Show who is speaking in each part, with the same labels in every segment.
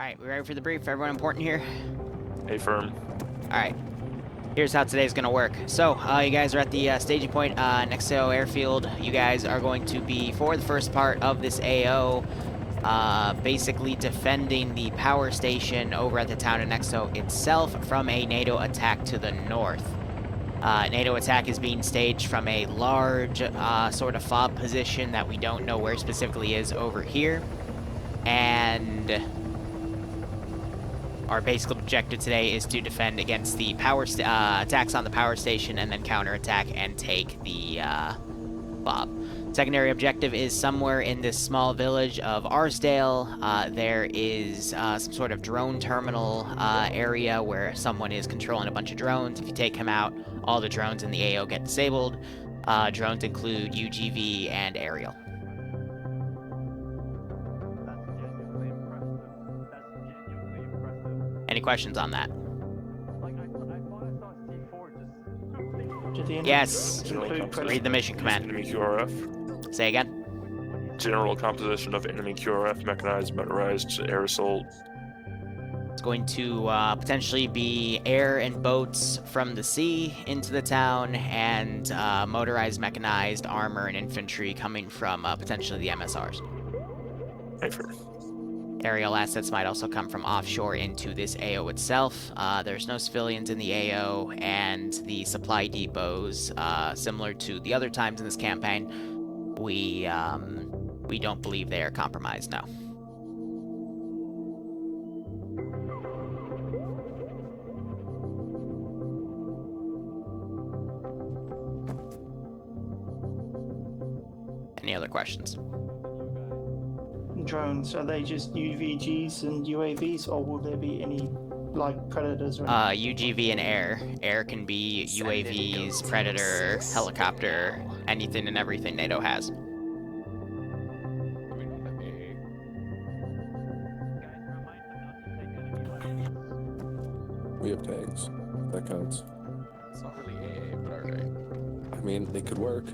Speaker 1: Alright, we ready for the brief? Everyone important here?
Speaker 2: Affirm.
Speaker 1: Alright. Here's how today's gonna work. So, you guys are at the staging point next to Airfield. You guys are going to be, for the first part of this AO, basically defending the power station over at the town of Nexo itself from a NATO attack to the north. NATO attack is being staged from a large sort of FOB position that we don't know where specifically is over here. And our basic objective today is to defend against the attacks on the power station and then counterattack and take the FOB. Secondary objective is somewhere in this small village of Arsdale. There is some sort of drone terminal area where someone is controlling a bunch of drones. If you take him out, all the drones in the AO get disabled. Drones include UGV and aerial. Any questions on that? Yes. Read the mission command.
Speaker 2: Enemy QRF.
Speaker 1: Say again.
Speaker 2: General composition of enemy QRF, mechanized, motorized, air assault.
Speaker 1: It's going to potentially be air and boats from the sea into the town, and motorized, mechanized, armor, and infantry coming from potentially the MSRs.
Speaker 2: Affirm.
Speaker 1: Aerial assets might also come from offshore into this AO itself. There's no civilians in the AO, and the supply depots, similar to the other times in this campaign, we don't believe they are compromised, no. Any other questions?
Speaker 3: Drones, are they just UVGs and UAVs, or will there be any, like, predators or anything?
Speaker 1: UGV and air. Air can be UAVs, Predator, helicopter, anything and everything NATO has.
Speaker 4: We have tanks. That counts.
Speaker 5: It's not really AA, but alright.
Speaker 4: I mean, it could work.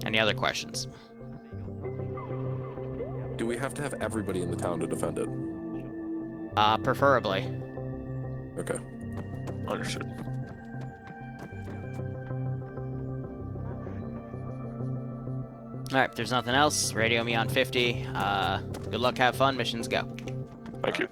Speaker 1: Any other questions?
Speaker 4: Do we have to have everybody in the town to defend it?
Speaker 1: Preferably.
Speaker 4: Okay.
Speaker 2: Understood.
Speaker 1: Alright, if there's nothing else, radio me on 50. Good luck, have fun, missions go.
Speaker 2: Thank you.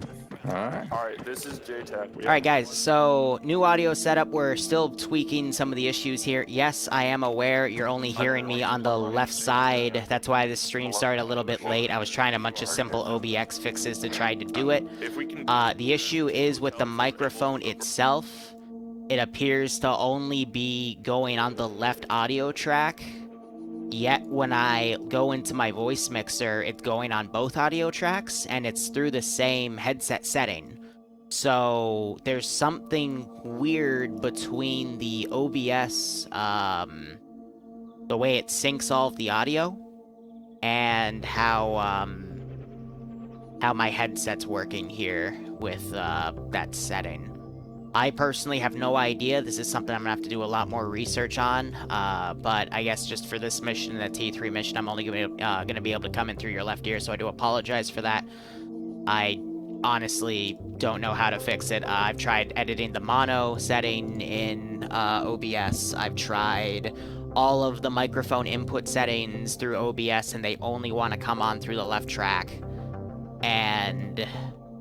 Speaker 5: Alright.
Speaker 2: Alright, this is JTAC.
Speaker 1: Alright guys, so new audio setup. We're still tweaking some of the issues here. Yes, I am aware you're only hearing me on the left side. That's why this stream started a little bit late. I was trying a bunch of simple OBX fixes to try to do it.
Speaker 2: If we can...
Speaker 1: The issue is with the microphone itself. It appears to only be going on the left audio track. Yet when I go into my voice mixer, it's going on both audio tracks, and it's through the same headset setting. So there's something weird between the OBS, the way it syncs all of the audio, and how my headset's working here with that setting. I personally have no idea. This is something I'm gonna have to do a lot more research on, but I guess just for this mission and the T3 mission, I'm only gonna be able to come in through your left ear, so I do apologize for that. I honestly don't know how to fix it. I've tried editing the mono setting in OBS. I've tried all of the microphone input settings through OBS, and they only want to come on through the left track. And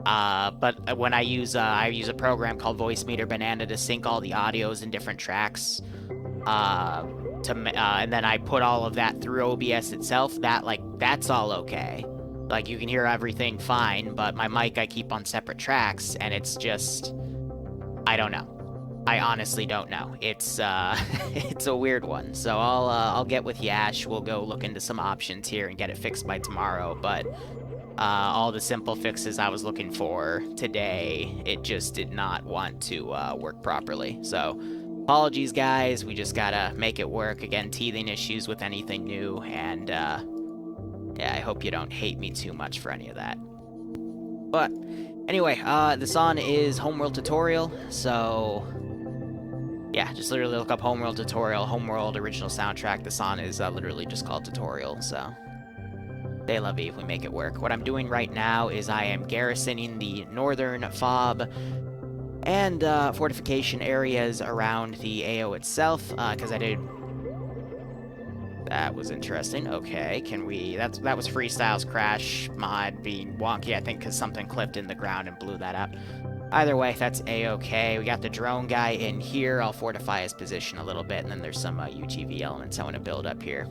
Speaker 1: but when I use a program called Voice Meter Banana to sync all the audios in different tracks, and then I put all of that through OBS itself. That's all okay. Like, you can hear everything fine, but my mic I keep on separate tracks, and it's just, I don't know. I honestly don't know. It's it's a weird one. So I'll get with Yash. We'll go look into some options here and get it fixed by tomorrow. But all the simple fixes I was looking for today, it just did not want to work properly. So apologies, guys. We just gotta make it work. Again, teething issues with anything new, and yeah, I hope you don't hate me too much for any of that. But anyway, this on is Homeworld Tutorial, so yeah, just literally look up Homeworld Tutorial, Homeworld original soundtrack. This on is literally just called Tutorial, so De la vie, we make it work. What I'm doing right now is I am garrisoning the northern FOB and fortification areas around the AO itself, because I did... That was interesting. Okay, can we... That was Freestyle's crash mod being wonky, I think, because something clipped in the ground and blew that up. Either way, that's A-okay. We got the drone guy in here. I'll fortify his position a little bit, and then there's some UTV elements I want to build up here.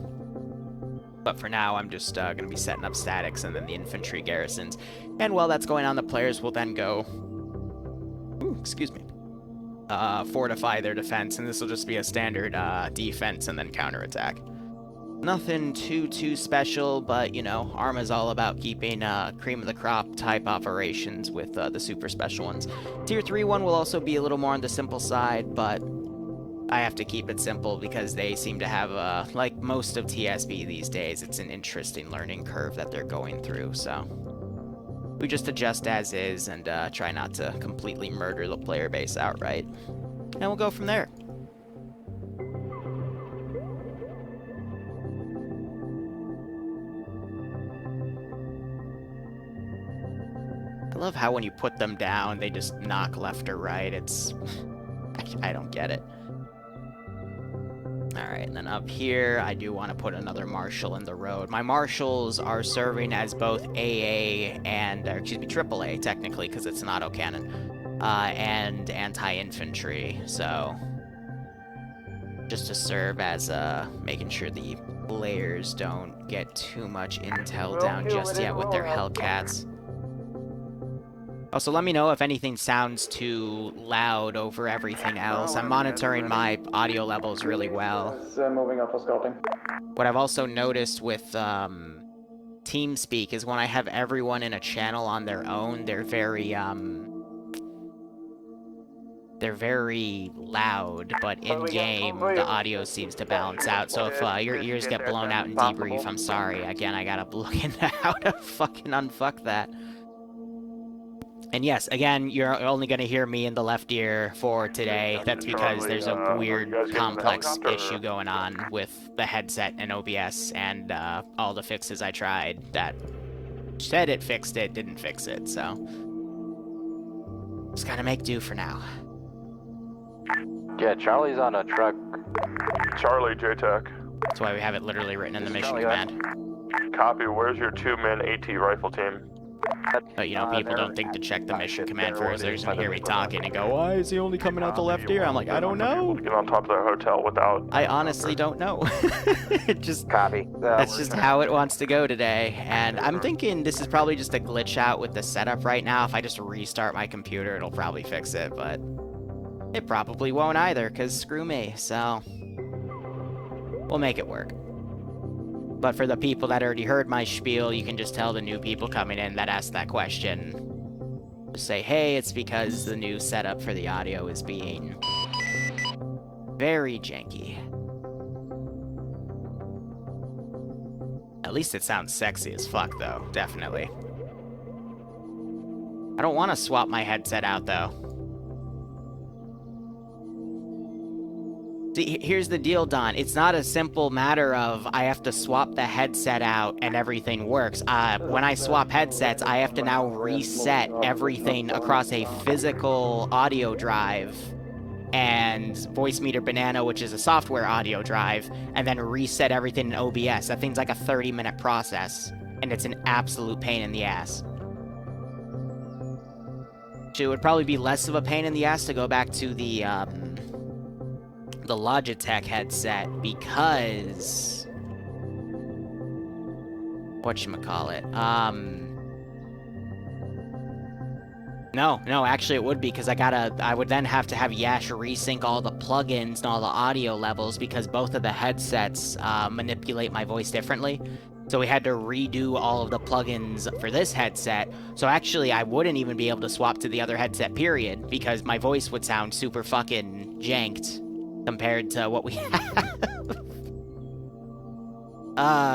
Speaker 1: But for now, I'm just going to be setting up statics and then the infantry garrisons. And while that's going on, the players will then go... Ooh, excuse me. Fortify their defense, and this will just be a standard defense and then counterattack. Nothing too special, but, you know, Arma's all about keeping cream of the crop type operations with the super special ones. Tier 3 one will also be a little more on the simple side, but I have to keep it simple because they seem to have, like most of TSB these days, it's an interesting learning curve that they're going through, so... We just adjust as is and try not to completely murder the player base outright. And we'll go from there. I love how when you put them down, they just knock left or right. It's... I don't get it. Alright, and then up here, I do want to put another marshal in the road. My marshals are serving as both AA and, excuse me, AAA, technically, because it's an autocannon, and anti-infantry, so... Just to serve as, making sure the players don't get too much intel down just yet with their Hellcats. Also, let me know if anything sounds too loud over everything else. I'm monitoring my audio levels really well.
Speaker 6: Moving up for scouting.
Speaker 1: What I've also noticed with TeamSpeak is when I have everyone in a channel on their own, they're very loud, but in-game, the audio seems to balance out. So if your ears get blown out in debrief, I'm sorry. Again, I gotta look into how to fucking unfuck that. And yes, again, you're only going to hear me in the left ear for today. That's because there's a weird, complex issue going on with the headset and OBS and all the fixes I tried that said it fixed it, didn't fix it, so... Just gotta make do for now.
Speaker 6: Yeah, Charlie's on a truck.
Speaker 2: Charlie, JTAC.
Speaker 1: That's why we have it literally written in the mission command.
Speaker 2: Copy, where's your 2-man AT rifle team?
Speaker 1: But, you know, people don't think to check the mission command first. They're just gonna hear me talking and go, why is he only coming out the left ear? I'm like, I don't know.
Speaker 2: Get on top of that hotel without...
Speaker 1: I honestly don't know. It just...
Speaker 6: Copy.
Speaker 1: That's just how it wants to go today. And I'm thinking this is probably just a glitch out with the setup right now. If I just restart my computer, it'll probably fix it, but... It probably won't either, because screw me, so... We'll make it work. But for the people that already heard my spiel, you can just tell the new people coming in that asked that question. Just say, hey, it's because the new setup for the audio is being very janky. At least it sounds sexy as fuck, though. Definitely. I don't want to swap my headset out, though. See, here's the deal, Don. It's not a simple matter of I have to swap the headset out and everything works. When I swap headsets, I have to now reset everything across a physical audio drive and Voice Meter Banana, which is a software audio drive, and then reset everything in OBS. That thing's like a 30-minute process, and it's an absolute pain in the ass. It would probably be less of a pain in the ass to go back to the Logitech headset because whatchamacallit, no, actually it would be because I would then have to have Yash resync all the plugins and all the audio levels because both of the headsets manipulate my voice differently. So we had to redo all of the plugins for this headset. So actually I wouldn't even be able to swap to the other headset, period, because my voice would sound super fucking janked compared to what we have.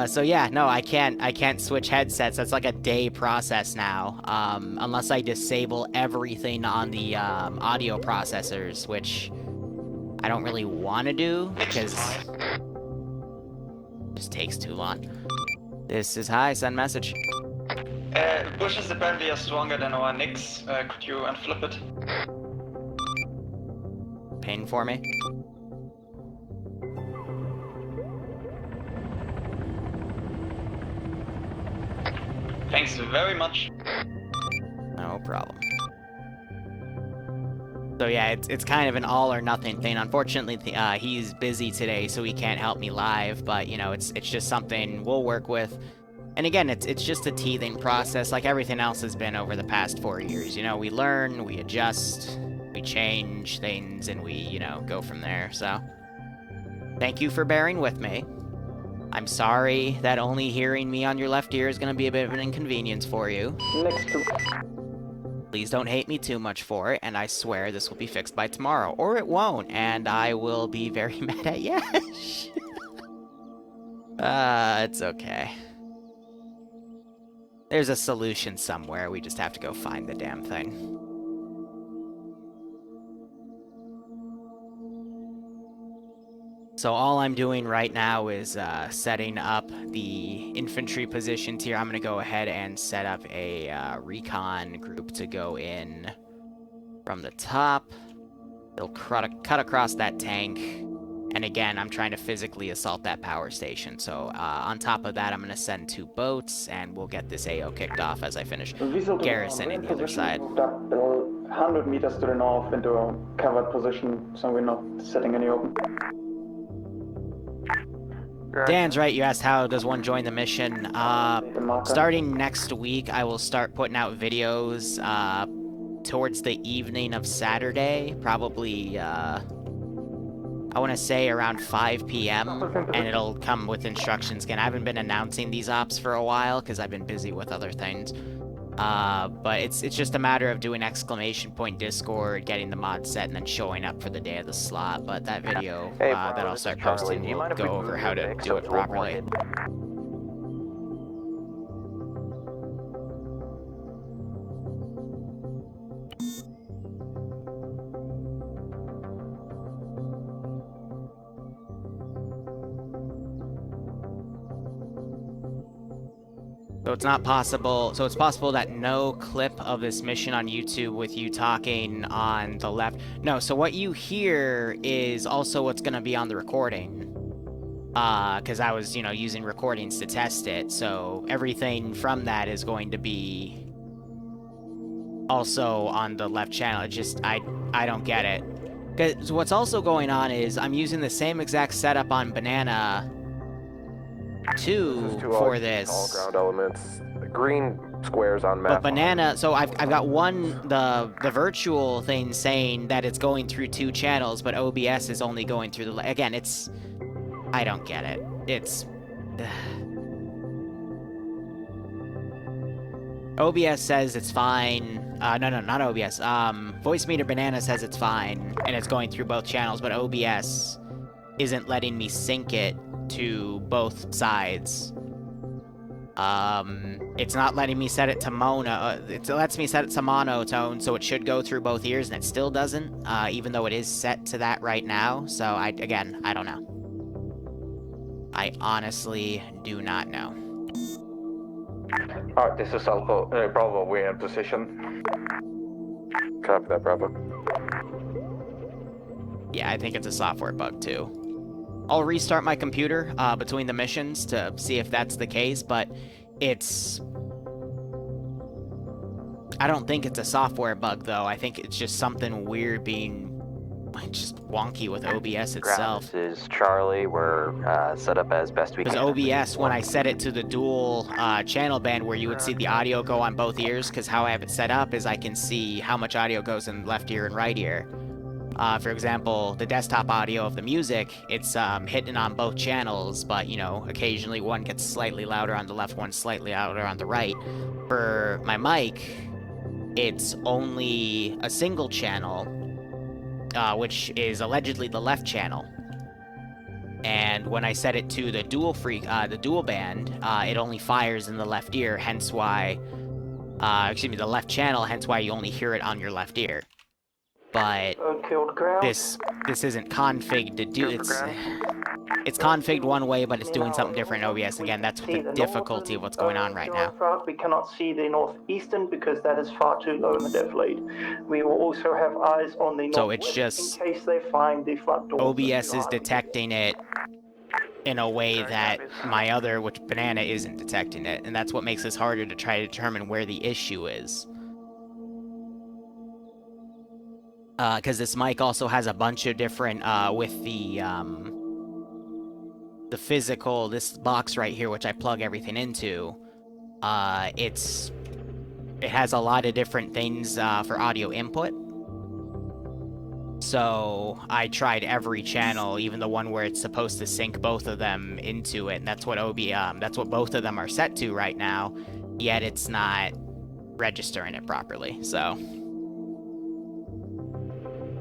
Speaker 1: So yeah, no, I can't switch headsets. That's like a day process now, unless I disable everything on the audio processors, which I don't really want to do because it just takes too long. This is high, send message.
Speaker 7: Bushes apparently are stronger than our Nix. Could you unflip it?
Speaker 1: Ping for me.
Speaker 7: Thanks very much.
Speaker 1: No problem. So yeah, it's kind of an all or nothing thing. Unfortunately, he's busy today, so he can't help me live. But you know, it's just something we'll work with. And again, it's just a teething process, like everything else has been over the past 4 years. You know, we learn, we adjust, we change things, and we, you know, go from there. So, thank you for bearing with me. I'm sorry that only hearing me on your left ear is going to be a bit of an inconvenience for you.
Speaker 6: Next to...
Speaker 1: Please don't hate me too much for it, and I swear this will be fixed by tomorrow. Or it won't, and I will be very mad at Yash. It's okay. There's a solution somewhere, we just have to go find the damn thing. So all I'm doing right now is setting up the infantry positions here. I'm going to go ahead and set up a recon group to go in from the top. They'll cut across that tank. And again, I'm trying to physically assault that power station. So on top of that, I'm going to send 2 boats, and we'll get this AO kicked off as I finish garrisoning the other side.
Speaker 6: 100 meters to the north into a covered position, so we're not sitting in the open.
Speaker 1: Dan's right, you asked how does one join the mission. Starting next week, I will start putting out videos towards the evening of Saturday, probably, I want to say around 5 p.m., and it'll come with instructions. Again, I haven't been announcing these ops for a while, because I've been busy with other things. But it's just a matter of doing exclamation point Discord, getting the mod set, and then showing up for the day of the slot. But that video that I'll start posting will go over how to do it properly. So it's not possible, so it's possible that no clip of this mission on YouTube with you talking on the left. No, so what you hear is also what's going to be on the recording. Because I was, you know, using recordings to test it, so everything from that is going to be also on the left channel. It just, I don't get it. Because what's also going on is I'm using the same exact setup on Banana 2 for this.
Speaker 8: All ground elements. The green squares on map.
Speaker 1: But Banana, so I've got the virtual thing saying that it's going through 2 channels, but OBS is only going through the, again, it's, I don't get it. It's, OBS says it's fine. No, not OBS. Voice Meter Banana says it's fine, and it's going through both channels, but OBS isn't letting me sync it to both sides. It's not letting me set it to mono. It lets me set it to monotone, so it should go through both ears, and it still doesn't, even though it is set to that right now. So, again, I don't know. I honestly do not know.
Speaker 6: Alright, this is Alpha, Bravo, we're in position.
Speaker 8: Copy that, Bravo.
Speaker 1: Yeah, I think it's a software bug, too. I'll restart my computer between the missions to see if that's the case, but it's... I don't think it's a software bug, though. I think it's just something weird being just wonky with OBS itself.
Speaker 9: This is Charlie. We're set up as best we can.
Speaker 1: Because OBS, when I set it to the dual channel band where you would see the audio go on both ears, because how I have it set up is I can see how much audio goes in left ear and right ear. For example, the desktop audio of the music, it's hitting on both channels, but, you know, occasionally one gets slightly louder on the left, one slightly louder on the right. For my mic, it's only a single channel, which is allegedly the left channel. And when I set it to the dual band, it only fires in the left ear, hence why, the left channel, hence why you only hear it on your left ear. but
Speaker 6: Killed ground.
Speaker 1: this isn't configured to do it's configured one way, but it's doing something different in OBS. Again, that's the difficulty of what's going on right now.
Speaker 6: We cannot see the northeastern because that is far too low in the depth lead. We will also have eyes on the northwest
Speaker 1: So it's just
Speaker 6: in case they find the front door.
Speaker 1: OBS is detecting it in a way that my other, which Banana, isn't detecting it, and that's what makes this harder to try to determine where the issue is. Because this mic also has a bunch of different, with the physical, this box right here, which I plug everything into, it has a lot of different things, for audio input. So, I tried every channel, even the one where it's supposed to sync both of them into it, and that's what that's what both of them are set to right now, yet it's not registering it properly, so...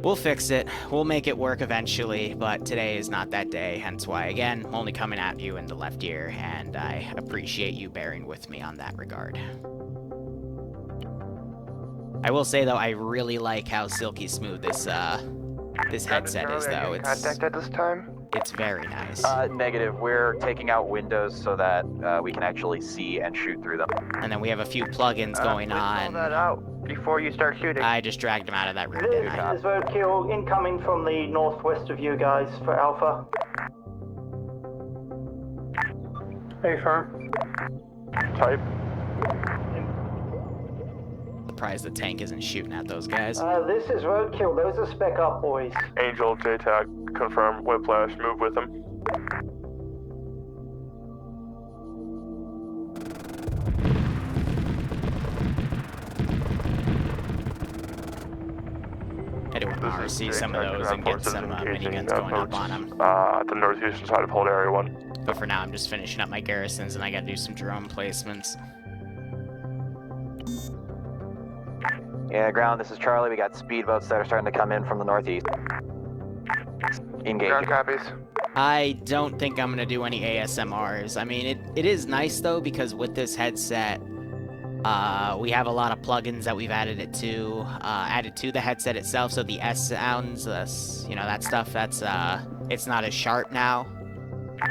Speaker 1: We'll fix it. We'll make it work eventually, but today is not that day, hence why, again, I'm only coming at you in the left ear, and I appreciate you bearing with me on that regard. I will say, though, I really like how silky smooth this headset is, though.
Speaker 8: Contact at this time?
Speaker 1: It's very nice.
Speaker 9: Negative. We're taking out windows so that we can actually see and shoot through them.
Speaker 1: And then we have a few plugins going on.
Speaker 8: Pull that out before you start shooting.
Speaker 1: I just dragged him out of that room, didn't I?
Speaker 6: This is roadkill incoming from the northwest of you guys for Alpha.
Speaker 8: Hey, firm.
Speaker 2: Type.
Speaker 1: Surprised the tank isn't shooting at those guys.
Speaker 6: This is roadkill. Those are spec up boys.
Speaker 2: Angel, JTAC, confirm. Whiplash, move with him.
Speaker 1: I do want to RC some of those and get some miniguns going up on them.
Speaker 2: At the northeastern side of Hold Area 1.
Speaker 1: But for now, I'm just finishing up my garrisons, and I gotta do some drone placements.
Speaker 9: Yeah, ground, this is Charlie. We got speedboats that are starting to come in from the northeast. Engage.
Speaker 8: Ground copies.
Speaker 1: I don't think I'm gonna do any ASMRs. I mean, it is nice, though, because with this headset, we have a lot of plugins that we've added to the headset itself, so the S sounds, you know, that stuff, that's, it's not as sharp now.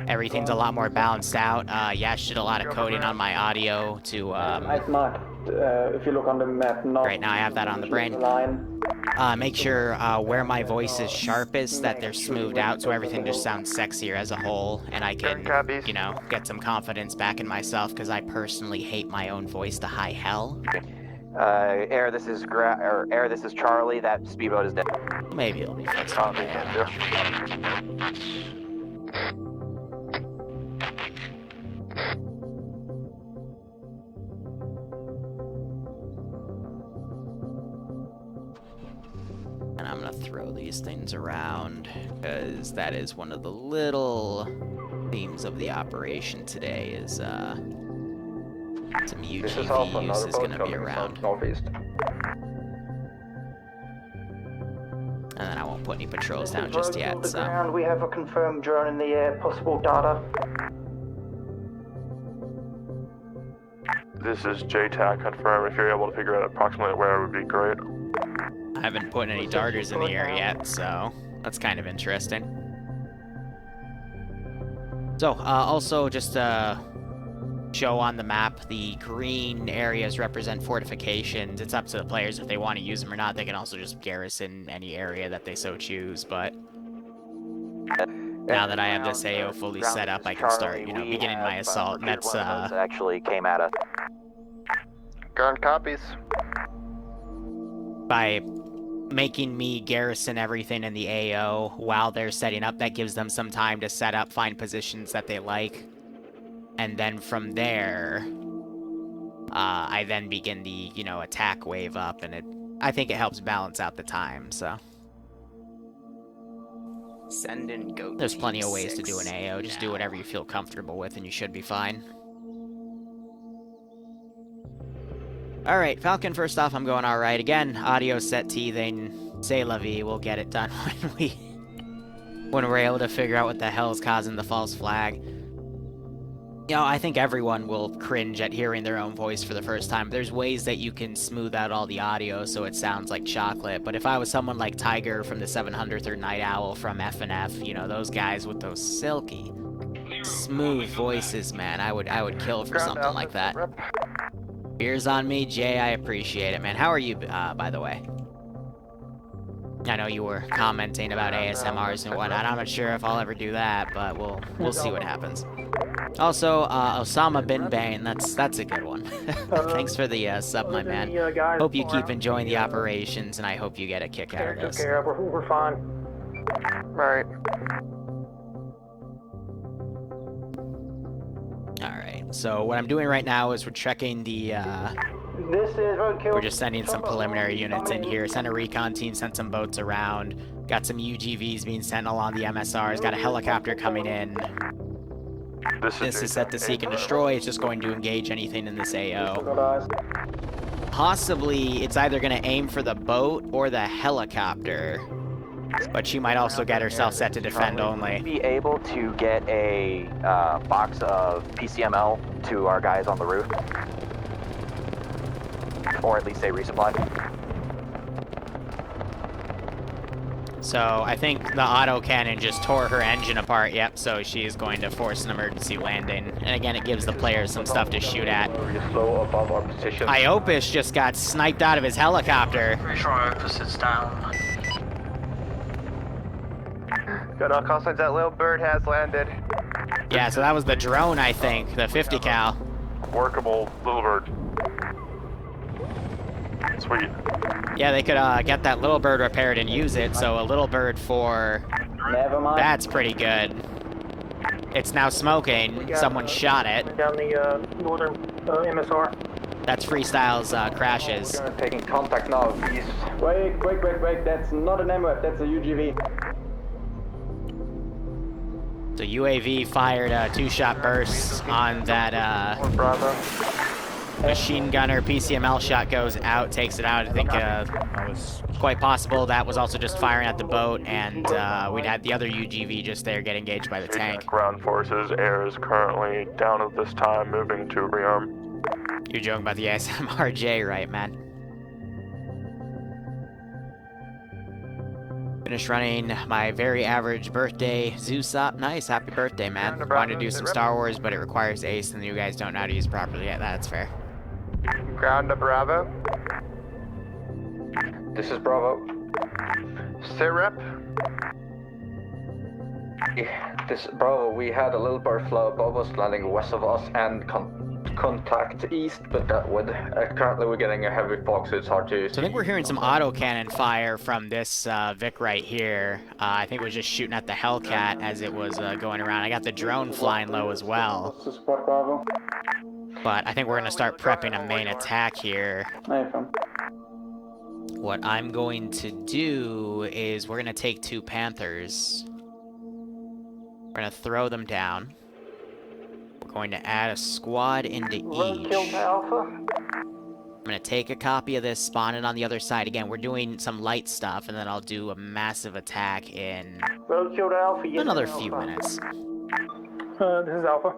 Speaker 1: Everything's a lot more balanced out. Yash did a lot of coding on my audio to,
Speaker 6: I've marked, if you look on the map,
Speaker 1: right now I have that on the brain. Make sure, where my voice is sharpest, that they're smoothed out, so everything just sounds sexier as a whole, and I can, you know, get some confidence back in myself, because I personally hate my own voice to high hell.
Speaker 9: Air, this is Air, this is Charlie. That speedboat is dead.
Speaker 1: Maybe it'll be fixed. And I'm gonna throw these things around, because that is one of the little themes of the operation today, is some UGV use is gonna be around.
Speaker 8: Northeast.
Speaker 1: And then I won't put any patrols down just yet, so...
Speaker 6: Ground, we have a confirmed drone in the air, possible data.
Speaker 2: This is JTAC, confirm. If you're able to figure out approximately where, it would be great.
Speaker 1: I haven't put any darters in the air yet, so that's kind of interesting. So, also just show on the map, the green areas represent fortifications. It's up to the players if they want to use them or not. They can also just garrison any area that they so choose, but now that I have this AO fully set up, I can start, you know, beginning my assault, and that's,
Speaker 9: actually came at us.
Speaker 8: Ground copies.
Speaker 1: by making me garrison everything in the AO while they're setting up. That gives them some time to set up, find positions that they like, and then from there, I then begin the, you know, attack wave up, and I think it helps balance out the time, so.
Speaker 10: Send in goat.
Speaker 1: There's plenty of ways to do an AO, just do whatever you feel comfortable with and you should be fine. Alright, Falcon, first off, I'm going alright. Again, audio set teething. C'est la vie, we'll get it done when we're able to figure out what the hell is causing the false flag. You know, I think everyone will cringe at hearing their own voice for the first time. There's ways that you can smooth out all the audio so it sounds like chocolate, but if I was someone like Tiger from the 700th or Night Owl from F&F, you know, those guys with those silky, smooth voices, man, I would kill for something like that. Beers on me, Jay, I appreciate it, man. How are you, by the way? I know you were commenting about ASMRs and whatnot. I'm not sure if I'll ever do that, but we'll see what happens. Also, Osama bin Bane, that's a good one. Thanks for the sub, my man. Hope you keep enjoying the operations, and I hope you get a kick out of this.
Speaker 8: Okay, we're fine. Alright.
Speaker 1: Alright, so what I'm doing right now is we're checking the,
Speaker 6: This is roadkill.
Speaker 1: we're just sending some preliminary units in here. Sent a recon team, sent some boats around. Got some UGVs being sent along the MSRs. Got a helicopter coming in. This is set to seek and destroy. It's just going to engage anything in this AO. Possibly, it's either going to aim for the boat or the helicopter. But she might also get herself set to defend only.
Speaker 9: Be able to get a box of PCML to our guys on the roof. Or at least a resupply.
Speaker 1: So I think the autocannon just tore her engine apart. Yep, so she is going to force an emergency landing. And again, it gives the players some stuff to shoot at. Iopus just got sniped out of his helicopter.
Speaker 7: Pretty sure Iopus is down.
Speaker 8: Got all call signs. That little bird has landed.
Speaker 1: Yeah, so that was the drone, I think, the 50 cal.
Speaker 2: Workable little bird. Sweet.
Speaker 1: Yeah, they could get that little bird repaired and use it, so a little bird for...
Speaker 6: Never mind.
Speaker 1: That's pretty good. It's now smoking. Someone shot it.
Speaker 8: Down the northern MSR.
Speaker 1: That's Freestyle's crashes.
Speaker 8: Taking contact now, please.
Speaker 6: Wait. That's not an MF, that's a UGV.
Speaker 1: The UAV fired a 2-shot burst on that
Speaker 8: Bravo.
Speaker 1: machine gunner. PCML shot goes out, takes it out. I think quite possible that was also just firing at the boat, and we'd had the other UGV just there get engaged by the tank.
Speaker 2: Ground forces, air is currently down at this time, moving to rearm.
Speaker 1: You're joking about the ASMRJ, right, man? Finished running my very average birthday Zeus up. Nice, happy birthday, man. Wanted to do some Star Wars, but it requires Ace, and you guys don't know how to use it properly yet. That's fair.
Speaker 8: Ground to Bravo.
Speaker 11: This is Bravo.
Speaker 8: Sirep.
Speaker 11: This is Bravo. We had a little bird fly above us, landing west of us, and contact east, but that would currently we're getting a heavy fog, so it's hard to.
Speaker 1: So I think we're hearing some autocannon fire from this Vic right here. I think it was just shooting at the Hellcat as it was going around. I got the drone flying low as well.
Speaker 6: Support Bravo.
Speaker 1: But I think we're going to start prepping a main attack here. What I'm going to do is we're going to take 2 Panthers. We're going to throw them down. We're going to add a squad into each. I'm going to take a copy of this, spawn it on the other side. Again, we're doing some light stuff, and then I'll do a massive attack in another few minutes.
Speaker 8: This is Alpha.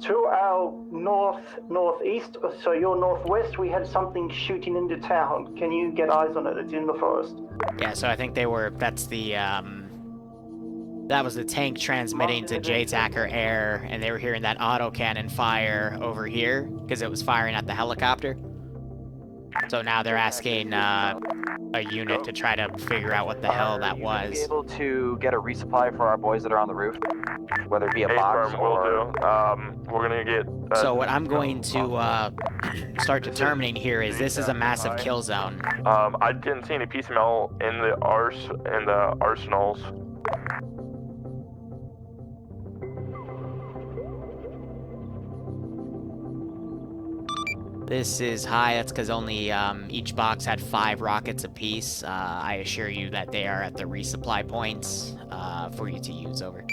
Speaker 6: To our northeast, so your northwest, we had something shooting into town. Can you get eyes on it? It's in the forest.
Speaker 1: Yeah, so I think that's the, that was the tank transmitting to JTACR Air, and they were hearing that autocannon fire over here, because it was firing at the helicopter. So now they're asking a unit to try to figure out what the hell that was.
Speaker 9: Be able to get a resupply for our boys that are on the roof, whether it be a box or...
Speaker 2: We're gonna get...
Speaker 1: So what I'm going to start determining here is this is a massive kill zone.
Speaker 2: I didn't see any PCML in the arsenals.
Speaker 1: This is high. That's because only each box had 5 rockets apiece. I assure you that they are at the resupply points for you to use. Over.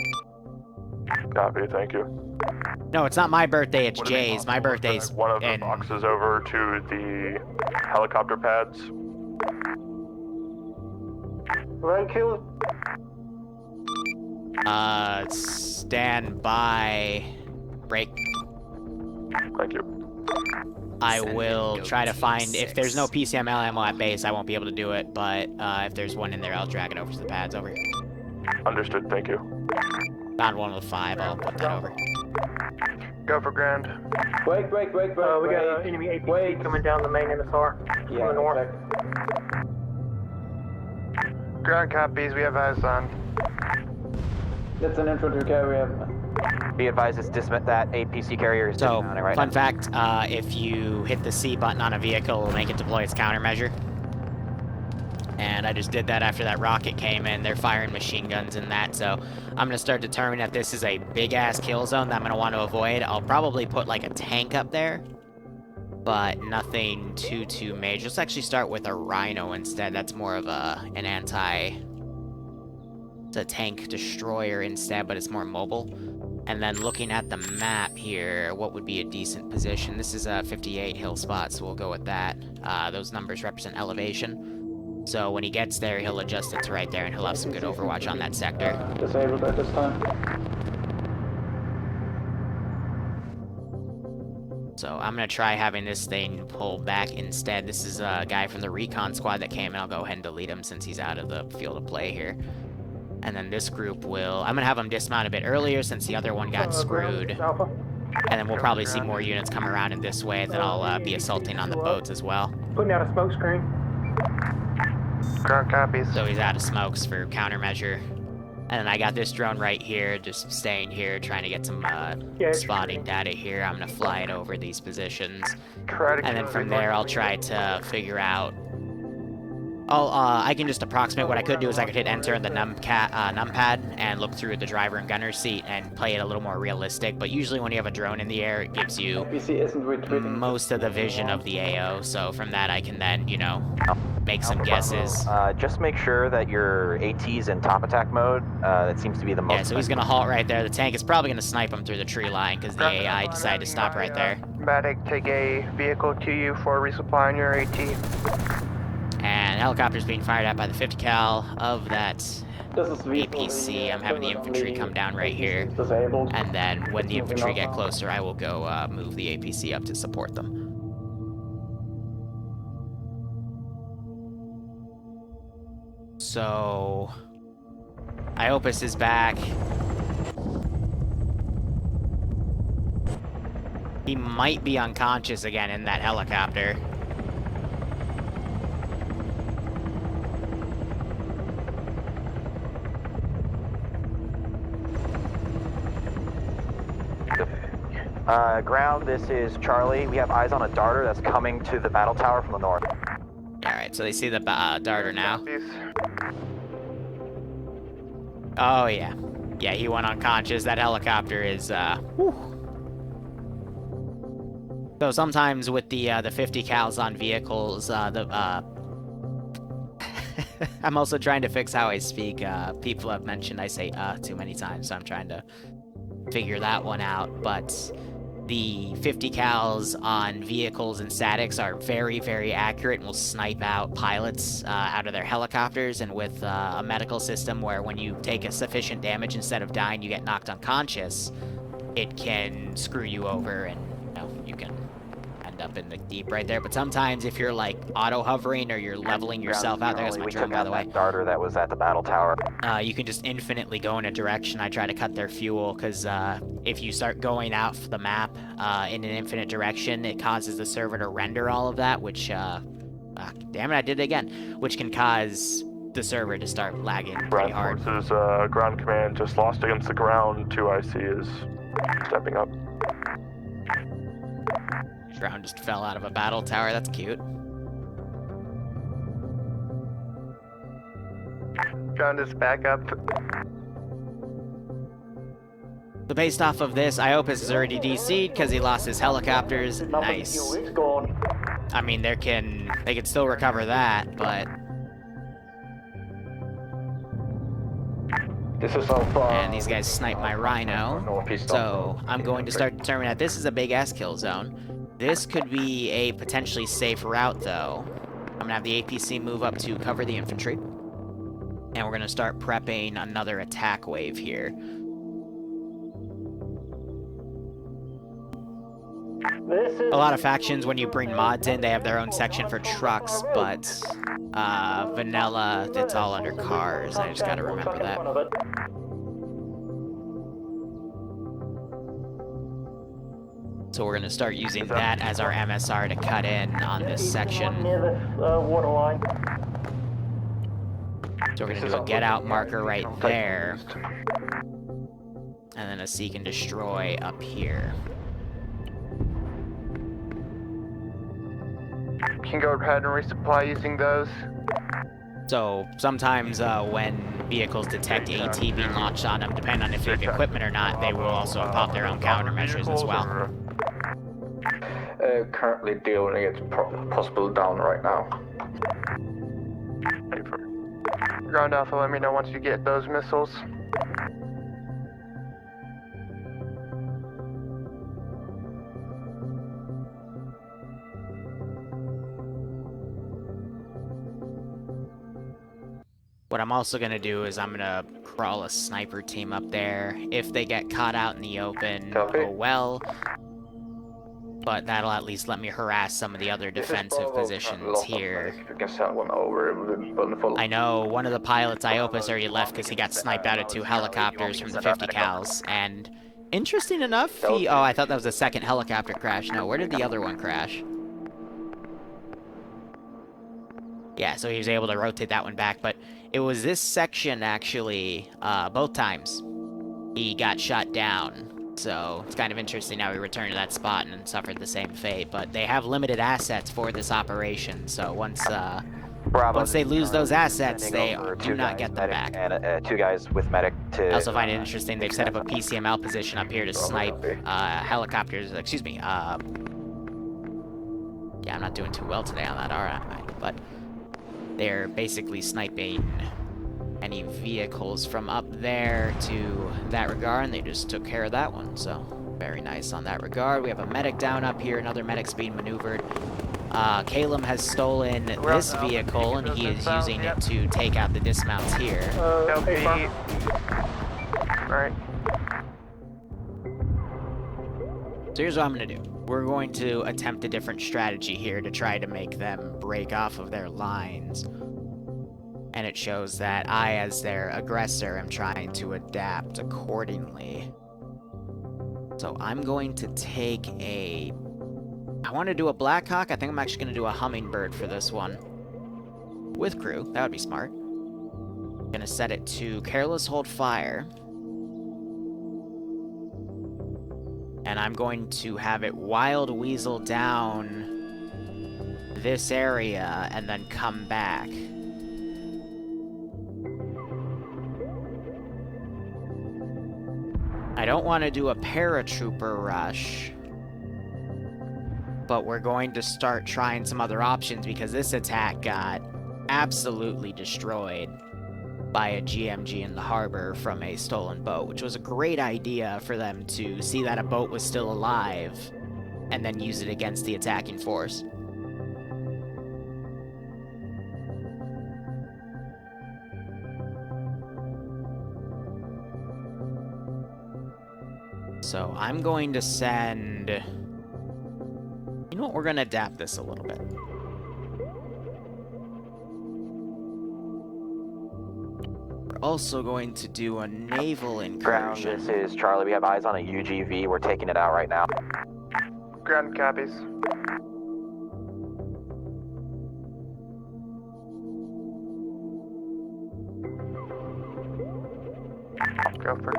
Speaker 2: Copy, thank you.
Speaker 1: No, it's not my birthday, it's Jay's. My birthday's
Speaker 2: one of the boxes over to the helicopter pads.
Speaker 6: Roadkill.
Speaker 1: Stand by. break.
Speaker 2: Thank you.
Speaker 1: I
Speaker 10: Send in
Speaker 1: will
Speaker 10: goat
Speaker 1: try to
Speaker 10: team
Speaker 1: find, if there's no
Speaker 10: 6.
Speaker 1: PCML ammo at base, I won't be able to do it, but if there's one in there, I'll drag it over to the pads over here.
Speaker 2: Understood, thank you.
Speaker 1: Found one with 5, I'll put that over.
Speaker 8: Go for Grand.
Speaker 11: Wait.
Speaker 6: we got an enemy APC coming down the main MSR from the north.
Speaker 8: Ground copies, we have eyes on.
Speaker 11: That's an infantry carrier.
Speaker 9: Be advised, it's that APC carrier is
Speaker 1: So,
Speaker 9: dismounting right
Speaker 1: fun
Speaker 9: now.
Speaker 1: fact, if you hit the C button on a vehicle, it'll make it deploy its countermeasure. And I just did that after that rocket came in. They're firing machine guns and that, so I'm gonna start determining that this is a big-ass kill zone that I'm gonna want to avoid. I'll probably put, like, a tank up there, but nothing too major. Let's actually start with a Rhino instead. That's more of an it's a tank destroyer instead, but it's more mobile. And then looking at the map here, what would be a decent position? This is a 58 hill spot, so we'll go with that. Those numbers represent elevation. So when he gets there, he'll adjust it to right there, and he'll have some good overwatch on that sector.
Speaker 11: Disabled at this time.
Speaker 1: So I'm gonna try having this thing pull back instead. This is a guy from the recon squad that came, and I'll go ahead and delete him since he's out of the field of play here. And then this group will... I'm gonna have them dismount a bit earlier since the other one got screwed.
Speaker 6: Alpha.
Speaker 1: And then we'll probably see more units come around in this way, then I'll be assaulting on the boats as well.
Speaker 6: Putting out a smoke screen.
Speaker 8: Ground copies.
Speaker 1: So he's out of smokes for countermeasure. And then I got this drone right here, just staying here, trying to get some spotting data here. I'm gonna fly it over these positions. And then from there, I'll try to figure out... I can just approximate. What I could do is I could hit enter in the numpad and look through the driver and gunner seat and play it a little more realistic. But usually when you have a drone in the air, it gives you most of the vision of the AO. So from that, I can then, you know, make some guesses.
Speaker 9: Just make sure that your AT's in top attack mode. That seems to be the most...
Speaker 1: Yeah, so he's gonna halt right there. The tank is probably gonna snipe him through the tree line because the AI decided to stop right there.
Speaker 8: Medic, take a vehicle to you for resupply on your AT.
Speaker 1: And helicopter's being fired at by the 50 cal of that APC. I'm having the infantry come down right here. And then when the infantry get closer, I will go move the APC up to support them. So... Iopus is back. He might be unconscious again in that helicopter.
Speaker 9: Ground, this is Charlie. We have eyes on a darter that's coming to the battle tower from the north.
Speaker 1: Alright, so they see the darter now. Oh, yeah. Yeah, he went unconscious. That helicopter is, whew. So sometimes with the 50 cals on vehicles, I'm also trying to fix how I speak. People have mentioned I say, too many times, so I'm trying to figure that one out, but the 50 cals on vehicles and statics are very, very accurate and will snipe out pilots out of their helicopters. And with a medical system where when you take a sufficient damage, instead of dying, you get knocked unconscious, it can screw you over and, you know, you can end up in the deep right there. But sometimes if you're like auto-hovering or you're leveling yourself out there, that's my drone, by the way.
Speaker 9: Darter that was at the battle tower.
Speaker 1: You can just infinitely go in a direction. I try to cut their fuel because if you start going out the map in an infinite direction, it causes the server to render all of that, which, damn it, I did it again, which can cause the server to start lagging pretty hard.
Speaker 2: Forces, ground command just lost against the ground. 2IC is stepping up.
Speaker 1: Ground just fell out of a battle tower. That's cute.
Speaker 8: Ground is back up.
Speaker 1: So based off of this, Iopus is already DC'd because he lost his helicopters. Nice.
Speaker 6: It's gone.
Speaker 1: I mean, they can still recover that, but...
Speaker 11: This is Alpha.
Speaker 1: And these guys snipe my Rhino. So I'm going to start determining that this is a big-ass kill zone. This could be a potentially safe route, though. I'm gonna have the APC move up to cover the infantry. And we're gonna start prepping another attack wave here.
Speaker 6: This is
Speaker 1: A lot of factions, when you bring mods in, they have their own section for trucks, but vanilla, it's all under cars. I just gotta remember that. So we're gonna start using that as our MSR to cut in on this section.
Speaker 6: near the water line.
Speaker 1: So we're gonna do a get out marker right there. And then a seek and destroy up here.
Speaker 8: You can go ahead and resupply using those.
Speaker 1: So sometimes when vehicles detect AT being launched on them, depending on if you have equipment or not, they will also pop their own countermeasures as well.
Speaker 11: Currently dealing it possible down right now.
Speaker 8: Ground Alpha, let me know once you get those missiles.
Speaker 1: What I'm also gonna do is I'm gonna crawl a sniper team up there. If they get caught out in the open, oh well. But that'll at least let me harass some of the other defensive positions here.
Speaker 11: You can send one over.
Speaker 1: I know one of the pilots IOPA's already left because he got sniped out of 2 helicopters from the 50 cals. And interesting enough, he... Oh, I thought that was the second helicopter crash. No, where did the other one crash? Yeah, so he was able to rotate that one back, but it was this section, actually, both times he got shot down. So it's kind of interesting how he returned to that spot and suffered the same fate. But they have limited assets for this operation, so once they lose those assets, they do not get them back.
Speaker 9: And 2 guys with medic to...
Speaker 1: I also find it interesting they've set up a PCML position up here to snipe helicopters, excuse me, yeah, I'm not doing too well today on that, are I? But they're basically sniping any vehicles from up there to that regard, and they just took care of that one, so very nice on that regard. We have a medic down up here, another medic's being maneuvered. Calum has stolen this vehicle, and he is using it to take out the dismounts here.
Speaker 8: Alright.
Speaker 1: So here's what I'm gonna do. We're going to attempt a different strategy here to try to make them break off of their lines. And it shows that I, as their aggressor, am trying to adapt accordingly. So I'm going to take a... I want to do a Blackhawk. I think I'm actually going to do a Hummingbird for this one. With crew. That would be smart. I'm going to set it to Careless Hold Fire. And I'm going to have it Wild Weasel down this area and then come back. I don't want to do a paratrooper rush, but we're going to start trying some other options because this attack got absolutely destroyed by a GMG in the harbor from a stolen boat, which was a great idea for them to see that a boat was still alive and then use it against the attacking force. So I'm going to send... You know what, we're going to adapt this a little bit. We're also going to do a naval incursion.
Speaker 9: Ground, this is Charlie. We have eyes on a UGV. We're taking it out right now.
Speaker 8: Ground copies. Go for it.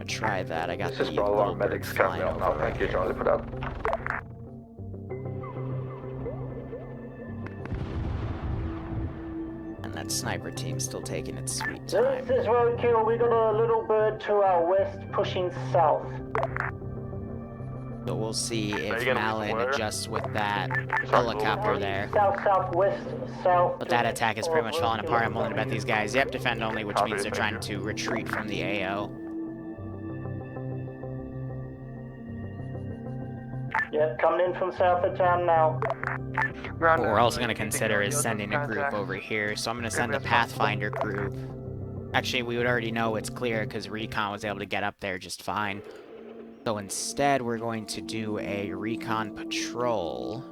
Speaker 1: Try that. I got
Speaker 11: this is Bravo medics coming out now. Thank you, Charlie, for that.
Speaker 1: And that sniper team's still taking its sweet time.
Speaker 6: This is Roadkill. We got a little bird to our west pushing south.
Speaker 1: So we'll see if Malin adjusts with that helicopter there.
Speaker 6: South-southwest, south.
Speaker 1: But that attack is pretty much falling apart. I'm willing to bet these guys, yep, defend only, which means they're trying to retreat from the AO.
Speaker 6: Yeah, coming in from south of town now.
Speaker 1: What we're also going to consider is sending a group over here, so I'm going to send a Pathfinder group. Actually, we would already know it's clear because Recon was able to get up there just fine. So instead, we're going to do a Recon patrol,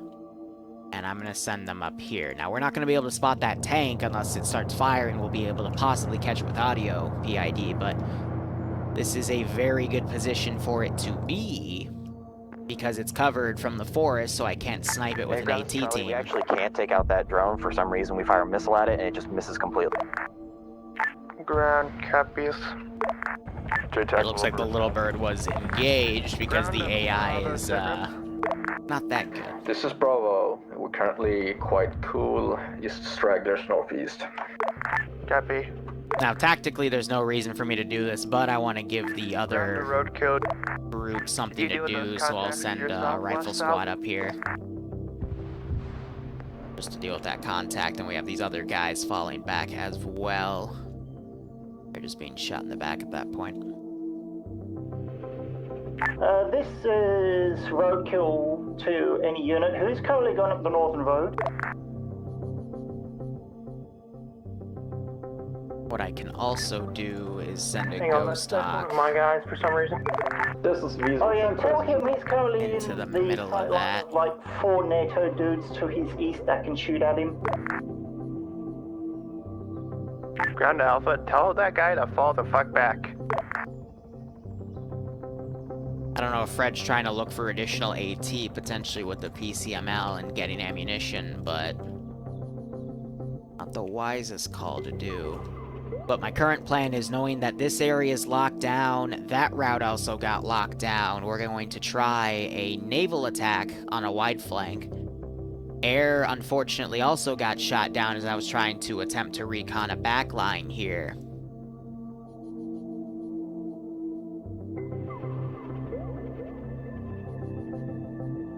Speaker 1: and I'm going to send them up here. Now, we're not going to be able to spot that tank unless it starts firing. We'll be able to possibly catch it with audio PID, but this is a very good position for it to be, because it's covered from the forest, so I can't snipe it with an AT team.
Speaker 9: We actually can't take out that drone. For some reason, we fire a missile at it, and it just misses completely.
Speaker 8: Ground, copies.
Speaker 1: It looks like the little bird was engaged because the AI is, not that good.
Speaker 11: This is Bravo. We're currently quite cool. Just stragglers northeast.
Speaker 8: Copy.
Speaker 1: Now, tactically, there's no reason for me to do this, but I want to give the other group something to do, so I'll send a rifle squad up here. Just to deal with that contact, and we have these other guys falling back as well. They're just being shot in the back at that point.
Speaker 6: This is roadkill to any unit. Who's currently going up the northern road?
Speaker 1: What I can also do is send a
Speaker 6: Hang on,
Speaker 1: ghost
Speaker 6: that's one
Speaker 1: stock
Speaker 6: of my guys for some reason.
Speaker 3: This is Visa.
Speaker 6: Oh yeah, tell him he's currently
Speaker 1: into
Speaker 6: in
Speaker 1: the middle of that.
Speaker 6: like 4 NATO dudes to his east that can shoot at him.
Speaker 8: Ground Alpha, tell that guy to fall the fuck back.
Speaker 1: I don't know if Fred's trying to look for additional AT, potentially with the PCML and getting ammunition, but not the wisest call to do. But my current plan is, knowing that this area is locked down, that route also got locked down, we're going to try a naval attack on a wide flank. Air, unfortunately, also got shot down as I was trying to attempt to recon a backline here.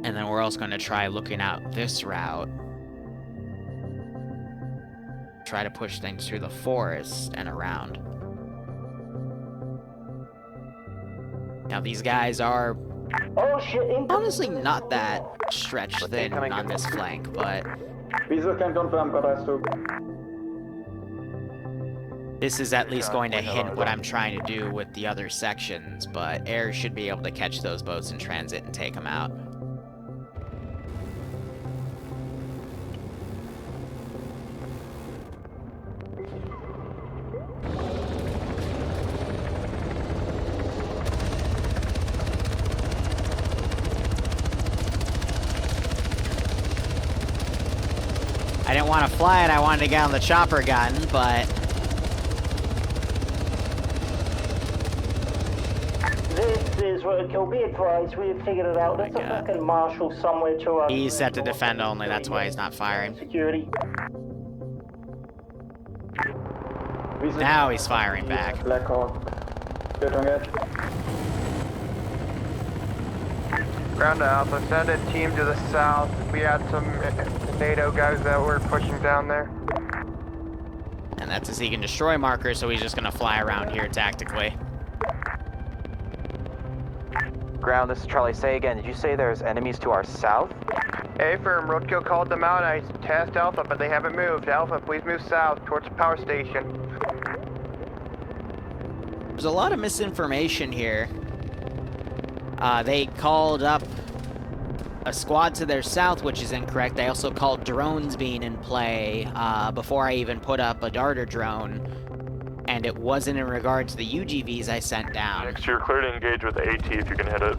Speaker 1: And then we're also going to try looking out this route. Try to push things through the forest and around. Now these guys are honestly not that stretched thin on this flank, but
Speaker 3: Visa can confirm, but I still.
Speaker 1: this is at least going to hint what I'm trying to do with the other sections, but Air should be able to catch those boats in transit and take them out. I didn't want to fly it, I wanted to get on the chopper gun, but
Speaker 6: This is roadkill. Be advised, we have figured it out. There's a fucking marshal somewhere to us.
Speaker 1: he's set to defend only, that's why he's not firing.
Speaker 6: Security.
Speaker 1: Now he's firing back.
Speaker 3: Black Hawk. Good on it.
Speaker 8: Ground Alpha, send a team to the south. We had some NATO guys that were pushing down there.
Speaker 1: And that's a seek and destroy marker, so he's just gonna fly around here tactically.
Speaker 9: Ground, this is Charlie. Say again, did you say there's enemies to our south?
Speaker 8: A-firm, roadkill called them out. I tasked Alpha, but they haven't moved. Alpha, please move south towards the power station.
Speaker 1: There's a lot of misinformation here. They called up a squad to their south, which is incorrect. They also called drones being in play before I even put up a darter drone. And it wasn't in regard to the UGVs I sent down.
Speaker 2: Next, you're clear to engage with the AT if you can hit it.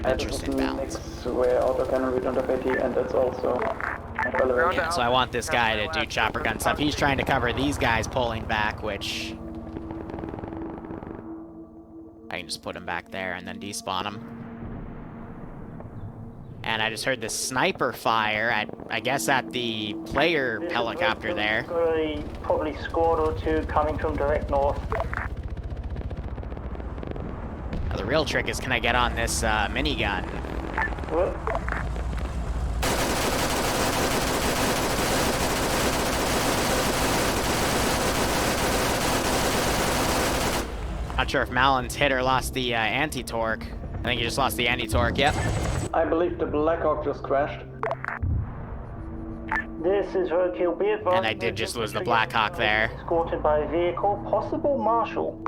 Speaker 1: Interesting balance.
Speaker 3: Where autocannon we don't have AT, and that's also relevant.
Speaker 1: Yeah, so I want this guy to do chopper gun stuff. He's trying to cover these guys pulling back, which I can just put him back there and then despawn him. And I just heard the sniper fire, I guess at the player helicopter there.
Speaker 6: Probably squad or two coming from direct north.
Speaker 1: Now, the real trick is, can I get on this minigun? Not sure if Malon's hit or lost the anti-torque. think you just lost the anti-torque, yep.
Speaker 11: I believe the Blackhawk just crashed.
Speaker 6: This is Roadkill. Be advised.
Speaker 1: And I did just lose the Blackhawk there.
Speaker 6: Escorted by a vehicle, possible marshal.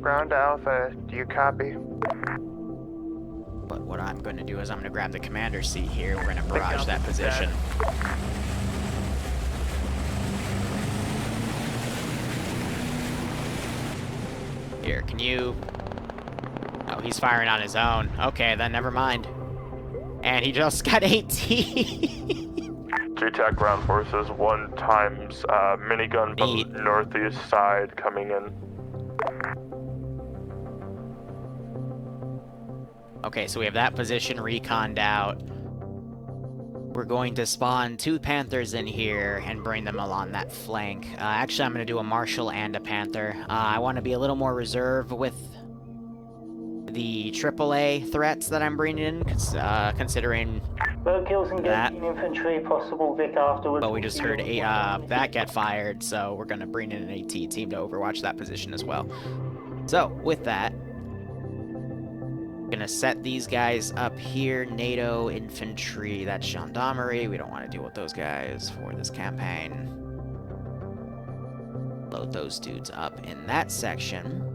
Speaker 8: Ground Alpha, do you copy?
Speaker 1: But what I'm going to do is I'm going to grab the commander's seat here. We're going to barrage that position. Here, can you... Oh, he's firing on his own. Okay, then never mind. And he just got 18.
Speaker 2: JTAC ground forces 1 times minigun from northeast side coming in.
Speaker 1: Okay, so we have that position reconned out. We're going to spawn 2 Panthers in here and bring them along that flank. Actually, I'm going to do a Marshal and a Panther. I want to be a little more reserved with the AAA threats that I'm bringing in, considering
Speaker 6: Roadkill's engaging infantry, possible Vic afterwards.
Speaker 1: but we just heard that get fired, so we're going to bring in an AT team to overwatch that position as well. So, with that, gonna set these guys up here. NATO infantry, that's gendarmerie. We don't want to deal with those guys for this campaign. Load those dudes up in that section.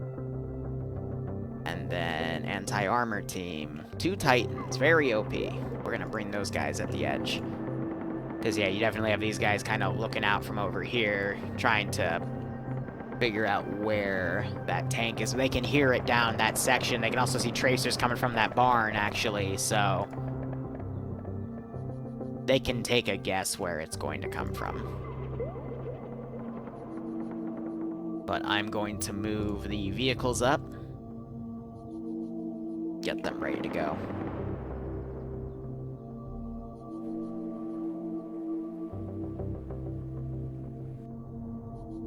Speaker 1: And then anti-armor team. 2 Titans, very OP. We're gonna bring those guys at the edge. Because yeah, you definitely have these guys kind of looking out from over here, trying to figure out where that tank is. They can hear it down that section. They can also see tracers coming from that barn, actually, so they can take a guess where it's going to come from. But I'm going to move the vehicles up, get them ready to go.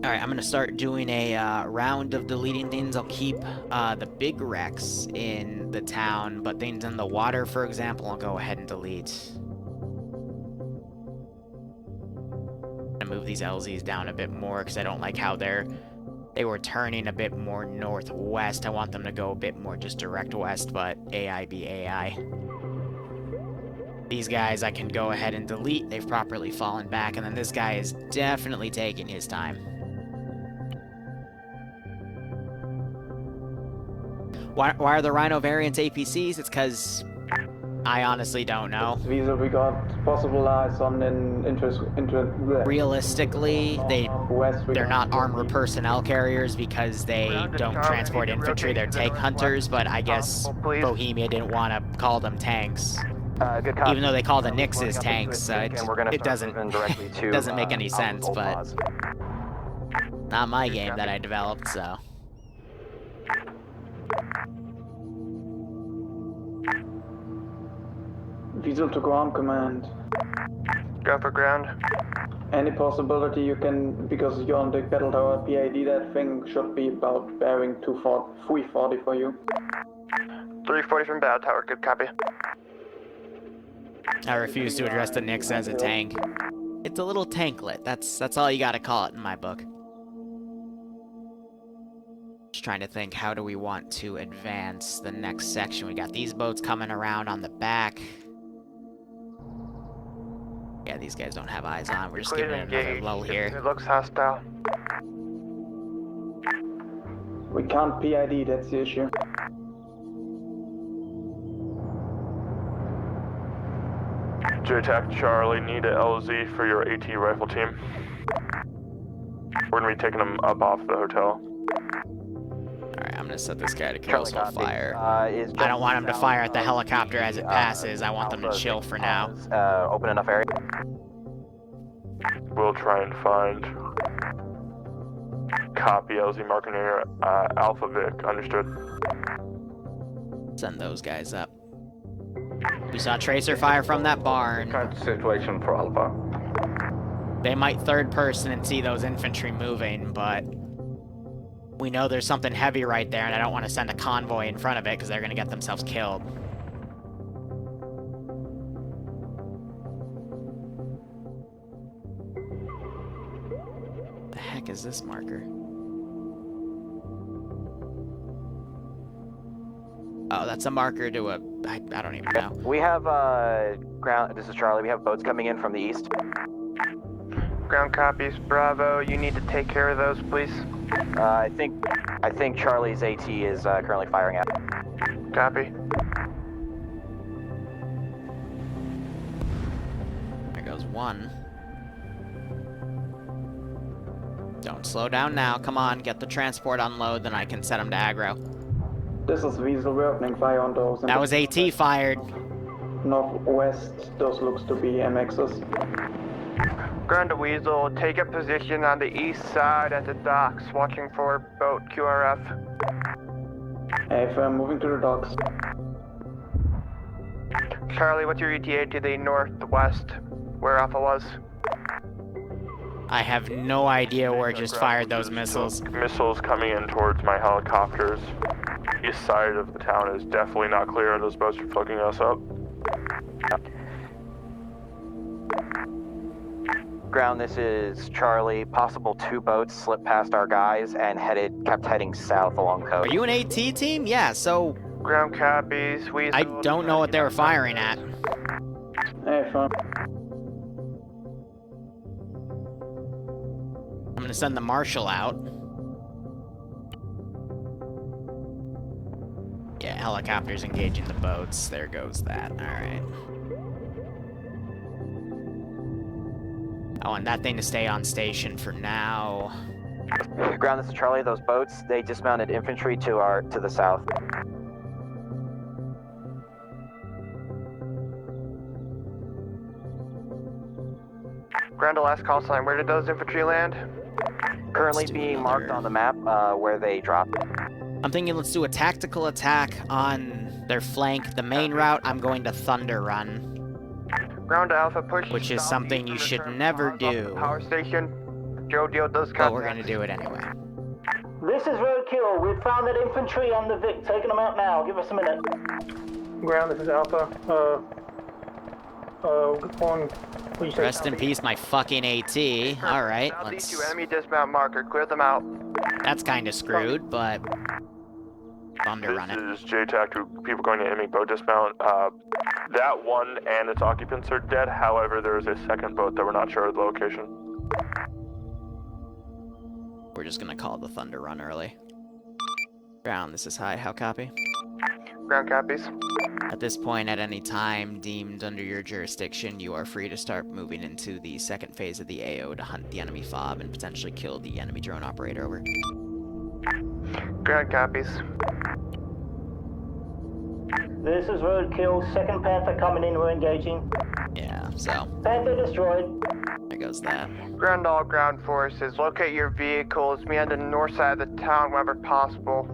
Speaker 1: Alright, I'm gonna start doing a round of deleting things. I'll keep the big wrecks in the town, but things in the water, for example, I'll go ahead and delete. I'm gonna move these LZs down a bit more because I don't like how they were turning a bit more northwest. I want them to go a bit more just direct west, but AI be AI. These guys I can go ahead and delete. They've properly fallen back, and then this guy is definitely taking his time. Why are the Rhino variants APCs? It's because I honestly don't know.
Speaker 11: Visa, we got possible eyes on
Speaker 1: Realistically, they're not armored personnel carriers because they don't transport infantry. They're tank hunters, but I guess Bohemia didn't want to call them tanks. Even though they call the Nixes tanks, so it doesn't make any sense, but not my game that I developed, so.
Speaker 11: Visual to ground command.
Speaker 8: Go for ground.
Speaker 11: Any possibility you can, because you're on the battle tower PID, that thing should be about bearing 340 for you.
Speaker 8: 340 from battle tower, good copy.
Speaker 1: I refuse to address the Nix as a tank. It's a little tanklet. That's all you gotta call it in my book. Just trying to think, how do we want to advance the next section? We got these boats coming around on the back. Yeah, these guys don't have eyes on. We're just giving it another lull here.
Speaker 8: It looks hostile.
Speaker 11: We can't PID, that's the issue.
Speaker 2: JTAC Charlie, need a LZ for your AT rifle team. We're gonna be taking them up off the hotel.
Speaker 1: Alright, I'm gonna set this guy to coastal fire. I don't want him to fire at the helicopter as it passes. I want them to chill for now.
Speaker 9: Open enough area.
Speaker 2: We'll try and find. Copy, LZ marking here. Alpha Vic, understood.
Speaker 1: Send those guys up. We saw tracer fire from that barn.
Speaker 11: Current situation for Alpha.
Speaker 1: They might third person and see those infantry moving, but we know there's something heavy right there, and I don't want to send a convoy in front of it because they're going to get themselves killed. The heck is this marker? Oh, that's a marker to a... I don't even know.
Speaker 9: We have, ground, this is Charlie, we have boats coming in from the east.
Speaker 8: Ground copies, Bravo. You need to take care of those, please.
Speaker 9: I think Charlie's AT is currently firing at.
Speaker 8: Copy.
Speaker 1: There goes one. Don't slow down now. Come on, get the transport unload, then I can set him to aggro.
Speaker 6: This is Weasel. We're opening fire on those.
Speaker 1: That was AT fired.
Speaker 6: Northwest, those looks to be MXs.
Speaker 8: Ground to Weasel, take a position on the east side at the docks, watching for boat QRF.
Speaker 6: If I'm moving to the docks.
Speaker 8: Charlie, what's your ETA to the northwest, where Alpha was?
Speaker 1: I have no idea where it just fired those missiles.
Speaker 2: Missiles coming in towards my helicopters. East side of the town is definitely not clear. Those boats are fucking us up.
Speaker 9: Ground, this is Charlie. Possible 2 boats slipped past our guys and kept heading south along coast.
Speaker 1: Are you an AT team? Yeah, so...
Speaker 8: Ground copies, Weasel.
Speaker 1: I don't know what they were firing at.
Speaker 6: Hey, fine.
Speaker 1: I'm gonna send the marshal out. Yeah, helicopters engaging the boats. There goes that. Alright. I want that thing to stay on station for now.
Speaker 9: Ground, this is Charlie. Those boats, they dismounted infantry to the south.
Speaker 8: Ground to last call sign, where did those infantry land?
Speaker 9: Currently being marked on the map where they dropped.
Speaker 1: I'm thinking let's do a tactical attack on their flank. The main route, I'm going to Thunder Run.
Speaker 8: Ground to Alpha, push.
Speaker 1: Which is something you should never do.
Speaker 8: PowerStation. Joe Deal does contact.
Speaker 1: But we're gonna do it anyway.
Speaker 6: This is Roadkill. We've found that infantry on the Vic. Taking them out now. Give us a minute.
Speaker 3: Ground, this is Alpha.
Speaker 1: Rest in peace, my fucking AT. Alright, let's...
Speaker 8: to enemy dismount marker. Clear them out.
Speaker 1: That's kinda screwed, but... Thunder Run it.
Speaker 2: This is JTAC to people going to enemy boat dismount. That one and its occupants are dead. However, there is a second boat that we're not sure of the location.
Speaker 1: We're just gonna call the Thunder Run early. Ground, this is high. How copy?
Speaker 8: Ground copies.
Speaker 1: At this point, at any time deemed under your jurisdiction, you are free to start moving into the second phase of the AO to hunt the enemy FOB and potentially kill the enemy drone operator. Over.
Speaker 8: Ground copies.
Speaker 6: This is Roadkill. Second Panther coming in. We're engaging.
Speaker 1: Yeah, so...
Speaker 6: Panther destroyed.
Speaker 1: There goes that.
Speaker 8: Ground all ground forces. Locate your vehicles. Meet on the north side of the town whenever possible.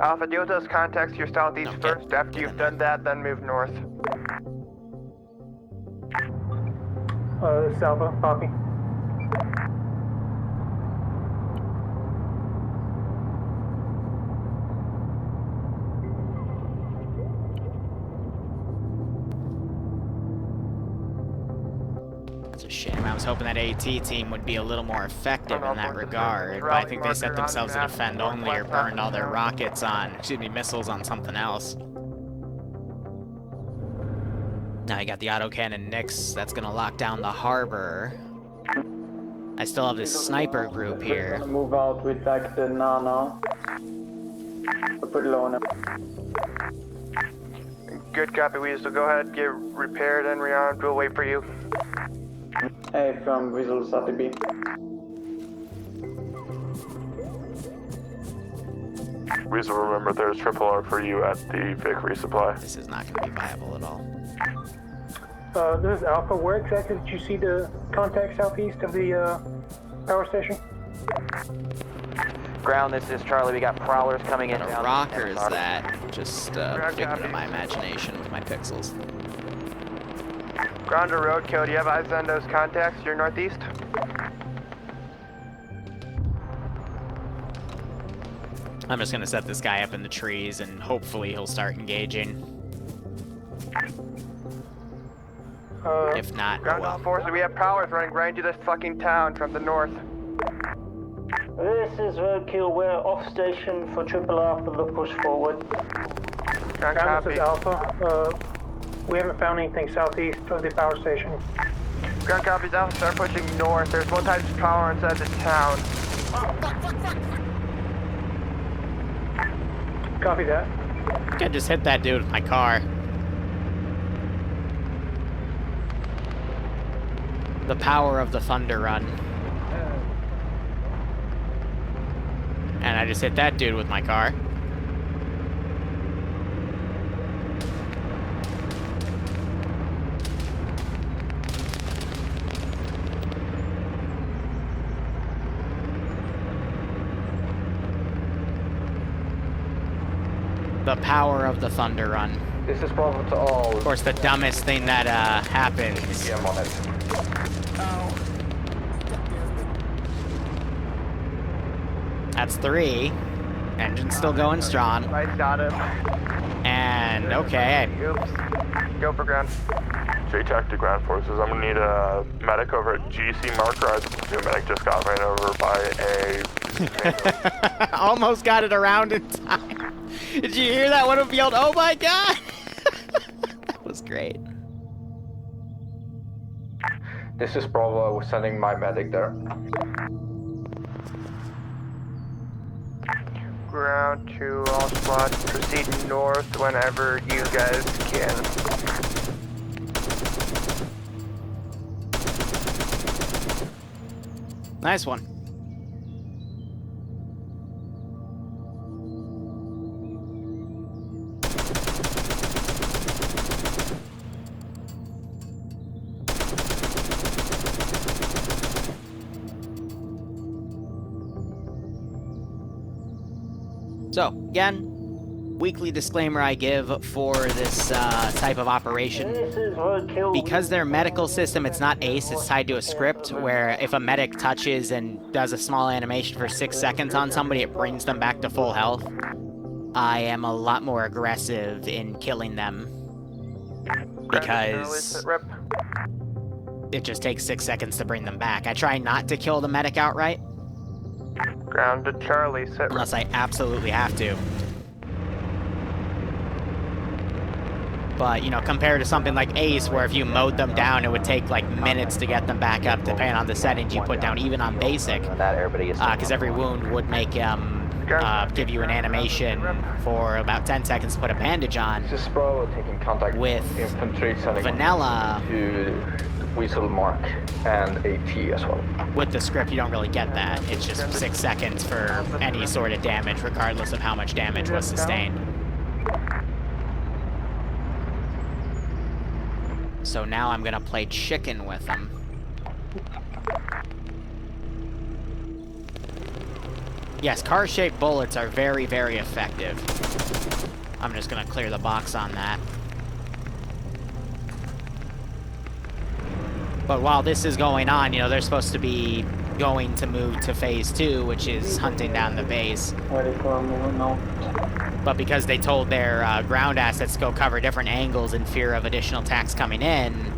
Speaker 8: Alpha, deal with those contacts to your southeast first. After you've done that, then move north.
Speaker 3: This is Alpha. Copy.
Speaker 1: It's a shame. I was hoping that AT team would be a little more effective in that regard, but I think they set themselves to defend only or burned all their rockets on, missiles on something else. Now you got the autocannon Nix, that's gonna lock down the harbor. I still have this sniper group here.
Speaker 6: Move out with like the Nana. We're pretty low now.
Speaker 8: Good copy, Weasel. Go ahead, get repaired and rearmed. We'll wait for you.
Speaker 6: Hey, from Weasel Satibi.
Speaker 2: Weasel, remember there's RRR for you at the Vic resupply.
Speaker 1: This is not going to be viable at all.
Speaker 3: This is Alpha. Where exactly did you see the contact southeast of the power station?
Speaker 9: Ground, this is Charlie. We got prowlers coming in.
Speaker 1: What a rocker is that? Just figment of my imagination with my pixels.
Speaker 8: Ground to Roadkill. Do you have eyes on those contacts? You're northeast?
Speaker 1: I'm just gonna set this guy up in the trees and hopefully he'll start engaging. If not,
Speaker 8: Ground all forces, we have prowlers running right into this fucking town from the north.
Speaker 6: This is Roadkill. We're off station for Triple R for the push forward.
Speaker 8: Ground
Speaker 3: Ground, this
Speaker 8: copy.
Speaker 3: is Alpha. We haven't found anything southeast of the power station.
Speaker 8: Ground copies. Alpha, start pushing north. There's more types of power inside the town.
Speaker 3: Copy that.
Speaker 1: I think I just hit that dude with my car. The power of the Thunder Run. And I just hit that dude with my car. The power of the Thunder Run.
Speaker 11: This is Bravo to all.
Speaker 1: Of course, the dumbest thing that happens.
Speaker 11: Yeah, I'm on it.
Speaker 1: That's 3. Engine's still going strong.
Speaker 8: I got him.
Speaker 1: And okay,
Speaker 8: Oops. Go for ground.
Speaker 2: JTAC to ground forces. I'm gonna need a medic over at GC marker. As the medic just got ran over by a.
Speaker 1: almost got it around in time. Did you hear that? One of them yelled, "Oh my god!" That was great.
Speaker 11: This is Bravo. We're sending my medic there.
Speaker 8: Ground to all squads. Proceed north whenever you guys can.
Speaker 1: Nice one. So, again, weekly disclaimer I give for this type of operation.
Speaker 6: This is Roadkill.
Speaker 1: Because their medical system, it's not ACE, it's tied to a script where if a medic touches and does a small animation for 6 seconds on somebody, it brings them back to full health. I am a lot more aggressive in killing them because it just takes 6 seconds to bring them back. I try not to kill the medic outright.
Speaker 8: Ground to Charlie. Sit.
Speaker 1: Unless I absolutely have to. But, you know, compared to something like Ace, where if you mowed them down, it would take, like, minutes to get them back up, depending on the settings you put down, even on basic. Because every wound would make, give you an animation for about 10 seconds to put a bandage on.
Speaker 11: This is Bravo taking contact
Speaker 1: with
Speaker 11: infantry sending
Speaker 1: vanilla
Speaker 11: to Weasel Mark and AT as well.
Speaker 1: With the script, you don't really get that. It's just 6 seconds for any sort of damage, regardless of how much damage was sustained. So now I'm gonna play chicken with them. Yes, car-shaped bullets are very, very effective. I'm just gonna clear the box on that. But while this is going on, you know, they're supposed to be going to move to phase 2, which is hunting down the base. But because they told their ground assets to go cover different angles in fear of additional attacks coming in,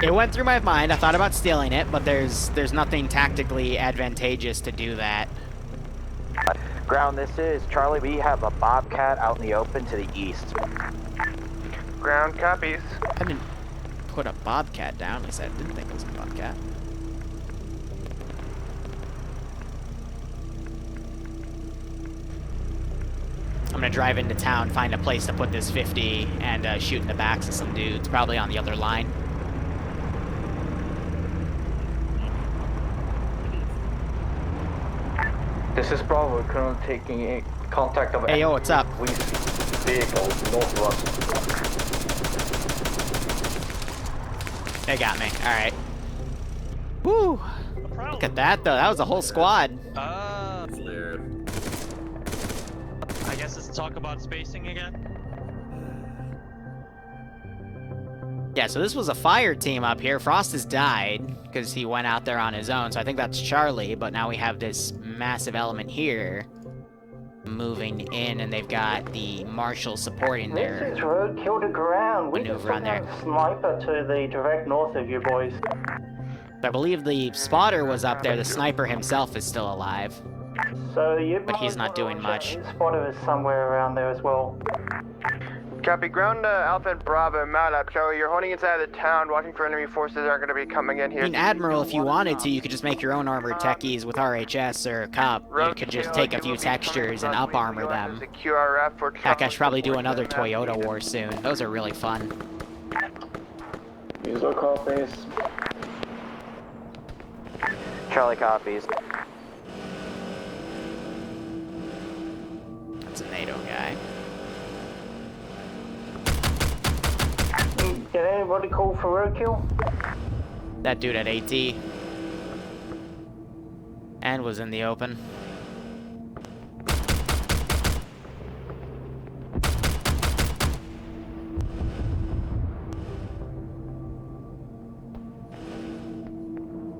Speaker 1: it went through my mind. I thought about stealing it, but there's nothing tactically advantageous to do that.
Speaker 9: Ground, this is Charlie. We have a Bobcat out in the open to the east.
Speaker 8: Ground copies.
Speaker 1: I didn't put a Bobcat down. At least I didn't think it was a Bobcat. I'm gonna drive into town, find a place to put this 50, and shoot in the backs of some dudes, probably on the other line.
Speaker 11: This is Bravo. We're currently taking contact of.
Speaker 1: Hey, yo, what's up?
Speaker 11: Vehicle northwest.
Speaker 1: They got me. All right. Woo! Look at that, though. That was a whole squad.
Speaker 12: I guess it's talk about spacing again.
Speaker 1: Yeah, so this was a fire team up here. Frost has died because he went out there on his own. So I think that's Charlie, but now we have this massive element here. moving in, and they've got the marshal supporting
Speaker 6: This
Speaker 1: their
Speaker 6: is roadkill to ground. We just
Speaker 1: maneuver on there.
Speaker 6: have a sniper to the direct north of you boys.
Speaker 1: I believe the spotter was up there. The sniper himself is still alive.
Speaker 6: So you
Speaker 1: But he's not doing much.
Speaker 6: His spotter is somewhere around there as well.
Speaker 8: Copy. Ground Alpha and Bravo, mount up. Joey, you're holding inside the town, watching for enemy forces that are going to be coming in here.
Speaker 1: I mean, Admiral, if you wanted to, you could just make your own armored techies with RHS or COP. You could just take a few textures and up-armor them. Heck, I should probably do another Toyota war soon. Those are really fun.
Speaker 6: Use our call base.
Speaker 9: Charlie copies.
Speaker 1: That's a NATO guy.
Speaker 6: Did anybody call for roadkill?
Speaker 1: That dude at AT. And was in the open.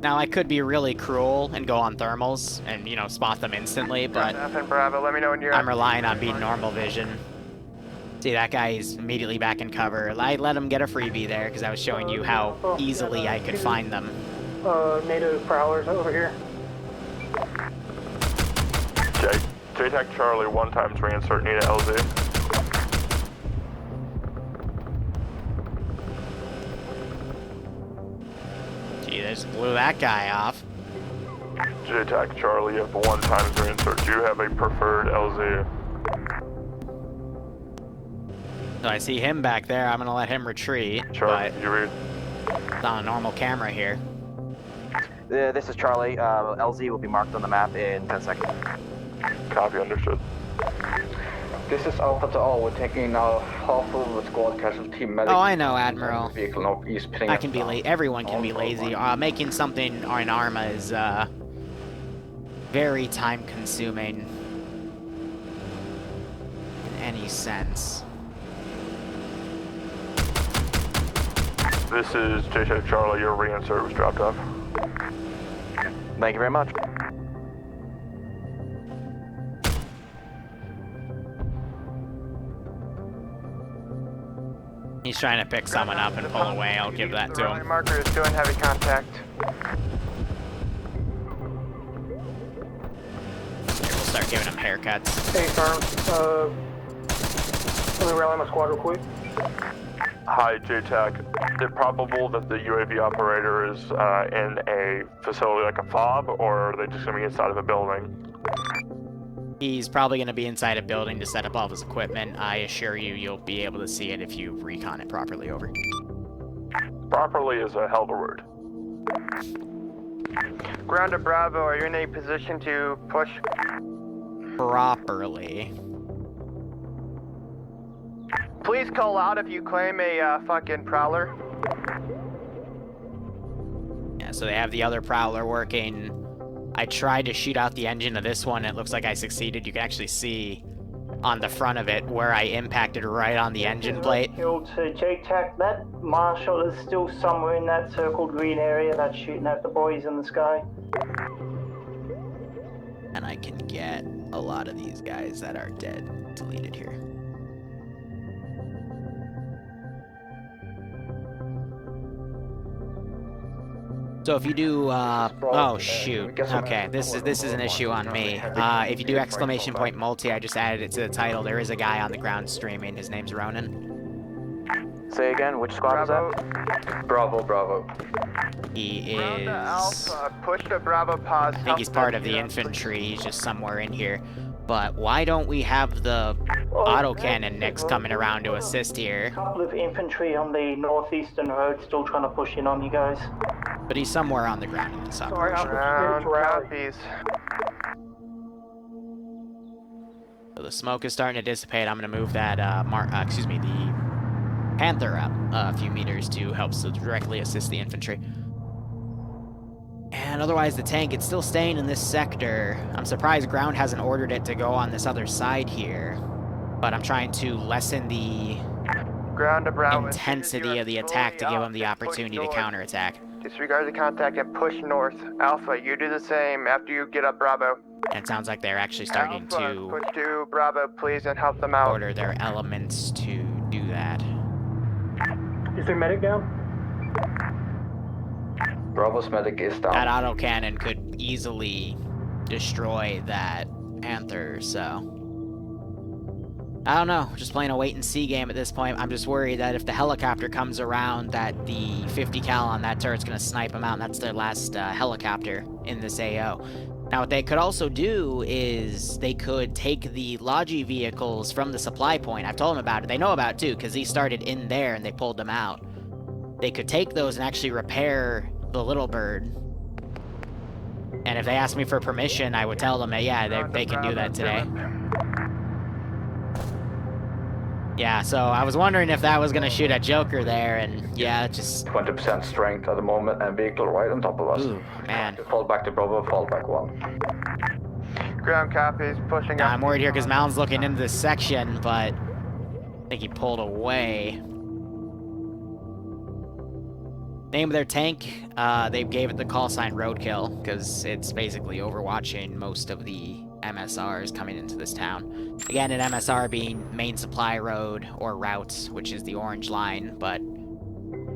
Speaker 1: Now, I could be really cruel and go on thermals and, you know, spot them instantly, but
Speaker 8: Alpha and Bravo, let me know when you're
Speaker 1: I'm relying on being normal vision. See, that guy is immediately back in cover. I let him get a freebie there because I was showing you how easily I could find them.
Speaker 3: NATO prowlers over here.
Speaker 2: JTAC Charlie, 1 times reinsert, need a LZ.
Speaker 1: Gee, they just blew that guy off.
Speaker 2: JTAC Charlie, you have 1 times reinsert. Do you have a preferred LZ?
Speaker 1: So I see him back there. I'm gonna let him retreat.
Speaker 2: Charlie,
Speaker 1: but
Speaker 2: you read?
Speaker 1: it's on a normal camera here.
Speaker 9: This is Charlie. LZ will be marked on the map in 10 seconds.
Speaker 2: Copy, understood.
Speaker 11: This is Alpha to all. We're taking now half of the squad casualty medic.
Speaker 1: Oh, I know, Admiral.
Speaker 11: Vehicle northeast, pitting
Speaker 1: I
Speaker 11: us
Speaker 1: can be
Speaker 11: down.
Speaker 1: late. Everyone can be lazy. Making something in Arma is very time-consuming in any sense.
Speaker 2: This is JTAC Charlie, your reinsert was dropped off.
Speaker 9: Thank you very much.
Speaker 1: He's trying to pick someone up and pull away. I'll give that to him.
Speaker 8: Marker is doing heavy contact.
Speaker 1: We'll start giving him haircuts.
Speaker 3: Hey, Farm. Let me rally my squad real quick.
Speaker 2: Hi, JTAC. Is it probable that the UAV operator is in a facility like a FOB, or are they just going to be inside of a building?
Speaker 1: He's probably going to be inside a building to set up all of his equipment. I assure you, you'll be able to see it if you recon it properly. Over.
Speaker 2: Properly is a hell of a word.
Speaker 8: Ground to Bravo, are you in a position to push?
Speaker 1: Properly.
Speaker 8: Please call out if you claim a fucking prowler.
Speaker 1: Yeah, so they have the other prowler working. I tried to shoot out the engine of this one. It looks like I succeeded. You can actually see on the front of it where I impacted right on the engine plate.
Speaker 6: Killed to JTAC. That marshal is still somewhere in that circled green area that's shooting at the boys in the sky.
Speaker 1: And I can get a lot of these guys that are dead deleted here. So if you do, oh shoot, okay, this is an issue on me. If you do exclamation point multi, I just added it to the title. There is a guy on the ground streaming. His name's Ronan.
Speaker 9: Say again, which squad is that?
Speaker 11: Bravo, Bravo.
Speaker 1: He is...
Speaker 8: Alpha, push to Bravo, pause.
Speaker 1: I think he's part of the infantry. He's just somewhere in here. But why don't we have the autocannon Nicks coming around to assist here?
Speaker 6: A couple of infantry on the northeastern road still trying to push in on you guys.
Speaker 1: But he's somewhere on the ground in this operation. So the smoke is starting to dissipate. I'm going to move that, the Panther up a few meters to help directly assist the infantry. And otherwise, the tank, it's still staying in this sector. I'm surprised ground hasn't ordered it to go on this other side here. But I'm trying to lessen the intensity of the attack to give them the opportunity to counterattack.
Speaker 8: Disregard the contact and push north. Alpha, you do the same after you get up Bravo.
Speaker 1: It sounds like they're actually starting
Speaker 8: Alpha,
Speaker 1: to
Speaker 8: push to Bravo, please, and help them out.
Speaker 1: order their elements to do that.
Speaker 3: Is there medic down?
Speaker 11: Bravo's medic is down.
Speaker 1: That autocannon could easily destroy that Panther, so... I don't know, just playing a wait-and-see game at this point. I'm just worried that if the helicopter comes around, that the 50 cal on that turret's gonna snipe them out, and that's their last helicopter in this AO. Now, what they could also do is they could take the Logi vehicles from the supply point. I've told them about it. They know about it, too, because these started in there, and they pulled them out. They could take those and actually repair the Little Bird. And if they ask me for permission, I would tell them that, yeah, they can do that today. Yeah, so I was wondering if that was going to shoot at Joker there, and yeah, just...
Speaker 11: 20% strength at the moment, and vehicle right on top of us.
Speaker 1: Ooh, man.
Speaker 11: Fall back to Bravo, fall back 1.
Speaker 8: Ground copies, pushing
Speaker 1: Now,
Speaker 8: up.
Speaker 1: I'm worried here because Malon's looking into this section, but I think he pulled away. Name of their tank, they gave it the call sign Roadkill, because it's basically overwatching most of the MSRs coming into this town. Again, an MSR being main supply road or routes, which is the orange line, but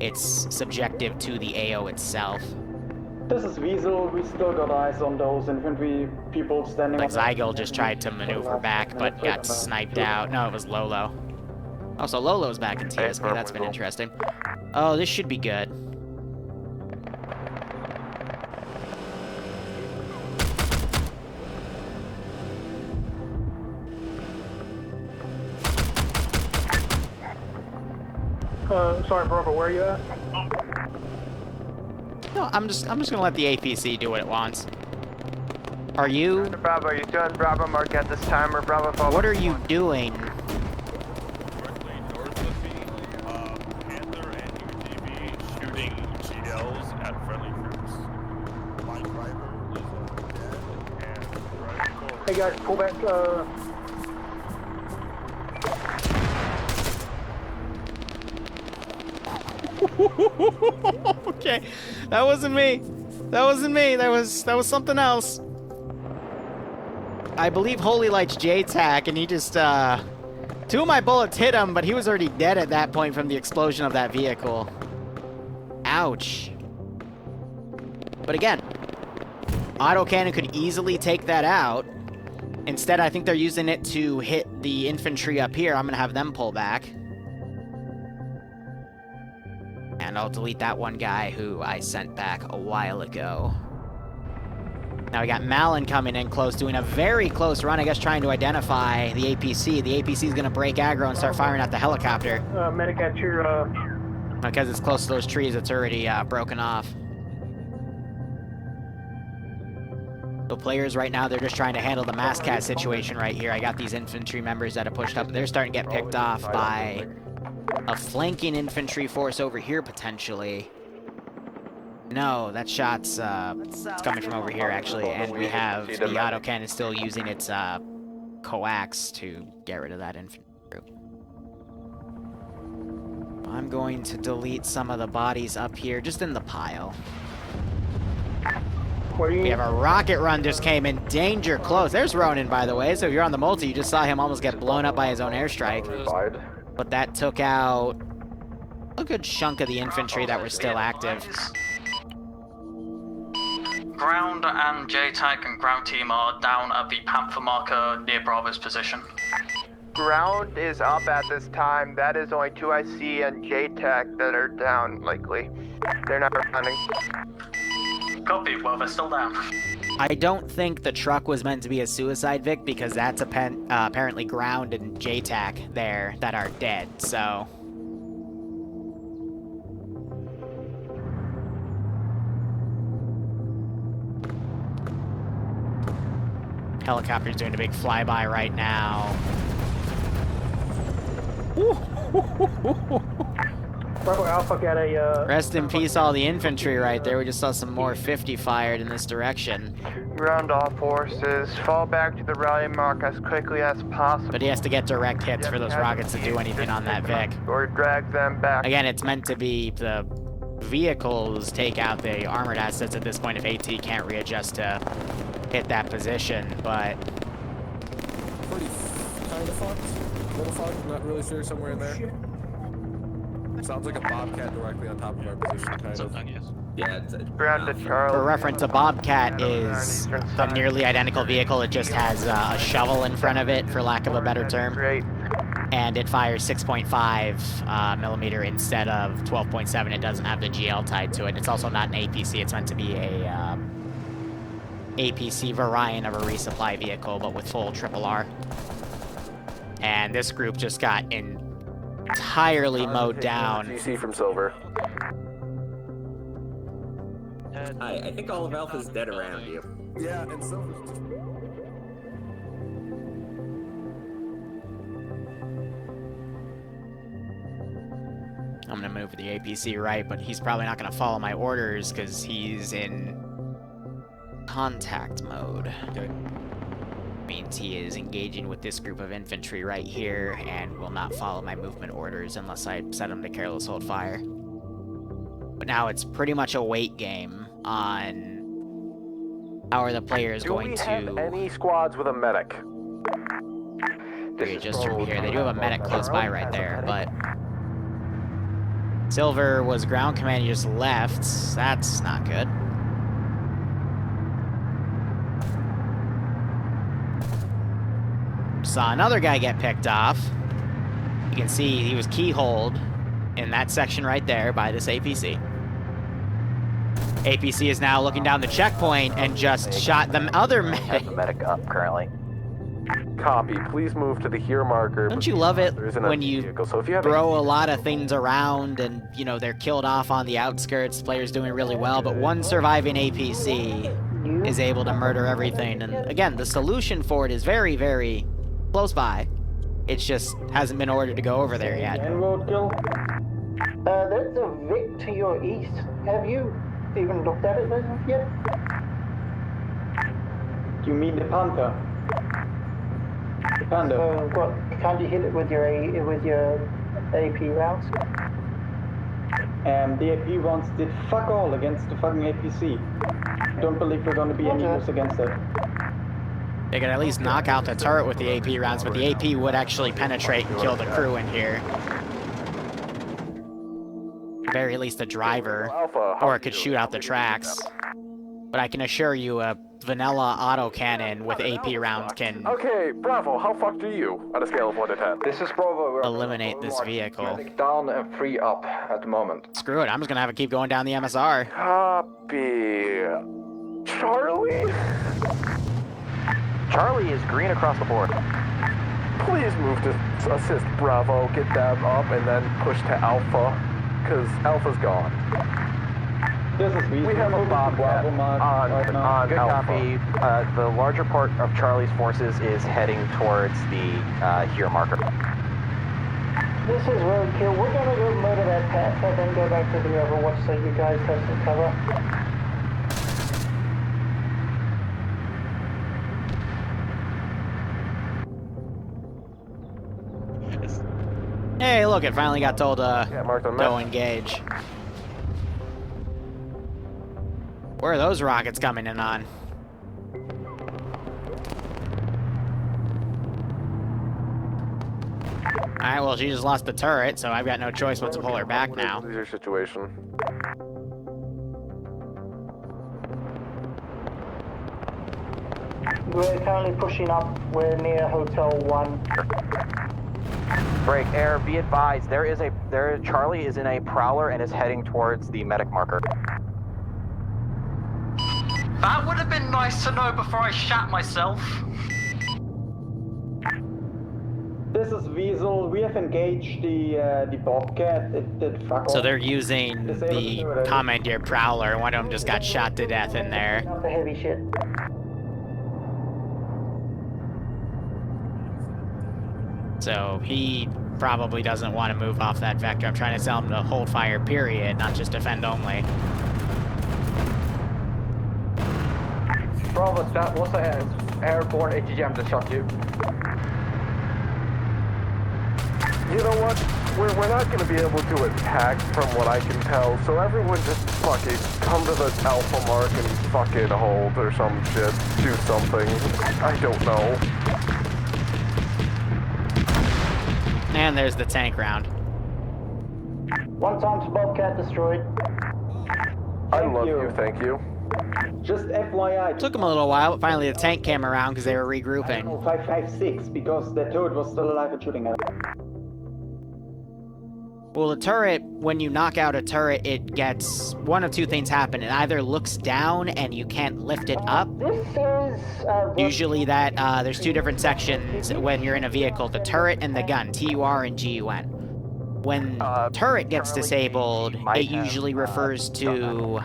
Speaker 1: it's subjective to the AO itself.
Speaker 13: This is Weasel. We still got eyes on those infantry people standing
Speaker 1: like Zygal just tried to maneuver back, but got sniped out. No, it was Lolo. Oh, so Lolo's back in TSP. That's been interesting. Oh, this should be good.
Speaker 3: Sorry, Bravo, where are you at?
Speaker 1: No, I'm just gonna let the APC do what it wants. Are you?
Speaker 8: Bravo, you doing Bravo mark at this time, or Bravo fall?
Speaker 1: What are you doing?
Speaker 14: Directly north of me, Panther and UGB shooting GLs at friendly troops. My driver is dead, and driving forward.
Speaker 3: Hey guys, pull back,
Speaker 1: Okay, that wasn't me. That wasn't me. That was something else. I believe Holy Light's JTAC, and he just 2 of my bullets hit him, but he was already dead at that point from the explosion of that vehicle. Ouch. But again, autocannon could easily take that out. Instead, I think they're using it to hit the infantry up here. I'm gonna have them pull back. And I'll delete that one guy who I sent back a while ago. Now we got Malin coming in close, doing a very close run, I guess trying to identify the APC. The APC is going to break aggro and start firing at the helicopter.
Speaker 3: medic at your,
Speaker 1: Because it's close to those trees, it's already broken off. The players right now, they're just trying to handle the mass cat situation right here. I got these infantry members that have pushed up. They're starting to get picked off by a flanking infantry force over here, potentially. No, that shot's it's coming from over here, actually, and we have the autocannon still using its coax to get rid of that infantry group. I'm going to delete some of the bodies up here, just in the pile. We have a rocket run just came in, danger close. There's Ronin, by the way, so if you're on the multi, you just saw him almost get blown up by his own airstrike. But that took out a good chunk of the infantry that were still active.
Speaker 7: Ground and JTAC and ground team are down at the Panther marker near Bravo's position.
Speaker 8: Ground is up at this time. That is only 2IC and JTAC that are down, likely. They're not running.
Speaker 7: Copy, well, they're still down.
Speaker 1: I don't think the truck was meant to be a suicide Vic, because that's apparently ground and JTAC there that are dead, so... Helicopter's doing a big flyby right now.
Speaker 3: Bravo Alpha got a,
Speaker 1: Rest in peace all the infantry right there. We just saw some more 50 fired in this direction.
Speaker 8: Ground all forces. Fall back to the rally mark as quickly as possible.
Speaker 1: But he has to get direct hits for those rockets to do anything on that Vic.
Speaker 8: Or drag them back.
Speaker 1: Again, it's meant to be the vehicles take out the armored assets at this point if AT can't readjust to hit that position, but...
Speaker 4: Pretty kind of fucked. Little fucked, not really sure, somewhere in there. Sounds like a Bobcat directly on top of our position, kind of.
Speaker 11: Yeah, it's
Speaker 8: Grounded Charlie.
Speaker 1: For reference, a Bobcat is a nearly identical vehicle. It just has a shovel in front of it, for lack of a better term.
Speaker 8: Great.
Speaker 1: And it fires 6.5 millimeter instead of 12.7. It doesn't have the GL tied to it. It's also not an APC. It's meant to be a APC variant of a resupply vehicle, but with full RRR. And this group just got entirely mowed down.
Speaker 15: GC from Silver.
Speaker 11: I think all of Alpha's dead around you.
Speaker 4: Yeah, and Silver's just...
Speaker 1: I'm gonna move the APC right, but he's probably not gonna follow my orders because he's in contact mode.
Speaker 4: Okay.
Speaker 1: Means he is engaging with this group of infantry right here and will not follow my movement orders unless I set him to careless hold fire. But now it's pretty much a wait game on how are the players going to...
Speaker 15: Do we have any squads with a medic?
Speaker 1: Just from here. They do have a medic close by right there, but... Silver was ground command, he just left. That's not good. Saw another guy get picked off. You can see he was keyholed in that section right there by this APC. APC is now looking down the checkpoint and just shot the other medic.
Speaker 9: The medic up currently.
Speaker 15: Copy. Please move to the here marker.
Speaker 1: Don't you love it when you throw a lot of things around and, you know, they're killed off on the outskirts, players doing really well, but one surviving APC is able to murder everything. And again, the solution for it is very, very close by. It just hasn't been ordered to go over there yet.
Speaker 6: There's a Vic to your east. Have you even looked at it yet?
Speaker 13: You mean the Panther? The Panda.
Speaker 6: What? Can't you hit it with your AP rounds?
Speaker 13: The AP rounds did fuck all against the fucking APC. Don't believe we're gonna be any use against it.
Speaker 1: They could at least knock out the turret with the AP rounds, but the AP would actually penetrate and kill the crew in here. At very least the driver, or it could shoot out the tracks. But I can assure you a vanilla autocannon with AP rounds can...
Speaker 15: Okay, Bravo, how fucked are you on a scale of 1 to 10?
Speaker 11: This is Bravo. We're
Speaker 1: eliminate this vehicle.
Speaker 11: Down and 3 up at the moment.
Speaker 1: Screw it, I'm just gonna have it keep going down the MSR.
Speaker 15: Copy. Charlie?
Speaker 9: Charlie is green across the board.
Speaker 15: Please move to assist Bravo, get them up, and then push to Alpha, because Alpha's gone.
Speaker 13: This is
Speaker 15: we have a Bobcat on
Speaker 9: Good
Speaker 15: Alpha.
Speaker 9: copy. The larger part of Charlie's forces is heading towards the here marker.
Speaker 6: This is roadkill. We're gonna go murder that Panther, then go back to the Overwatch so you guys have some cover.
Speaker 1: Hey, look, it finally got told to go engage. Where are those rockets coming in on? Alright, well, she just lost the turret, so I've got no choice but to pull her back now.
Speaker 15: What is your situation?
Speaker 6: We're currently pushing up. We're near Hotel 1.
Speaker 9: Break air, be advised, Charlie is in a prowler and is heading towards the medic marker.
Speaker 7: That would have been nice to know before I shat myself.
Speaker 13: This is Weasel. We have engaged the Bobcat. It did fuck
Speaker 1: So
Speaker 13: all.
Speaker 1: they're using the Commandeer Prowler. One of them just got shot to death in there.
Speaker 6: Not the heavy shit.
Speaker 1: So he probably doesn't want to move off that vector. I'm trying to tell him to hold fire, period, not just defend only.
Speaker 11: Bravo, that was an airborne ATGM that shot you.
Speaker 15: You know what? we're not going to be able to attack from what I can tell, so everyone just fucking come to the Alpha mark and fucking hold or some shit. Do something. I don't know.
Speaker 1: And there's the tank round.
Speaker 6: One times Bobcat destroyed.
Speaker 15: I love you, thank you.
Speaker 13: Just FYI.
Speaker 1: Took them a little while, but finally the tank came around because they were regrouping.
Speaker 13: 556, because the turret was still alive and shooting at it.
Speaker 1: Well, the turret, when you knock out a turret, it gets... one of two things happen. It either looks down and you can't lift it up.
Speaker 6: This is...
Speaker 1: Usually that, there's two different sections when you're in a vehicle. The turret and the gun. TUR and GUN. When turret gets disabled, it usually refers to...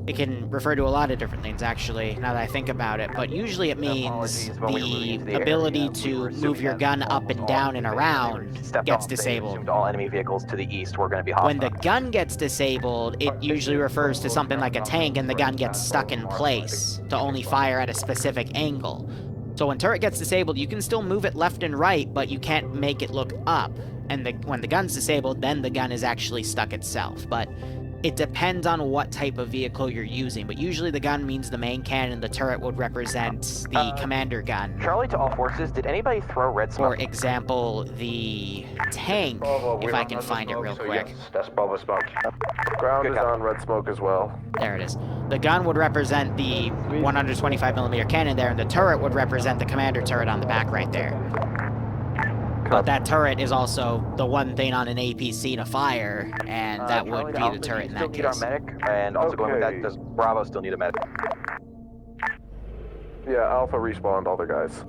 Speaker 1: It can refer to a lot of different things, actually, now that I think about it, but usually it means the ability to move your gun up and down and around gets disabled.
Speaker 9: All enemy vehicles to the east were going to be hostile.
Speaker 1: When the gun gets disabled, it usually refers to something like a tank and the gun gets stuck in place to only fire at a specific angle. So when turret gets disabled, you can still move it left and right, but you can't make it look up. And when the gun's disabled, then the gun is actually stuck itself. But it depends on what type of vehicle you're using, but usually the gun means the main cannon, the turret would represent the commander gun.
Speaker 9: Charlie to all forces, did anybody throw red smoke?
Speaker 1: For example, the tank, if I can find it real quick.
Speaker 11: Yes, that's Bravo smoke.
Speaker 15: Ground is on red smoke as well.
Speaker 1: There it is. The gun would represent the 125mm cannon there, and the turret would represent the commander turret on the back right there. But that turret is also the one thing on an APC to fire, and that would be the turret in that case.
Speaker 9: Our medic, and also going with that, does Bravo still need a medic?
Speaker 15: Yeah, Alpha respawned all their guys.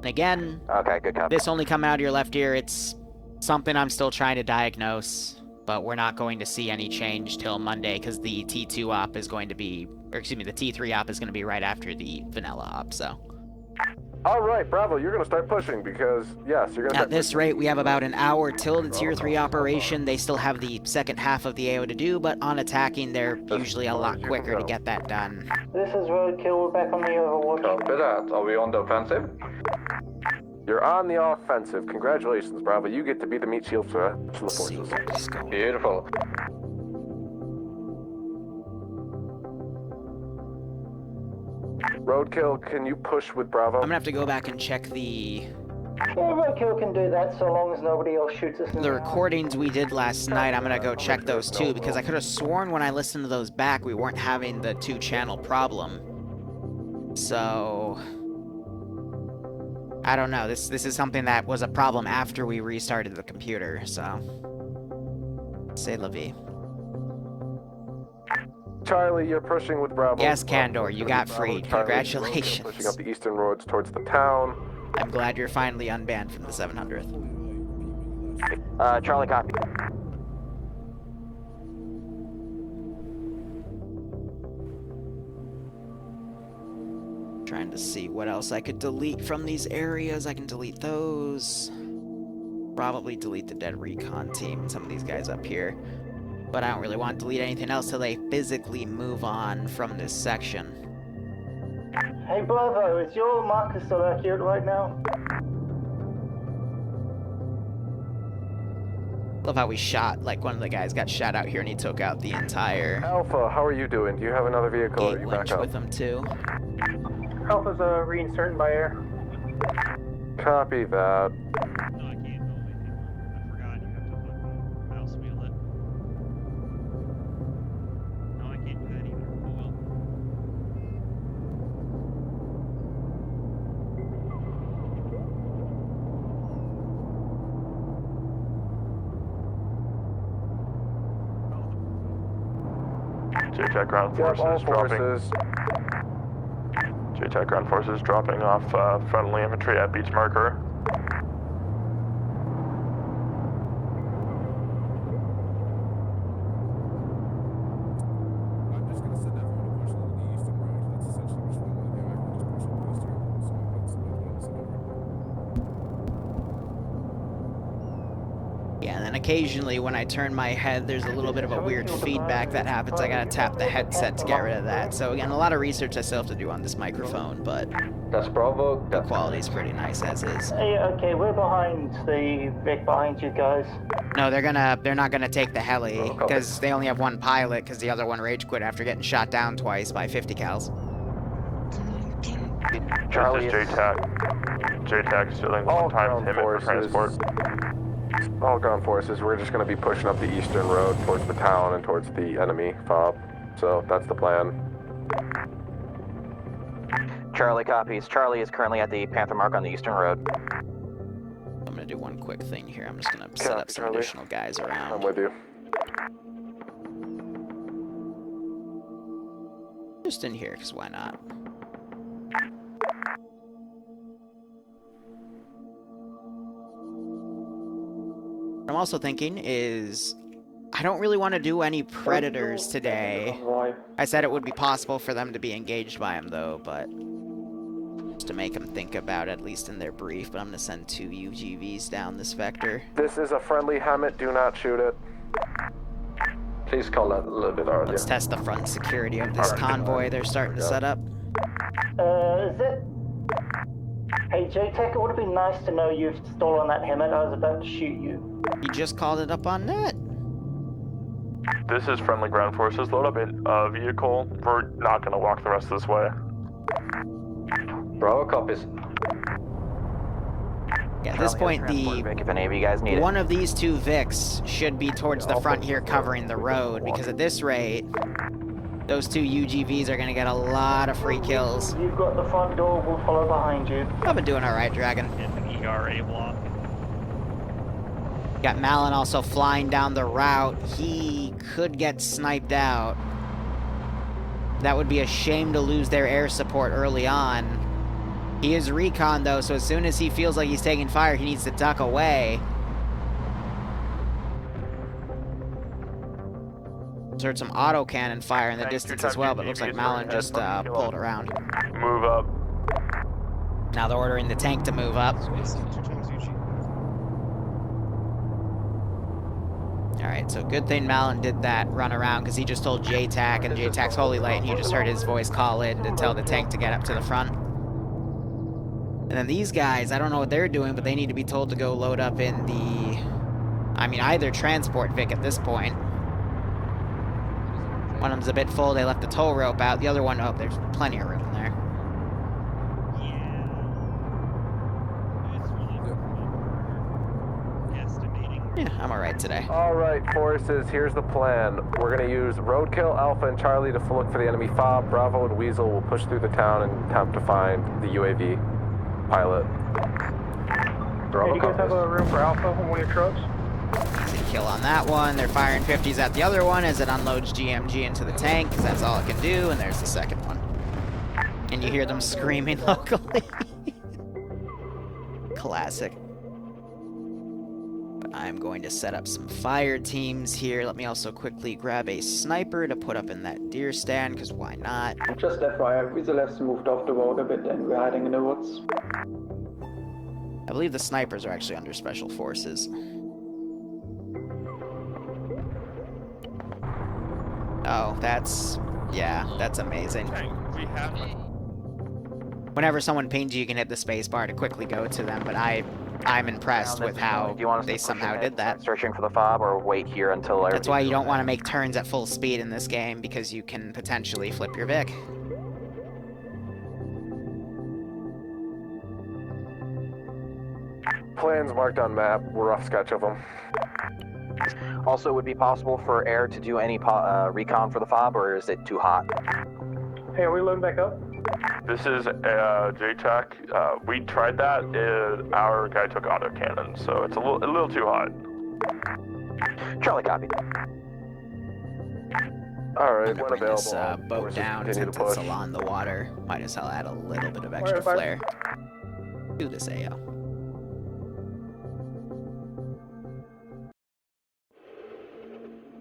Speaker 1: Again,
Speaker 9: okay, good copy.
Speaker 1: This only come out of your left ear. It's something I'm still trying to diagnose, but we're not going to see any change till Monday because the T2 op is going to be, or excuse me, the T3 op is going to be right after the vanilla op, so.
Speaker 15: All right, Bravo, you're going to start pushing because, yes, you're going to
Speaker 1: At this rate, we have about an hour till the Tier 3 operation. They still have the second half of the AO to do, but on attacking, they're usually a lot quicker to get that done.
Speaker 6: This is Roadkill, we're back on the Overwatch.
Speaker 11: Copy that. Are we on the offensive?
Speaker 15: You're on the offensive. Congratulations, Bravo. You get to be the meat shield for the forces.
Speaker 11: Beautiful.
Speaker 15: Roadkill, can you push with Bravo?
Speaker 1: I'm gonna have to go back and check the...
Speaker 6: Yeah, Roadkill can do that so long as nobody else shoots us in
Speaker 1: the recordings we did last night. I'm gonna go check those too, because I could have sworn when I listened to those back, we weren't having the 2-channel problem. So... I don't know. This is something that was a problem after we restarted the computer, so... C'est la vie.
Speaker 15: Charlie, you're pushing with Bravo.
Speaker 1: Yes, Candor, you got freed. Congratulations.
Speaker 15: Pushing up the eastern roads towards the town.
Speaker 1: I'm glad you're finally unbanned from the 700th.
Speaker 9: Charlie, copy.
Speaker 1: Trying to see what else I could delete from these areas. I can delete those. Probably delete the dead recon team and some of these guys up here. But I don't really want to delete anything else till they physically move on from this section.
Speaker 6: Hey Bravo, is your marker still accurate right now?
Speaker 1: Love how we shot, like one of the guys got shot out here and he took out the entire...
Speaker 15: Alpha, how are you doing? Do you have another vehicle or are you back up?
Speaker 1: with them too.
Speaker 3: Alpha's reinserting by air.
Speaker 15: Copy that.
Speaker 2: JTAC ground forces dropping. JTAC ground forces dropping off friendly infantry at beach marker.
Speaker 1: Yeah, and then occasionally when I turn my head, there's a little bit of a weird feedback that happens. I gotta tap the headset to get rid of that. So again, a lot of research I still have to do on this microphone, but
Speaker 11: That's Bravo.
Speaker 1: the quality's pretty nice as is.
Speaker 6: Hey, okay, we're behind the Vic behind you guys.
Speaker 1: No, they're not gonna take the heli, because they only have one pilot, because the other one rage quit after getting shot down twice by 50 cals.
Speaker 2: This is JTAC. JTAC is doing one-time payment for transport.
Speaker 15: All ground forces, we're just going to be pushing up the eastern road towards the town and towards the enemy FOB. So that's the plan.
Speaker 9: Charlie copies. Charlie is currently at the Panther Mark on the eastern road.
Speaker 1: I'm gonna do one quick thing here. I'm just gonna set up some additional guys around.
Speaker 15: I'm with you.
Speaker 1: Just in here, because why not? What I'm also thinking is, I don't really want to do any predators today. I said it would be possible for them to be engaged by him, though, but just to make them think about it, at least in their brief. But I'm going to send 2 UGVs down this vector.
Speaker 15: This is a friendly Hammett, do not shoot it.
Speaker 11: Please call that a little bit earlier.
Speaker 1: Let's test the front security of this convoy they're starting to set up.
Speaker 6: Is it? Hey, JTAC, it would have been nice to know you've stolen that Hammett. I was about to shoot you.
Speaker 1: You just called it up on net.
Speaker 2: This is friendly ground forces. Load up a vehicle. We're not going to walk the rest of this way.
Speaker 11: Bravo copies.
Speaker 1: Yeah, at this point,
Speaker 9: if any of you guys need
Speaker 1: one of these 2 Vics should be towards the front here covering the road, because at this rate, those 2 UGVs are going to get a lot of free kills.
Speaker 6: You've got the front door, we'll follow behind you.
Speaker 1: I've been doing alright, Dragon.
Speaker 12: An ERA block.
Speaker 1: Got Malin also flying down the route. He could get sniped out. That would be a shame to lose their air support early on. He is recon, though, so as soon as he feels like he's taking fire, he needs to duck away. Heard some autocannon fire in the distance as well, but looks like Malin just pulled around.
Speaker 2: Move up.
Speaker 1: Now they're ordering the tank to move up. Alright, so good thing Malin did that run around, because he just told JTAC, and JTAC's Holy Light, and you just heard his voice call in to tell the tank to get up to the front. And then these guys, I don't know what they're doing, but they need to be told to go load up in the... I mean, either transport Vic at this point. One of them's a bit full, they left the tow rope out. The other one, oh, there's plenty of room in there. Yeah, I'm alright today.
Speaker 15: Alright, forces, here's the plan. We're going to use Roadkill, Alpha, and Charlie to look for the enemy FOB. Bravo and Weasel will push through the town and attempt to find the UAV pilot.
Speaker 3: Bravo, do you guys have a room for Alpha on one of your trucks?
Speaker 1: Easy kill on that one. They're firing 50s at the other one as it unloads GMG into the tank, because that's all it can do, and there's the second one. And you hear them screaming locally. Classic. I'm going to set up some fire teams here. Let me also quickly grab a sniper to put up in that deer stand, because why not?
Speaker 13: Just FYI, Weasel has moved off the road a bit and we're hiding in the woods.
Speaker 1: I believe the snipers are actually under special forces. Oh, that's... yeah, that's amazing. Whenever someone pings you, you can hit the space bar to quickly go to them, but I'm impressed with how they somehow did that.
Speaker 9: Searching for the FOB, or wait here until...
Speaker 1: That's why you don't want to make turns at full speed in this game, because you can potentially flip your Vic.
Speaker 15: Plans marked on map, rough sketch of them.
Speaker 9: Also, would it be possible for air to do any recon for the FOB, or is it too hot?
Speaker 3: Hey, are we loading back up?
Speaker 2: This is JTAC. We tried that. Our guy took autocannon, so it's a little too hot.
Speaker 9: Charlie, copy.
Speaker 15: Alright, when
Speaker 1: bring
Speaker 15: available.
Speaker 1: This boat down since it's along the water. Might as well add a little bit of extra flair. Do this AO.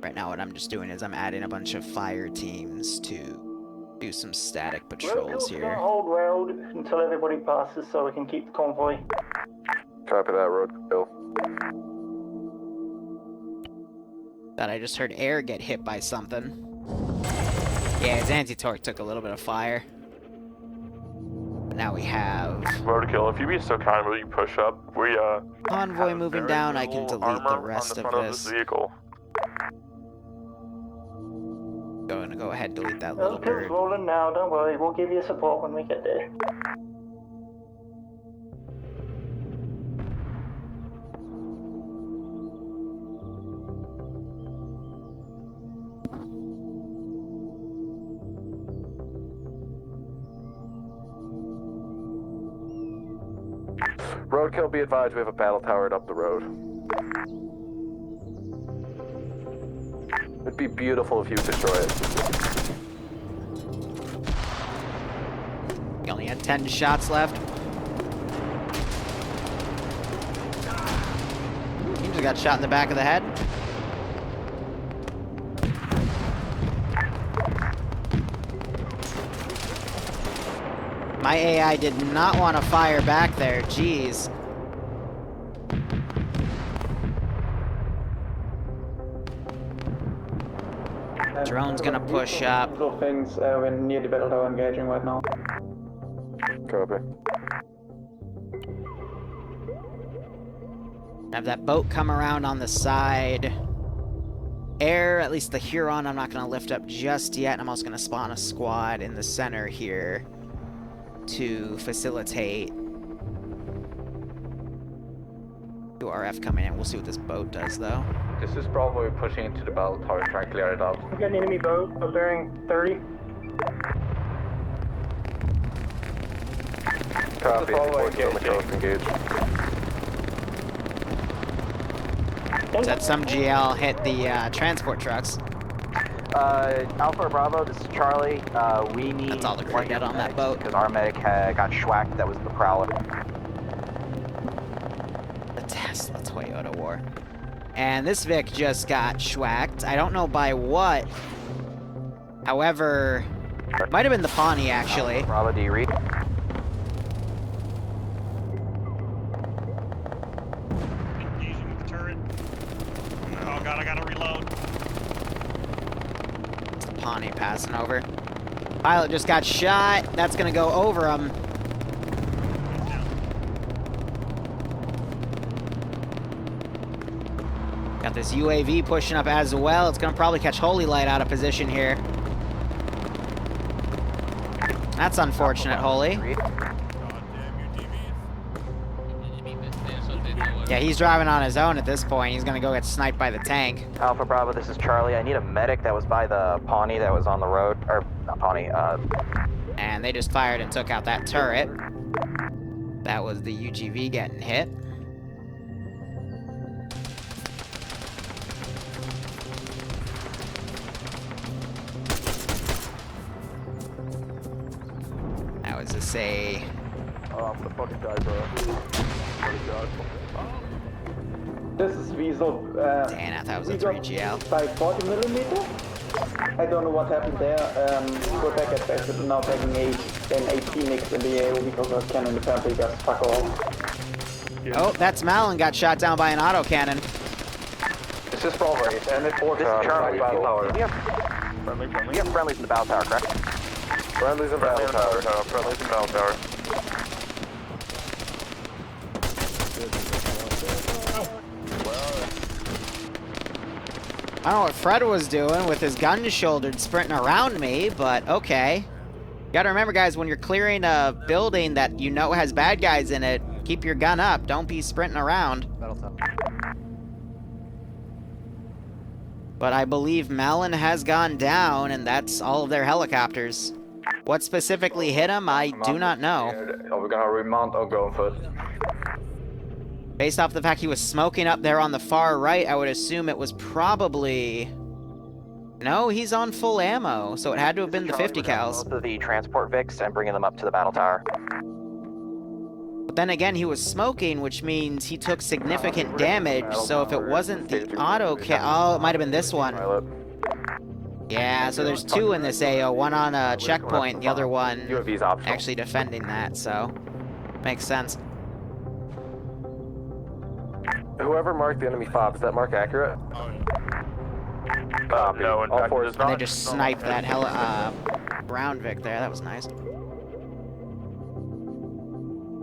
Speaker 1: Right now what I'm just doing is I'm adding a bunch of fire teams to do some static patrols here.
Speaker 6: Hold road until everybody passes so we can keep the convoy.
Speaker 15: Copy that, Roadkill.
Speaker 1: Thought I just heard air get hit by something. Yeah, his anti-torque took a little bit of fire. But now we have...
Speaker 2: Roadkill, if you be so kind, will you push up? We,
Speaker 1: Convoy moving down, I can delete the rest of this.
Speaker 2: Vehicle.
Speaker 1: Gonna go ahead and delete that little
Speaker 6: Roadkill's
Speaker 1: bird.
Speaker 6: rolling now, don't worry, we'll give you support when we get there.
Speaker 15: Roadkill, be advised, we have a battle tower up the road. It'd be beautiful if you destroy it.
Speaker 1: We only had 10 shots left. He just got shot in the back of the head. My AI did not want to fire back there, jeez. Drone's gonna push up.
Speaker 13: Little things, we're near the battle tower engaging right now.
Speaker 15: Copy.
Speaker 1: Have that boat come around on the side. Air, at least the Huron, I'm not gonna lift up just yet. I'm also gonna spawn a squad in the center here to facilitate URF coming in. We'll see what this boat does, though.
Speaker 11: This is probably pushing into the battle tower, try and clear it out.
Speaker 3: We've got an enemy boat, a bearing 30.
Speaker 15: Copy, forces on the coast engage.
Speaker 1: Said some GL hit the transport trucks.
Speaker 9: Alpha Bravo, this is Charlie. We need...
Speaker 1: That's all the crew got on that boat.
Speaker 9: Because our medic got schwacked, that was the Prowler.
Speaker 1: The Tesla Toyota war. And this Vic just got schwacked. I don't know by what. However, might have been the Pawnee, actually.
Speaker 9: Alpha Bravo, do you read?
Speaker 12: Engaging with the turret. Oh god, I gotta reload.
Speaker 1: It's the Pawnee passing over. Pilot just got shot. That's gonna go over him. Got this UAV pushing up as well. It's gonna probably catch Holy Light out of position here. That's unfortunate, Holy. Yeah, he's driving on his own at this point. He's gonna go get sniped by the tank.
Speaker 9: Alpha Bravo, this is Charlie. I need a medic that was by the Pawnee that was on the road. Or, not Pawnee,
Speaker 1: And they just fired and took out that turret. That was the UGV getting hit. That was just a...
Speaker 15: Oh, I'm gonna fucking die, bro.
Speaker 13: This is Weasel.
Speaker 1: Damn, I thought it was a
Speaker 13: we got
Speaker 1: 3GL.
Speaker 13: By 40 millimeter. I don't know what happened there. Go back at base, but now taking an 18x in the AO because our cannon apparently just fuck off.
Speaker 1: Oh, that's Malin got shot down by an autocannon.
Speaker 11: This is Bravo, it's M4,
Speaker 9: this is Charlie.
Speaker 11: battle tower.
Speaker 9: We have friendlies in the battle tower, correct?
Speaker 15: Friendlies in battle tower.
Speaker 2: Friendlies in battle tower.
Speaker 1: I don't know what Fred was doing with his gun shouldered sprinting around me, but okay. Gotta remember, guys, when you're clearing a building that you know has bad guys in it, keep your gun up. Don't be sprinting around. But I believe Malin has gone down, and that's all of their helicopters. What specifically hit him, I do not know.
Speaker 11: Are we gonna remount or go on foot?
Speaker 1: Based off the fact he was smoking up there on the far right, I would assume it was probably... No, he's on full ammo, so it had to have been the 50 cals.
Speaker 9: Both of the transport Vics and bringing them up to the battle tower.
Speaker 1: But then again, he was smoking, which means he took significant damage, so if it wasn't the auto oh, it might have been this one. Yeah, so there's two in this AO, one on a checkpoint, the other one actually defending that, so makes sense.
Speaker 15: Whoever marked the enemy FOB, is that mark accurate?
Speaker 2: No, in fact, it is
Speaker 1: And
Speaker 2: not.
Speaker 1: they just sniped that Brown Vic there. That was nice.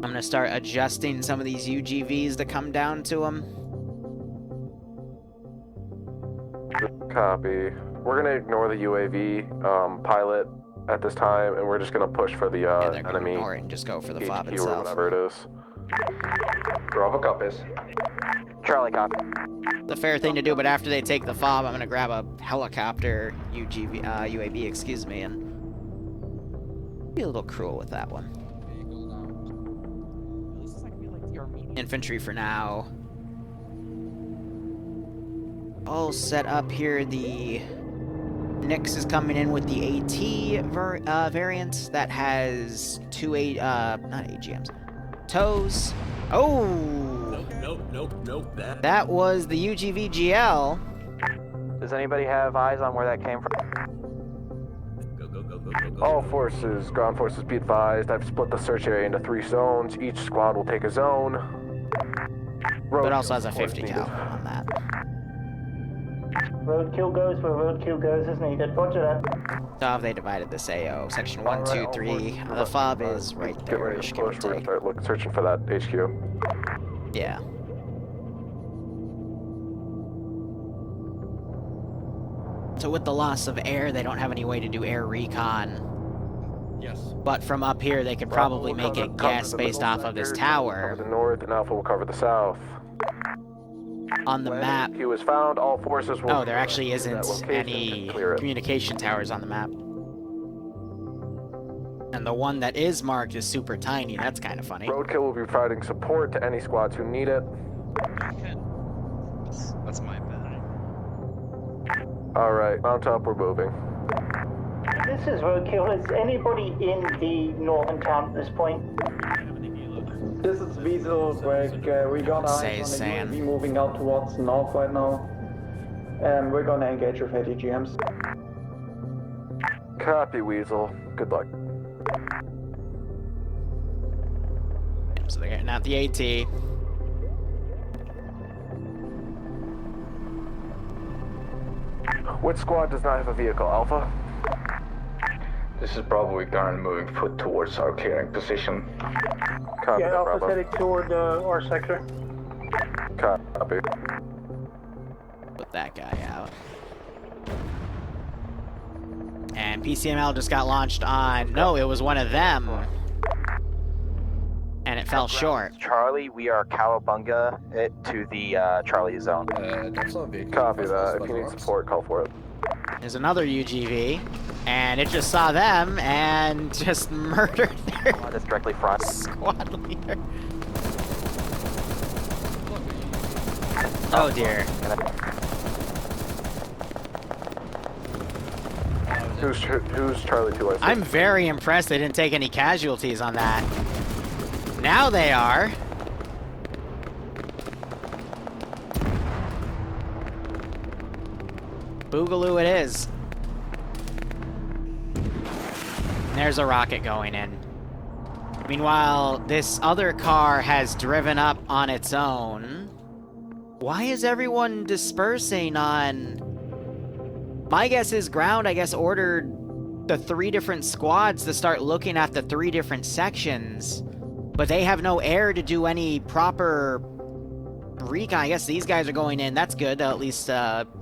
Speaker 1: I'm gonna start adjusting some of these UGVs to come down to them.
Speaker 15: Copy. We're gonna ignore the UAV pilot at this time, and we're just gonna push for the
Speaker 1: They're gonna
Speaker 15: enemy
Speaker 1: ignore it and just go for the FOB
Speaker 15: HQ or
Speaker 1: itself.
Speaker 15: whatever it is.
Speaker 11: Bravo copies.
Speaker 9: Charlie copy.
Speaker 1: The fair thing to do, but after they take the FOB, I'm gonna grab a helicopter UAV, excuse me, and be a little cruel with that one. Infantry for now. All set up here. The Nix is coming in with the AT variant that has two not AGMs, tows. Oh!
Speaker 16: Nope.
Speaker 1: That was the UGV-GL.
Speaker 9: Does anybody have eyes on where that came from?
Speaker 16: Go.
Speaker 15: All forces, ground forces, be advised. I've split the search area into 3 zones. Each squad will take a zone.
Speaker 1: But also has a 50 cal on that.
Speaker 6: Roadkill goes where roadkill goes as needed. Roger that.
Speaker 1: So have they divided this AO? Section 1, 2, 3. The FOB is right there.
Speaker 15: Get ready to push. We're gonna start searching for that HQ.
Speaker 1: Yeah. So with the loss of air, they don't have any way to do air recon.
Speaker 16: Yes.
Speaker 1: But from up here, they could probably make it guess based off of this tower.
Speaker 15: Cover the north, and Alpha will cover the south.
Speaker 1: On the map.
Speaker 15: HQ is found. All forces will.
Speaker 1: Oh, there actually isn't any communication towers on the map. And the one that is marked is super tiny. That's kind of funny.
Speaker 15: Roadkill will be providing support to any squads who need it.
Speaker 5: That's my bad.
Speaker 15: All right, mount up. We're moving.
Speaker 6: This is roadkill. Is anybody in the northern town at this point?
Speaker 13: This is Weasel, Greg. We got eyes on the UAV moving out towards north right now. We're gonna engage with ATGMs.
Speaker 15: Copy, Weasel. Good luck.
Speaker 1: So they're getting out the AT.
Speaker 15: Which squad does not have a vehicle, Alpha?
Speaker 11: This is Bravo. We're currently moving foot towards our clearing position.
Speaker 15: Copy,
Speaker 3: Yeah, Alpha's
Speaker 15: Bravo.
Speaker 3: heading toward our sector.
Speaker 15: Copy.
Speaker 1: Put that guy out. And PCML just got launched on... No, it was one of them. And it fell short.
Speaker 9: Charlie, we are cowabunga it to the Charlie zone.
Speaker 15: Copy that. If you need support, call for it.
Speaker 1: There's another UGV, and it just saw them and just murdered their
Speaker 9: That's directly front.
Speaker 1: squad leader. Oh dear.
Speaker 15: Who's Charlie 2?
Speaker 1: I'm very impressed they didn't take any casualties on that. Now they are. Boogaloo it is. There's a rocket going in. Meanwhile, this other car has driven up on its own. Why is everyone dispersing on... My guess is ground, I guess, ordered the 3 different squads to start looking at the 3 different sections. But they have no air to do any proper recon. I guess these guys are going in. That's good. They'll at least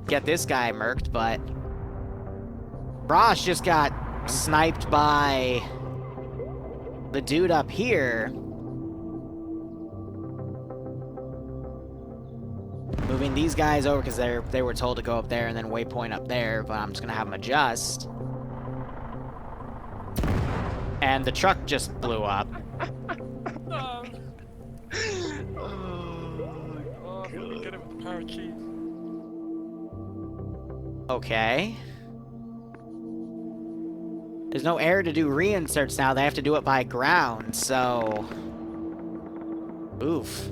Speaker 1: get this guy murked, but... Rosh just got sniped by the dude up here. Moving these guys over because they were told to go up there and then waypoint up there, but I'm just gonna have them adjust. And the truck just blew up.
Speaker 5: Get it with the power cheese.
Speaker 1: Okay. There's no air to do reinserts now. They have to do it by ground, so... Oof.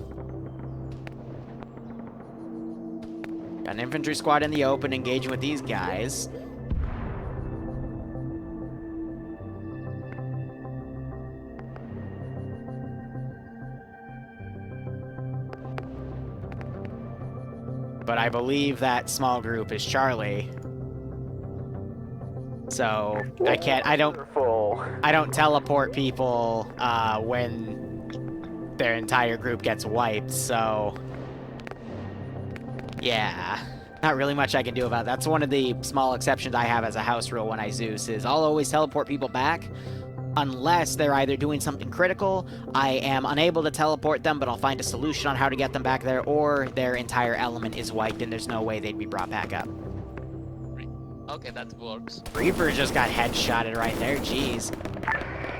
Speaker 1: Got an infantry squad in the open engaging with these guys. But I believe that small group is Charlie. So I can't. I don't teleport people when their entire group gets wiped. So yeah, not really much I can do about that. That's one of the small exceptions I have as a house rule when I Zeus is I'll always teleport people back. Unless they're either doing something critical, I am unable to teleport them, but I'll find a solution on how to get them back there, or their entire element is wiped and there's no way they'd be brought back up.
Speaker 10: Okay, that works.
Speaker 1: Reaper just got headshotted right there, jeez.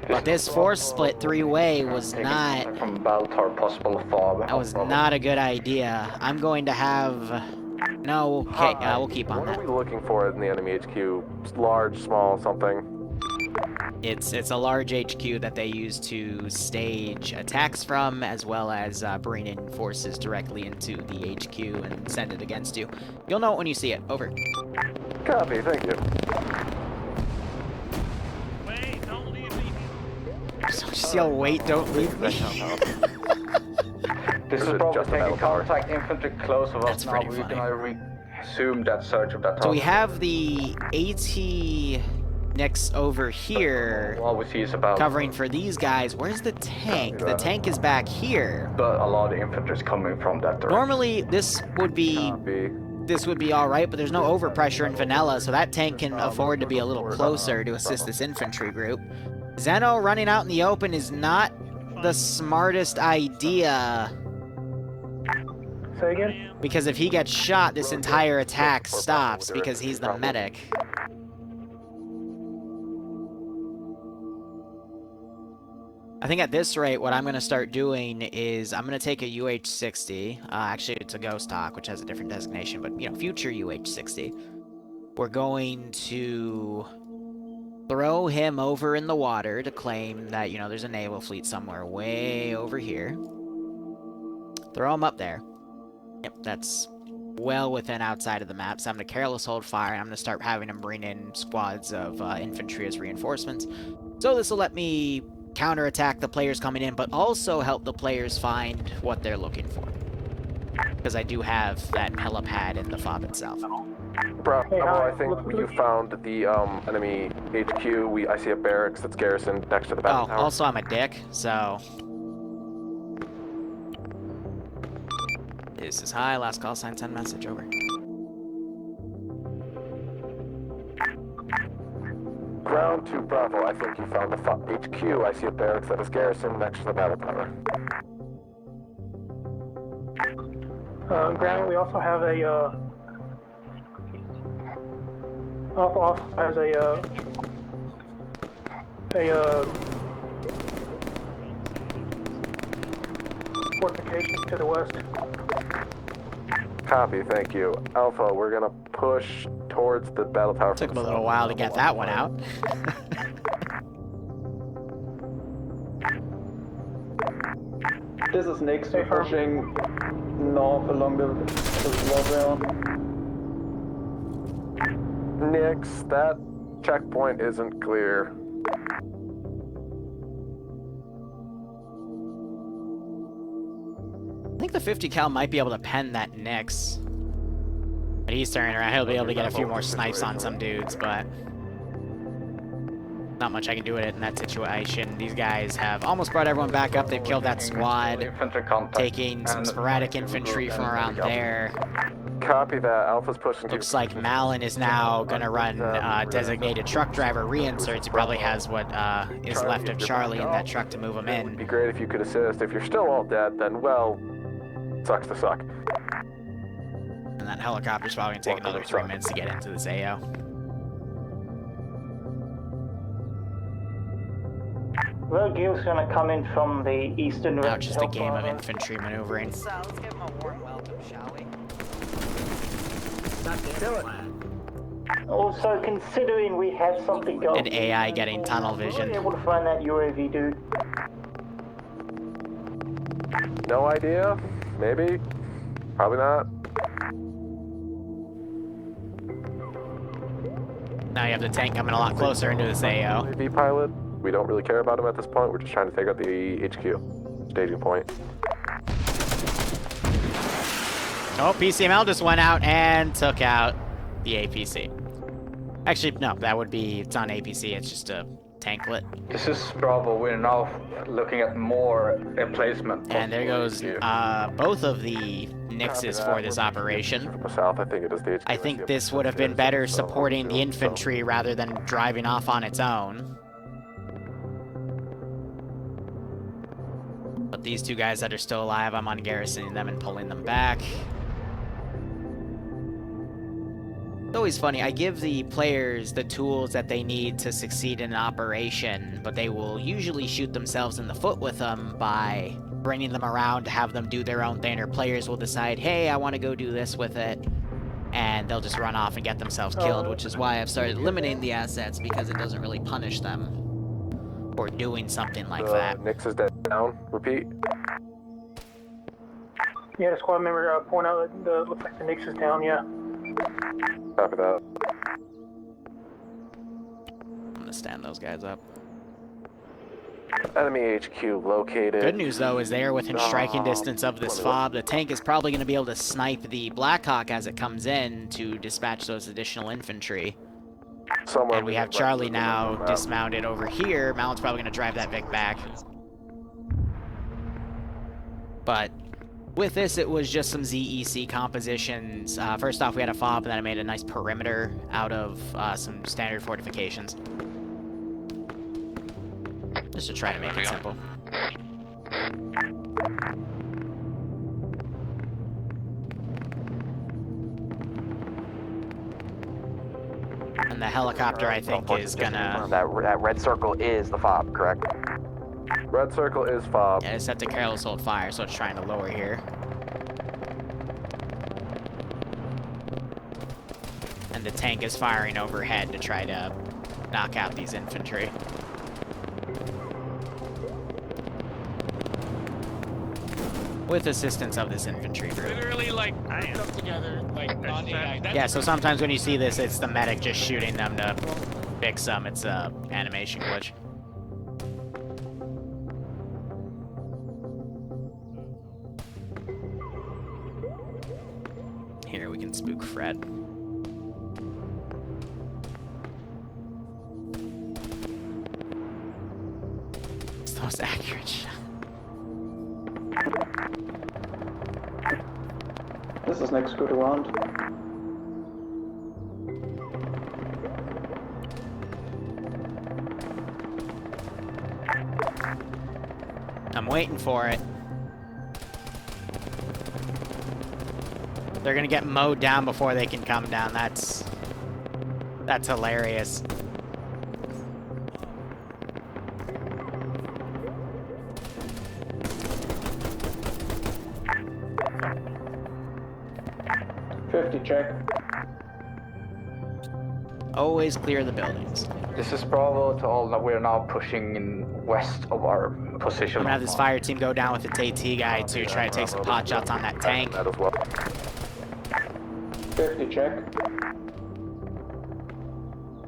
Speaker 1: But this force split three-way was not...
Speaker 11: From Baltar, possible FOB.
Speaker 1: That was not a good idea. I'm going to have... No, okay, we'll keep on that.
Speaker 15: What are we looking for in the enemy HQ? Large, small, something?
Speaker 1: It's a large HQ that they use to stage attacks from, as well as bring in forces directly into the HQ and send it against you. You'll know it when you see it. Over.
Speaker 15: Copy, thank you.
Speaker 12: Wait, don't leave me.
Speaker 1: Just yell, wait, don't leave me.
Speaker 11: This is probably taking contact infantry close of us now. We're gonna resume that search of that.
Speaker 1: So we have the AT next over here,
Speaker 11: all we see is about
Speaker 1: covering for these guys. Where's the tank? The tank is back here.
Speaker 11: But a lot of infantry is coming from that direction.
Speaker 1: Normally, this would be all right, but there's no overpressure in vanilla, so that tank can afford to be a little closer to assist this infantry group. Zeno running out in the open is not the smartest idea.
Speaker 3: Say again?
Speaker 1: Because if he gets shot, this entire attack stops because he's the medic. I think at this rate, what I'm going to start doing is I'm going to take a UH-60. Actually, it's a Ghost Hawk, which has a different designation, but, you know, future UH-60. We're going to throw him over in the water to claim that, you know, there's a naval fleet somewhere way over here. Throw him up there. Yep, that's well within outside of the map, so I'm going to careless hold fire, and I'm going to start having him bring in squads of infantry as reinforcements. So this will let me counterattack the players coming in, but also help the players find what they're looking for. Because I do have that helipad in the FOB itself.
Speaker 15: Bravo, I think you found the enemy HQ. I see a barracks that's garrisoned next to the battle tower.
Speaker 1: Also I'm a dick, so... This is hi, last call sign, send message, over.
Speaker 15: Ground to Bravo, I think you found the HQ. I see a barracks that is garrisoned next to the battle tower.
Speaker 3: Ground, we also have a, Alpha has a fortification to the west.
Speaker 15: Copy, thank you. Alpha, we're gonna push towards the battle tower.
Speaker 1: Took him a little while to get that one out.
Speaker 13: This is Nix, we're pushing north along the road.
Speaker 15: Nix, that checkpoint isn't clear.
Speaker 1: I think the 50 cal might be able to pen that Nix. But he's turning around, he'll be able to get a few more snipes on some dudes, but... Not much I can do with it in that situation. These guys have almost brought everyone back up. They've killed that squad, taking some sporadic infantry from around there.
Speaker 15: Copy that. Alpha's pushing.
Speaker 1: Looks like Malin is now going to run designated truck driver reinserts. He probably has what is left of Charlie in that truck to move him in.
Speaker 15: It'd be great if you could assist. If you're still all dead, then, well, sucks to suck.
Speaker 1: And that helicopter's probably going to take another 3 minutes to get into this AO.
Speaker 6: Rogue's gonna come in from the eastern...
Speaker 1: Now just a game of infantry maneuvering.
Speaker 10: Let's give him a warm welcome, shall we?
Speaker 6: Also, considering we have something going...
Speaker 1: An AI getting tunnel vision.
Speaker 6: We're able to find that UAV, dude.
Speaker 15: No idea. Maybe. Probably not.
Speaker 1: Now you have the tank coming a lot closer into this AO.
Speaker 15: UAV pilot. We don't really care about him at this point. We're just trying to take out the HQ. Staging point. Oh,
Speaker 1: PCML just went out and took out the APC. Actually, no, that would be, it's on APC, it's just a tanklet.
Speaker 11: This is Bravo. We're now looking at more emplacement.
Speaker 1: And there goes both of the Nixes for this operation.
Speaker 15: South, I think it is the HQ.
Speaker 1: I think this would have been better supporting the infantry rather than driving off on its own. But these two guys that are still alive, I'm un-garrisoning them and pulling them back. It's always funny, I give the players the tools that they need to succeed in an operation, but they will usually shoot themselves in the foot with them by bringing them around to have them do their own thing, or players will decide, hey, I want to go do this with it, and they'll just run off and get themselves killed, which is why I've started eliminating the assets, because it doesn't really punish them for doing something like that.
Speaker 15: Nix is dead down. Repeat.
Speaker 3: Yeah, the squad member point out that looks like the Nix is down, yeah.
Speaker 15: Copy that.
Speaker 1: I'm gonna stand those guys up.
Speaker 15: Enemy HQ located.
Speaker 1: Good news, though, is they're within striking distance of this FOB. The tank is probably going to be able to snipe the Blackhawk as it comes in to dispatch those additional infantry. And we have Charlie now dismounted over here. Malon's probably going to drive that Vic back. But with this, it was just some ZEC compositions. First off, we had a FOB, and then I made a nice perimeter out of some standard fortifications. Just to try to make it simple. And the helicopter, I think, is gonna...
Speaker 9: That red circle is the FOB, correct?
Speaker 15: Red circle is FOB.
Speaker 1: Yeah, it's set to careless hold fire, so it's trying to lower here. And the tank is firing overhead to try to knock out these infantry. With assistance of this infantry group.
Speaker 5: Literally, like, stuff together, like,
Speaker 1: Yeah, so sometimes when you see this, it's the medic just shooting them to fix them. It's a animation glitch. Here, we can spook Fred. It's the most accurate shot.
Speaker 13: This is next good round.
Speaker 1: I'm waiting for it. They're gonna get mowed down before they can come down. That's hilarious.
Speaker 13: Check.
Speaker 1: Always clear the buildings.
Speaker 11: This is Bravo to all. We're now pushing in west of our position.
Speaker 1: I'm gonna have this fire team go down with the TT guy to try to take some pot shots on that tank.
Speaker 13: 50 check.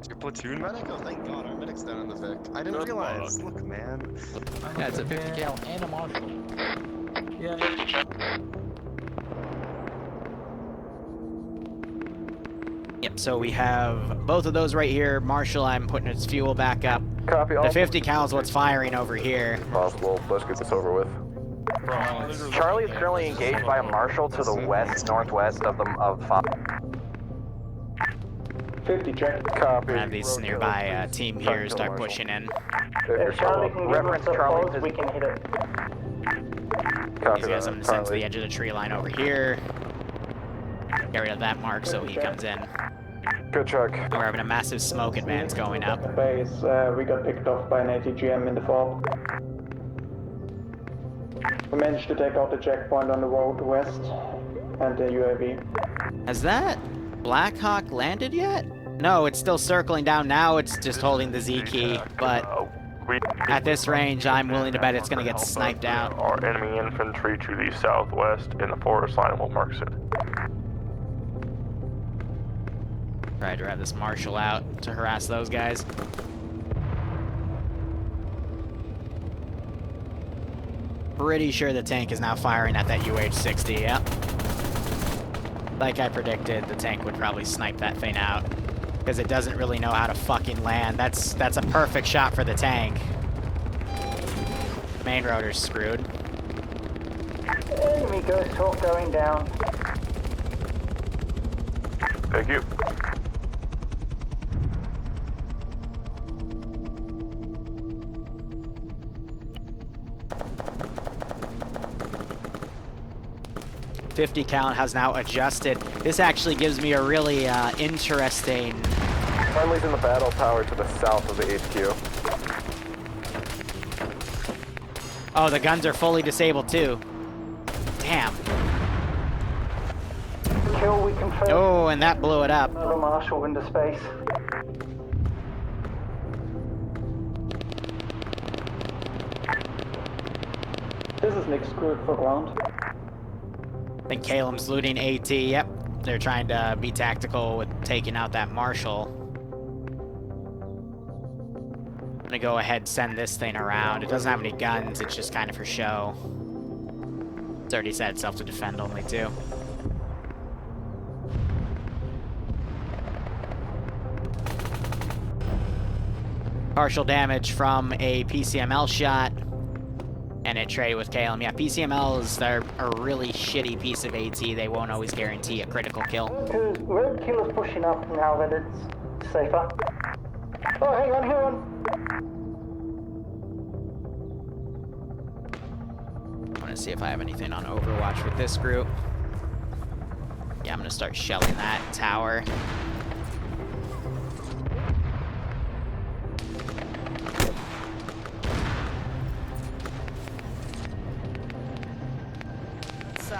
Speaker 17: Your platoon medic? Oh, thank God, our medic's down in the Vic. I didn't realize. Look, man.
Speaker 10: Yeah, it's a 50 cal and a marshal.
Speaker 3: Yeah.
Speaker 17: 50 check.
Speaker 1: Yep, so we have both of those right here. Marshall, I'm putting its fuel back up.
Speaker 15: Copy.
Speaker 1: The 50 cal is what's firing over here.
Speaker 15: Possible. Let's get this over with.
Speaker 9: Charlie is currently engaged by a marshal to the west-northwest of the FOB.
Speaker 13: 50 check.
Speaker 15: Copy.
Speaker 1: Have these nearby team here start pushing in.
Speaker 6: If Charlie can give us a pulse, we can hit it.
Speaker 1: These guys, I'm gonna send to the edge of the tree line over here. Get rid of that mark so he comes in.
Speaker 15: Good check.
Speaker 1: We're having a massive smoke advance going up.
Speaker 13: Base, we got picked off by an ATGM in the FOB. We managed to take out the checkpoint on the road west and the UAV.
Speaker 1: Has that Blackhawk landed yet? No, it's still circling down now. It's just holding the Z key, but at this range, I'm willing to bet it's going to get sniped out.
Speaker 2: Our enemy infantry to the southwest in the forest line will mark it.
Speaker 1: Try to have this marshal out to harass those guys. Pretty sure the tank is now firing at that UH-60, yep. Like I predicted, the tank would probably snipe that thing out. because it doesn't really know how to fucking land. That's a perfect shot for the tank. Main rotor's screwed.
Speaker 6: Enemy ghost hawk going down.
Speaker 2: Thank you.
Speaker 1: .50 count has now adjusted. This actually gives me a really interesting...
Speaker 15: Friendly's in the battle tower to the south of the HQ.
Speaker 1: Oh, the guns are fully disabled too. Damn.
Speaker 6: Kill, we confirm.
Speaker 1: Oh, and that blew it up.
Speaker 6: Another Marshal into space.
Speaker 13: This is Nick's crew for ground.
Speaker 1: I think Caleb's looting AT. Yep. They're trying to be tactical with taking out that Marshal. I'm gonna go ahead and send this thing around. It doesn't have any guns, it's just kind of for show. It's already set itself to defend only too. Partial damage from a PCML shot. And it traded with KLM. Yeah, PCMLs, they're a really shitty piece of AT. They won't always guarantee a critical kill.
Speaker 6: Red killer's pushing up now that it's safer. Oh, hang on, hang on.
Speaker 1: I want to see if I have anything on Overwatch with this group. Yeah, I'm going to start shelling that tower.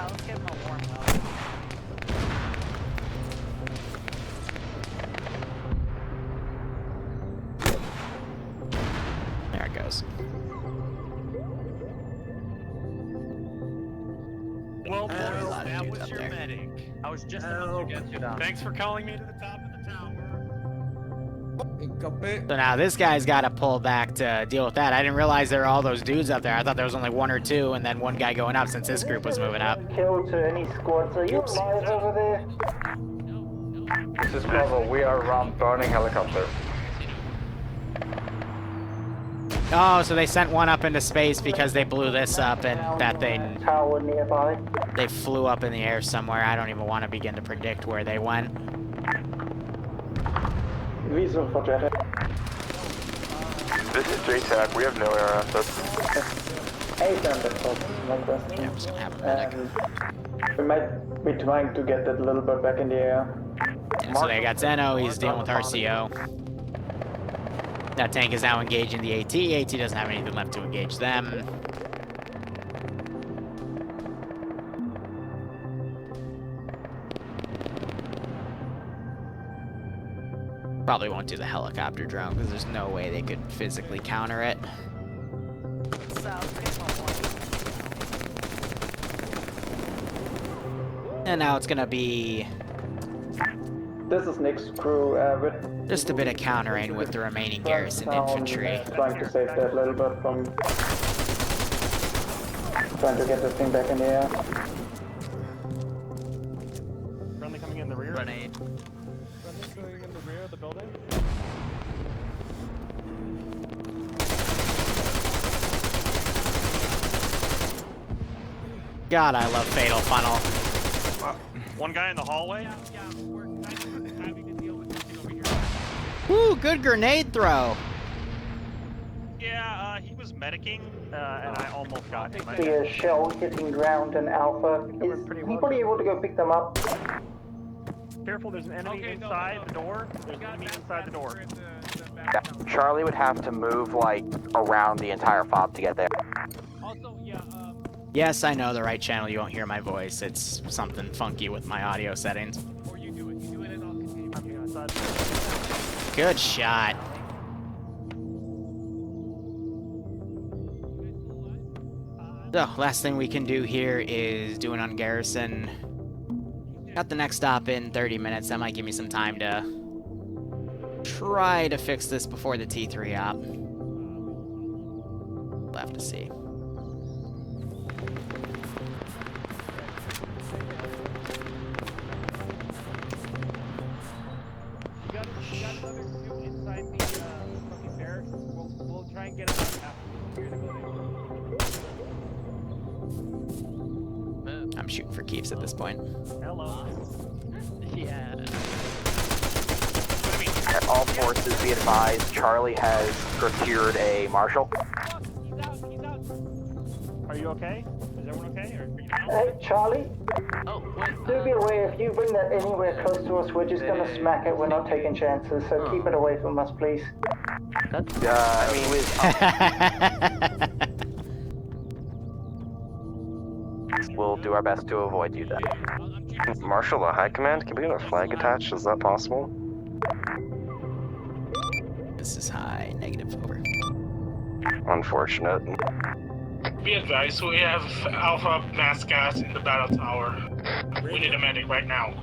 Speaker 5: Let's give him a warm up.
Speaker 1: There it goes.
Speaker 12: Well, boys,
Speaker 1: that
Speaker 12: that
Speaker 1: dude's
Speaker 12: was
Speaker 1: up
Speaker 12: your
Speaker 1: there.
Speaker 12: medic.
Speaker 10: I was just about to get you down.
Speaker 12: Thanks for calling me to the top of the tower.
Speaker 1: So now this guy's got to pull back to deal with that. I didn't realize there were all those dudes up there. I thought there was only one or two, and then one guy going up since this group was moving up.
Speaker 6: Kill to any squads. Are you alive over there?
Speaker 11: This is Bravo. We are around burning helicopter.
Speaker 1: Oh, so they sent one up into space because they blew this up, and that thing...
Speaker 6: Tower nearby.
Speaker 1: They flew up in the air somewhere. I don't even want to begin to predict where they went.
Speaker 13: Visual for Jet.
Speaker 2: This is JTAC. We have no air assets.
Speaker 13: Hey, that's like this.
Speaker 1: Yeah, I'm just gonna have a medic.
Speaker 13: We might be trying to get that little bit back in the air.
Speaker 1: Yeah, so they got Zeno. He's dealing with RCO. That tank is now engaging the AT. AT doesn't have anything left to engage them. Probably won't do the helicopter drone because there's no way they could physically counter it. And now it's gonna be
Speaker 13: This is Nick's crew with
Speaker 1: just a bit of countering with the remaining garrison infantry.
Speaker 13: Trying to save that little bit from trying to get this thing back in the air.
Speaker 12: Friendly coming in the rear.
Speaker 10: Grenade.
Speaker 12: Friendly going in the rear of the building.
Speaker 1: God, I love Fatal Funnel.
Speaker 12: One guy in the hallway.
Speaker 1: Woo, good grenade throw.
Speaker 12: Yeah, he was medicing, and I almost got him.
Speaker 6: See a shell hitting ground and Alpha. Is anybody able to go pick them up?
Speaker 12: Careful, there's an enemy inside the door. There's an enemy inside the door.
Speaker 9: Yeah, Charlie would have to move, like, around the entire FOB to get there.
Speaker 5: Also, yeah,
Speaker 1: Yes, I know the right channel. You won't hear my voice. It's something funky with my audio settings.
Speaker 5: or you do it and I'll continue.
Speaker 1: Good shot. So, last thing we can do here is do an ungarrison. Got the next stop in 30 minutes. That might give me some time to try to fix this before the T3 op. We'll have to see. shooting for keeps at this point.
Speaker 5: Hello. Yeah.
Speaker 9: At all forces, be advised, Charlie has procured a marshal.
Speaker 5: Are you okay? Is everyone okay? Or are you down?
Speaker 6: Hey, Charlie?
Speaker 5: Oh, wait.
Speaker 6: Do be aware, if you bring that anywhere close to us, we're just gonna smack it. We're not taking chances, so keep it away from us, please.
Speaker 9: We'll do our best to avoid you then.
Speaker 17: Marshal, the high command, can we get a flag attached? Is that possible?
Speaker 1: This is high, negative, over.
Speaker 17: Unfortunate.
Speaker 18: Be advised, we have Alpha mass gas in the battle tower. We need a medic right now.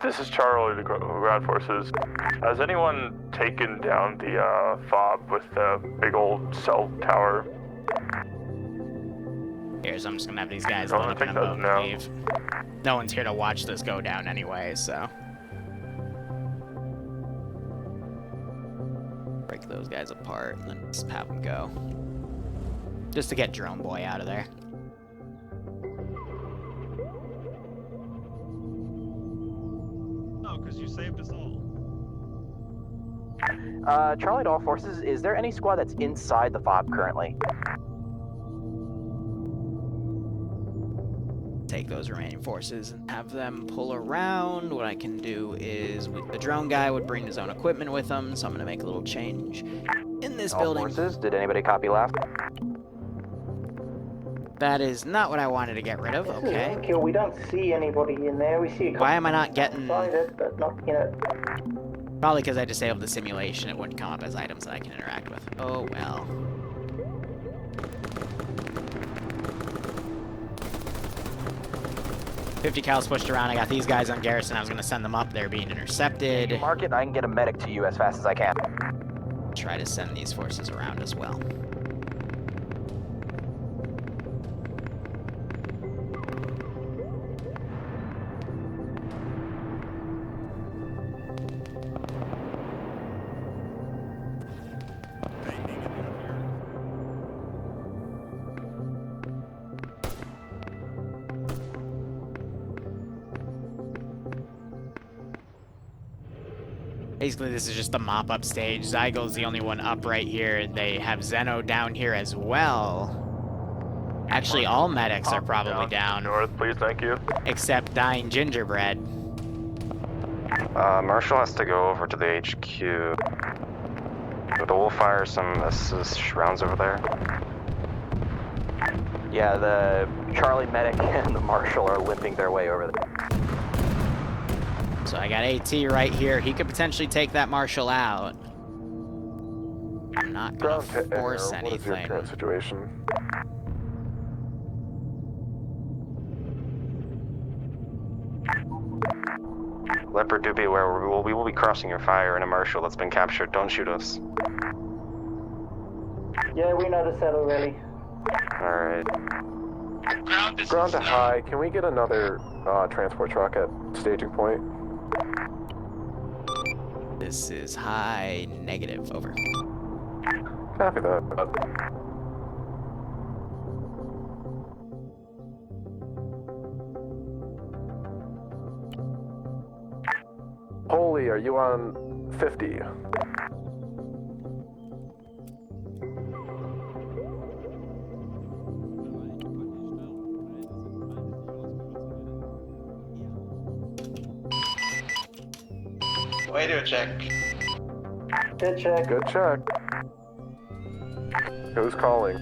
Speaker 2: This is Charlie, the ground forces. Has anyone taken down the FOB with the big old cell tower?
Speaker 1: Here, so I'm just gonna have these guys
Speaker 2: I'm
Speaker 1: load
Speaker 2: gonna
Speaker 1: up
Speaker 2: take
Speaker 1: in a
Speaker 2: those
Speaker 1: boat
Speaker 2: now.
Speaker 1: and leave. No one's here to watch this go down anyway, so. Break those guys apart and then just have them go. Just to get Drone Boy out of there.
Speaker 12: No, because you saved us all.
Speaker 9: Charlie to all forces, is there any squad that's inside the FOB currently?
Speaker 1: Take those remaining forces and have them pull around. What I can do is, the drone guy would bring his own equipment with him, so I'm gonna make a little change in this
Speaker 9: All
Speaker 1: building.
Speaker 9: forces, did anybody copy left?
Speaker 1: That is not what I wanted to get rid of, okay.
Speaker 6: Kill. We don't see anybody in there. We see a couple
Speaker 1: Why am I not getting...
Speaker 6: inside it, but not in it.
Speaker 1: Probably because I disabled the simulation, it wouldn't come up as items that I can interact with. Oh well. .50 cals pushed around. I got these guys on garrison. I was going to send them up. They're being intercepted.
Speaker 9: Mark it, I can get a medic to you as fast as I can.
Speaker 1: Try to send these forces around as well. Basically, this is just the mop-up stage. Zygo's the only one up right here. They have Zeno down here as well. Actually, all medics are probably down.
Speaker 2: North, please, thank you.
Speaker 1: Except Dying Gingerbread.
Speaker 17: Marshal has to go over to the HQ. But we'll fire some assist rounds over there.
Speaker 9: Yeah, the Charlie medic and the marshal are limping their way over there.
Speaker 1: So I got AT right here. He could potentially take that marshal out. I'm not gonna force anything.
Speaker 15: What is your current situation?
Speaker 17: Leopard, do be aware, we will be crossing your fire in a marshal that's been captured. Don't shoot us.
Speaker 6: Yeah, we noticed that already.
Speaker 17: Alright.
Speaker 15: Ground to high, can we get another transport truck at staging point?
Speaker 1: This is high, negative, over.
Speaker 15: Copy that. Holy, are you on 50?
Speaker 10: Radio check.
Speaker 6: Good check.
Speaker 15: Good check. Who's calling?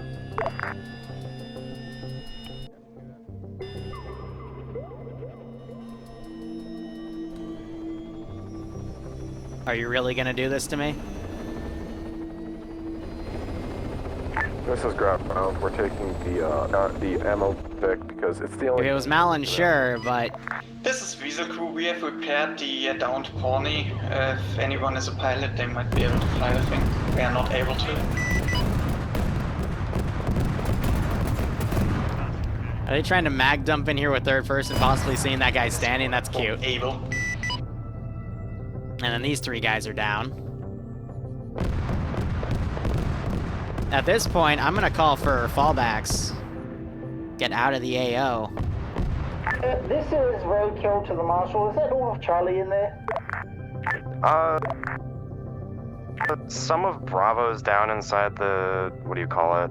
Speaker 1: Are you really gonna do this to me?
Speaker 15: This is ground. We're taking the ammo Vic because it's the only.
Speaker 1: If it was Malin, sure, but
Speaker 10: This is Visa Crew. We have repaired the downed Pawnee. If anyone is a pilot, they might be able to fly the thing. We are not able to.
Speaker 1: are they trying to mag dump in here with third person, possibly seeing that guy standing? That's cute.
Speaker 10: Able.
Speaker 1: And then these three guys are down. At this point, I'm gonna call for fallbacks. Get out of the AO.
Speaker 6: This is roadkill to the Marshal. Is that all of Charlie in there?
Speaker 17: Some of Bravo's down inside the, what do you call it?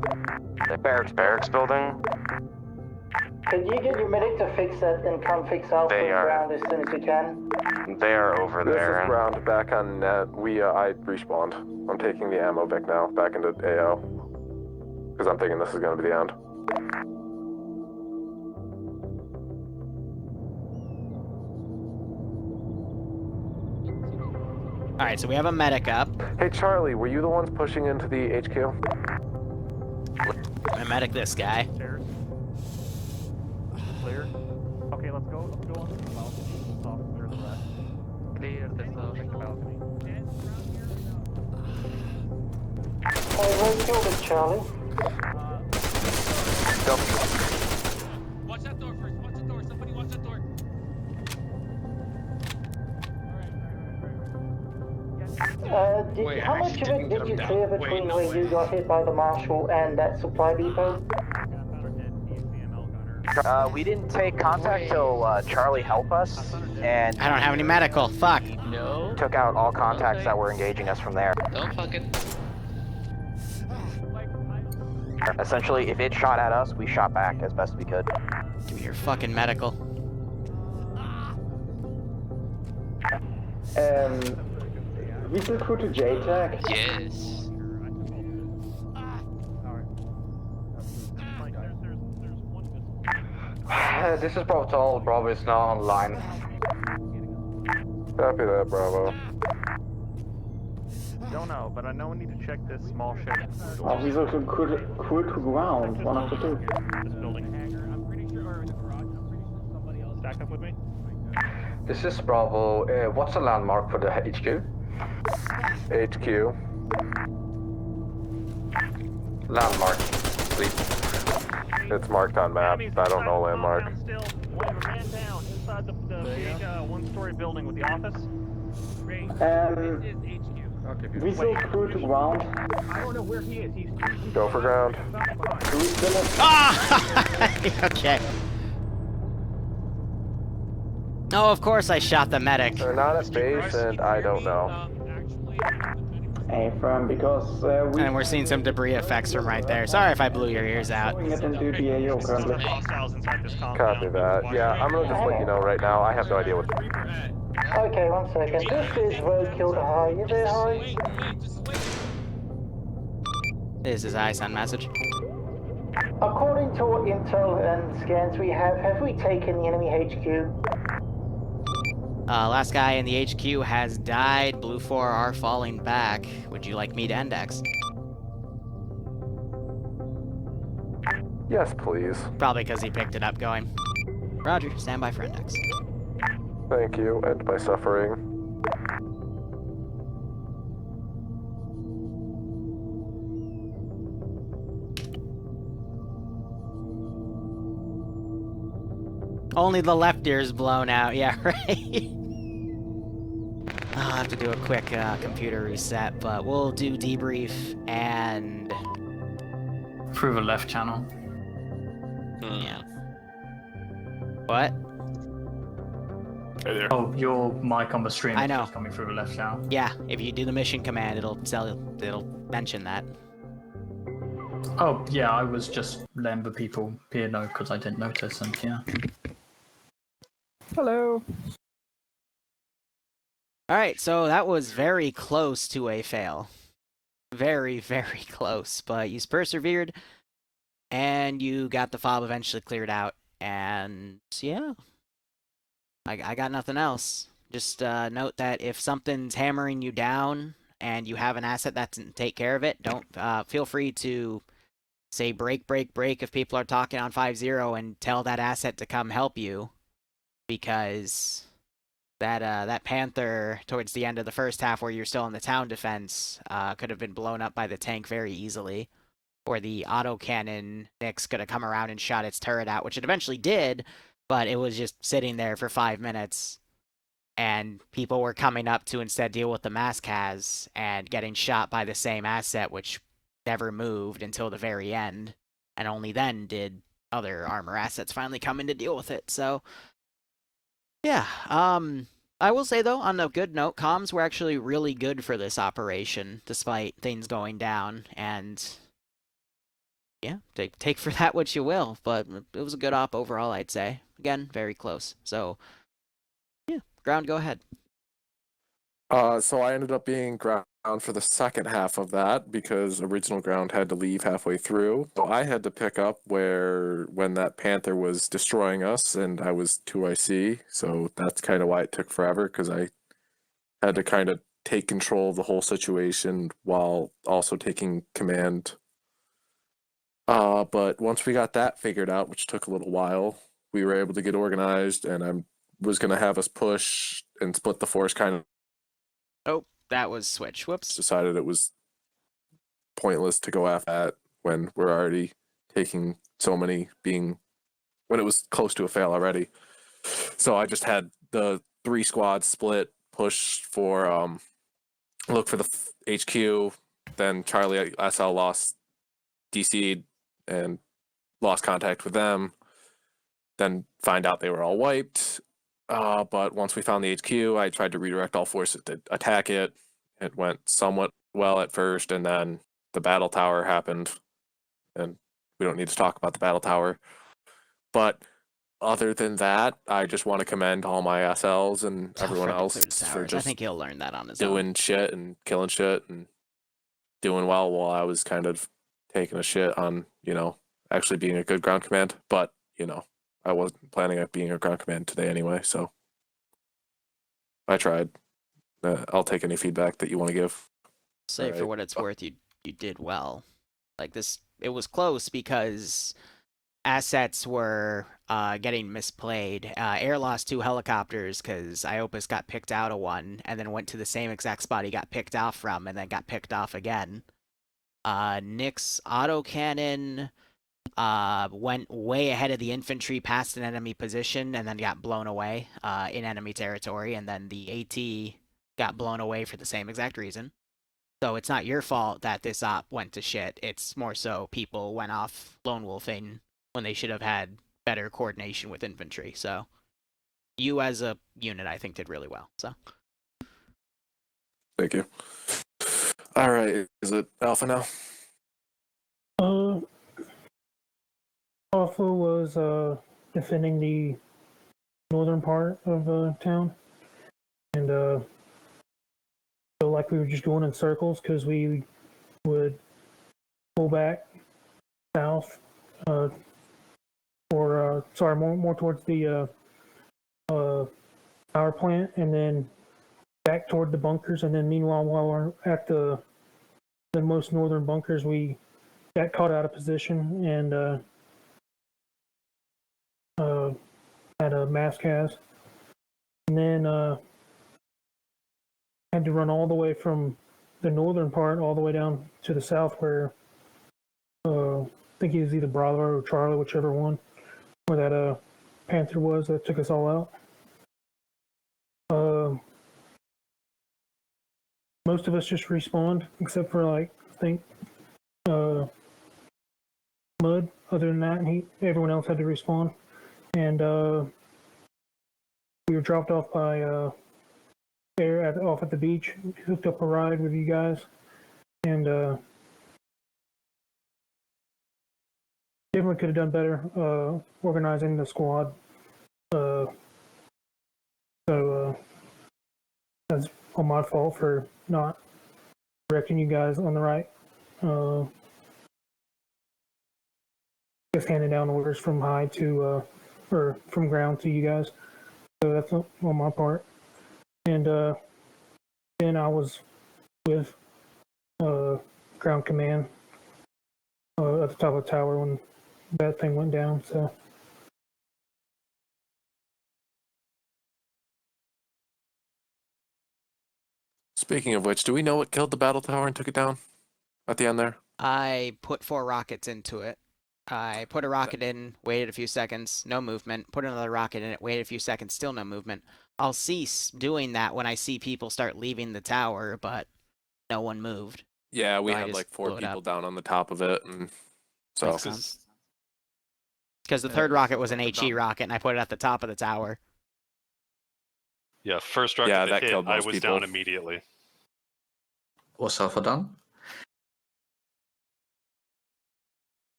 Speaker 9: The
Speaker 17: barracks building.
Speaker 6: Can you get your medic to fix that and come fix Alpha and Ground as soon as you can?
Speaker 17: They are over
Speaker 15: This
Speaker 17: there.
Speaker 15: is Ground back on net. I respawned. I'm taking the ammo back now, back into AO. Because I'm thinking this is going to be the end.
Speaker 1: Alright, so we have a medic up.
Speaker 15: Hey Charlie, were you the ones pushing into the HQ?
Speaker 1: I medic this guy.
Speaker 5: Clear. Okay, let's go. Let's go on the balcony. Let's all clear the rest. Clear the balcony.
Speaker 6: Roadkill to Charlie.
Speaker 16: Watch that door first. Watch that door. Somebody watch that door.
Speaker 6: How much of it did you clear between where you got hit by the Marshal and that supply depot?
Speaker 9: We didn't take contact till Charlie helped us, and
Speaker 1: I don't have any medical. Fuck.
Speaker 9: No. Took out all contacts that were engaging us from there.
Speaker 16: Don't fucking.
Speaker 9: Essentially, if it shot at us, we shot back as best we could.
Speaker 1: Give me your fucking medical.
Speaker 13: Visual crew to JTAG?
Speaker 16: Yes.
Speaker 11: This is Bravo to all. Bravo is now online.
Speaker 15: Copy that, Bravo.
Speaker 5: Don't know, but I know we need to check this small shed.
Speaker 13: Visual crew to Ground, one after two.
Speaker 5: This building. I'm pretty sure, or in the garage, I'm pretty sure somebody else. Stack up with me.
Speaker 11: This is Bravo. What's the landmark for the HQ?
Speaker 15: HQ.
Speaker 11: Landmark, please.
Speaker 15: It's marked on map. I don't know landmark.
Speaker 5: Still, man down inside the big one-story building with the office. Great.
Speaker 13: Visual crew to Ground.
Speaker 5: I don't know where he is. He's
Speaker 15: Go for Ground.
Speaker 1: Ah! Okay. Oh, of course I shot the medic.
Speaker 15: They're not at base, and I don't know.
Speaker 13: Affirm, because
Speaker 1: And we're seeing some debris effects from right there. Sorry if I blew your ears out.
Speaker 13: it into the AO currently.
Speaker 15: Copy that. Yeah, I'm gonna just let you know right now. I have no idea what.
Speaker 6: Okay, 1 second. This is roadkill to High. You there, High?
Speaker 1: This is ISON message.
Speaker 6: According to what intel and scans we have we taken the enemy HQ?
Speaker 1: Last guy in the HQ has died. Blue 4 are falling back. Would you like me to index?
Speaker 15: Yes, please.
Speaker 1: Probably because he picked it up going. Roger, stand by for index.
Speaker 15: Thank you. End my suffering.
Speaker 1: Only the left ear's blown out, yeah, right? I'll have to do a quick computer reset, but we'll do debrief and...
Speaker 7: Through the left channel.
Speaker 1: Yeah. What?
Speaker 12: Hey there.
Speaker 7: Oh, your mic on the stream
Speaker 1: I know.
Speaker 7: is coming through the left channel.
Speaker 1: Yeah, if you do the mission command, it'll mention that.
Speaker 7: Oh, yeah, I was just letting the people here know because I didn't notice, and yeah.
Speaker 13: Hello.
Speaker 1: Alright, so that was very close to a fail. Very, very close, but you persevered, and you got the fob eventually cleared out, and yeah. I got nothing else. Just note that if something's hammering you down, and you have an asset that can take care of it, don't feel free to say break, break, break if people are talking on 5-0 and tell that asset to come help you. Because that Panther towards the end of the first half where you're still in the town defense could have been blown up by the tank very easily. Or the autocannon Nyx could have come around and shot its turret out, which it eventually did, but it was just sitting there for 5 minutes. And people were coming up to instead deal with the Maskaz and getting shot by the same asset, which never moved until the very end. And only then did other armor assets finally come in to deal with it. So, yeah. I will say, though, on a good note, comms were actually really good for this operation, despite things going down. And, yeah, take for that what you will. But it was a good op overall, I'd say. Again, very close. So, yeah, ground, go ahead.
Speaker 15: So I ended up being ground for the second half of that because original ground had to leave halfway through. So I had to pick up when that Panther was destroying us, and I was 2IC. So that's kind of why it took forever, because I had to kind of take control of the whole situation while also taking command. But once we got that figured out, which took a little while, we were able to get organized, and I was going to have us push and split the force kind of.
Speaker 1: Oh, that was switch. Whoops.
Speaker 15: Decided it was pointless to go after that when we're already taking so many when it was close to a fail already. So I just had the 3 squads split, push for, look for the HQ, then Charlie SL lost DC'd and lost contact with them, then find out they were all wiped. But once we found the HQ, I tried to redirect all forces to attack it. It went somewhat well at first, and then the battle tower happened. And we don't need to talk about the battle tower. But other than that, I just want to commend all my SLs and everyone else for just
Speaker 1: I think he'll learn that on his
Speaker 15: doing
Speaker 1: own.
Speaker 15: shit and killing shit and doing well while I was kind of taking a shit on, actually being a good ground command. But, I wasn't planning on being a ground command today anyway, so I tried. I'll take any feedback that you want to give.
Speaker 1: Say for what it's worth, you did well. Like this, it was close because assets were getting misplayed. Air lost 2 helicopters because Iopus got picked out of one, and then went to the same exact spot he got picked off from, and then got picked off again. Nick's autocannon went way ahead of the infantry past an enemy position and then got blown away in enemy territory, and then the AT got blown away for the same exact reason. So it's not your fault that this op went to shit. It's more so people went off lone wolfing when they should have had better coordination with infantry. So you as a unit, I think, did really well. So
Speaker 15: thank you. All right, is it Alpha now?
Speaker 3: Alpha was defending the northern part of the town, and so like we were just going in circles because we would pull back south, more towards the power plant, and then back toward the bunkers, and then meanwhile while we're at the most northern bunkers, we got caught out of position and had a mass cast, and then had to run all the way from the northern part all the way down to the south where I think he was either Bravo or Charlie, whichever one, where that Panther was that took us all out. Most of us just respawned, except for I think Mud. Other than that, everyone else had to respawn, and we were dropped off by Air off at the beach. Hooked up a ride with you guys, and definitely could have done better organizing the squad. So that's all my fault for not directing you guys on the right. Just handing down orders from high to or from ground to you guys. So that's on my part. And then I was with ground command at the top of the tower when that thing went down. So.
Speaker 15: Speaking of which, do we know what killed the battle tower and took it down at the end there?
Speaker 1: I put 4 rockets into it. I put a rocket in, waited a few seconds, no movement. Put another rocket in it, waited a few seconds, still no movement. I'll cease doing that when I see people start leaving the tower, but no one moved.
Speaker 15: Yeah, we
Speaker 1: So I
Speaker 15: had
Speaker 1: just
Speaker 15: like 4
Speaker 1: blew it
Speaker 15: people
Speaker 1: up.
Speaker 15: down on the top of it, and so.
Speaker 1: Because the third rocket was an HE rocket, and I put it at the top of the tower.
Speaker 19: Yeah, first rocket
Speaker 15: Yeah,
Speaker 19: that
Speaker 15: that
Speaker 19: hit,
Speaker 15: killed
Speaker 19: I
Speaker 15: most
Speaker 19: was
Speaker 15: people.
Speaker 19: down immediately.
Speaker 11: Was Alpha done?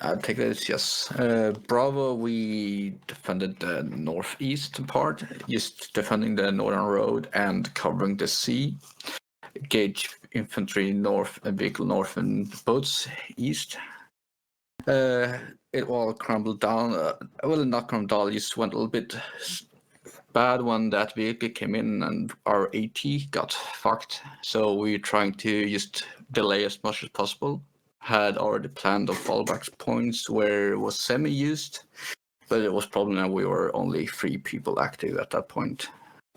Speaker 11: I take this, yes. Bravo, we defended the northeast part, just defending the northern road and covering the sea. Engage infantry north and vehicle north and boats east. It all crumbled down. Well, not crumbled down, it just went a little bit bad when that vehicle came in and our AT got fucked. So we're trying to just delay as much as possible. Had already planned on fallback points where it was semi-used, but it was probably that we were only 3 people active at that point.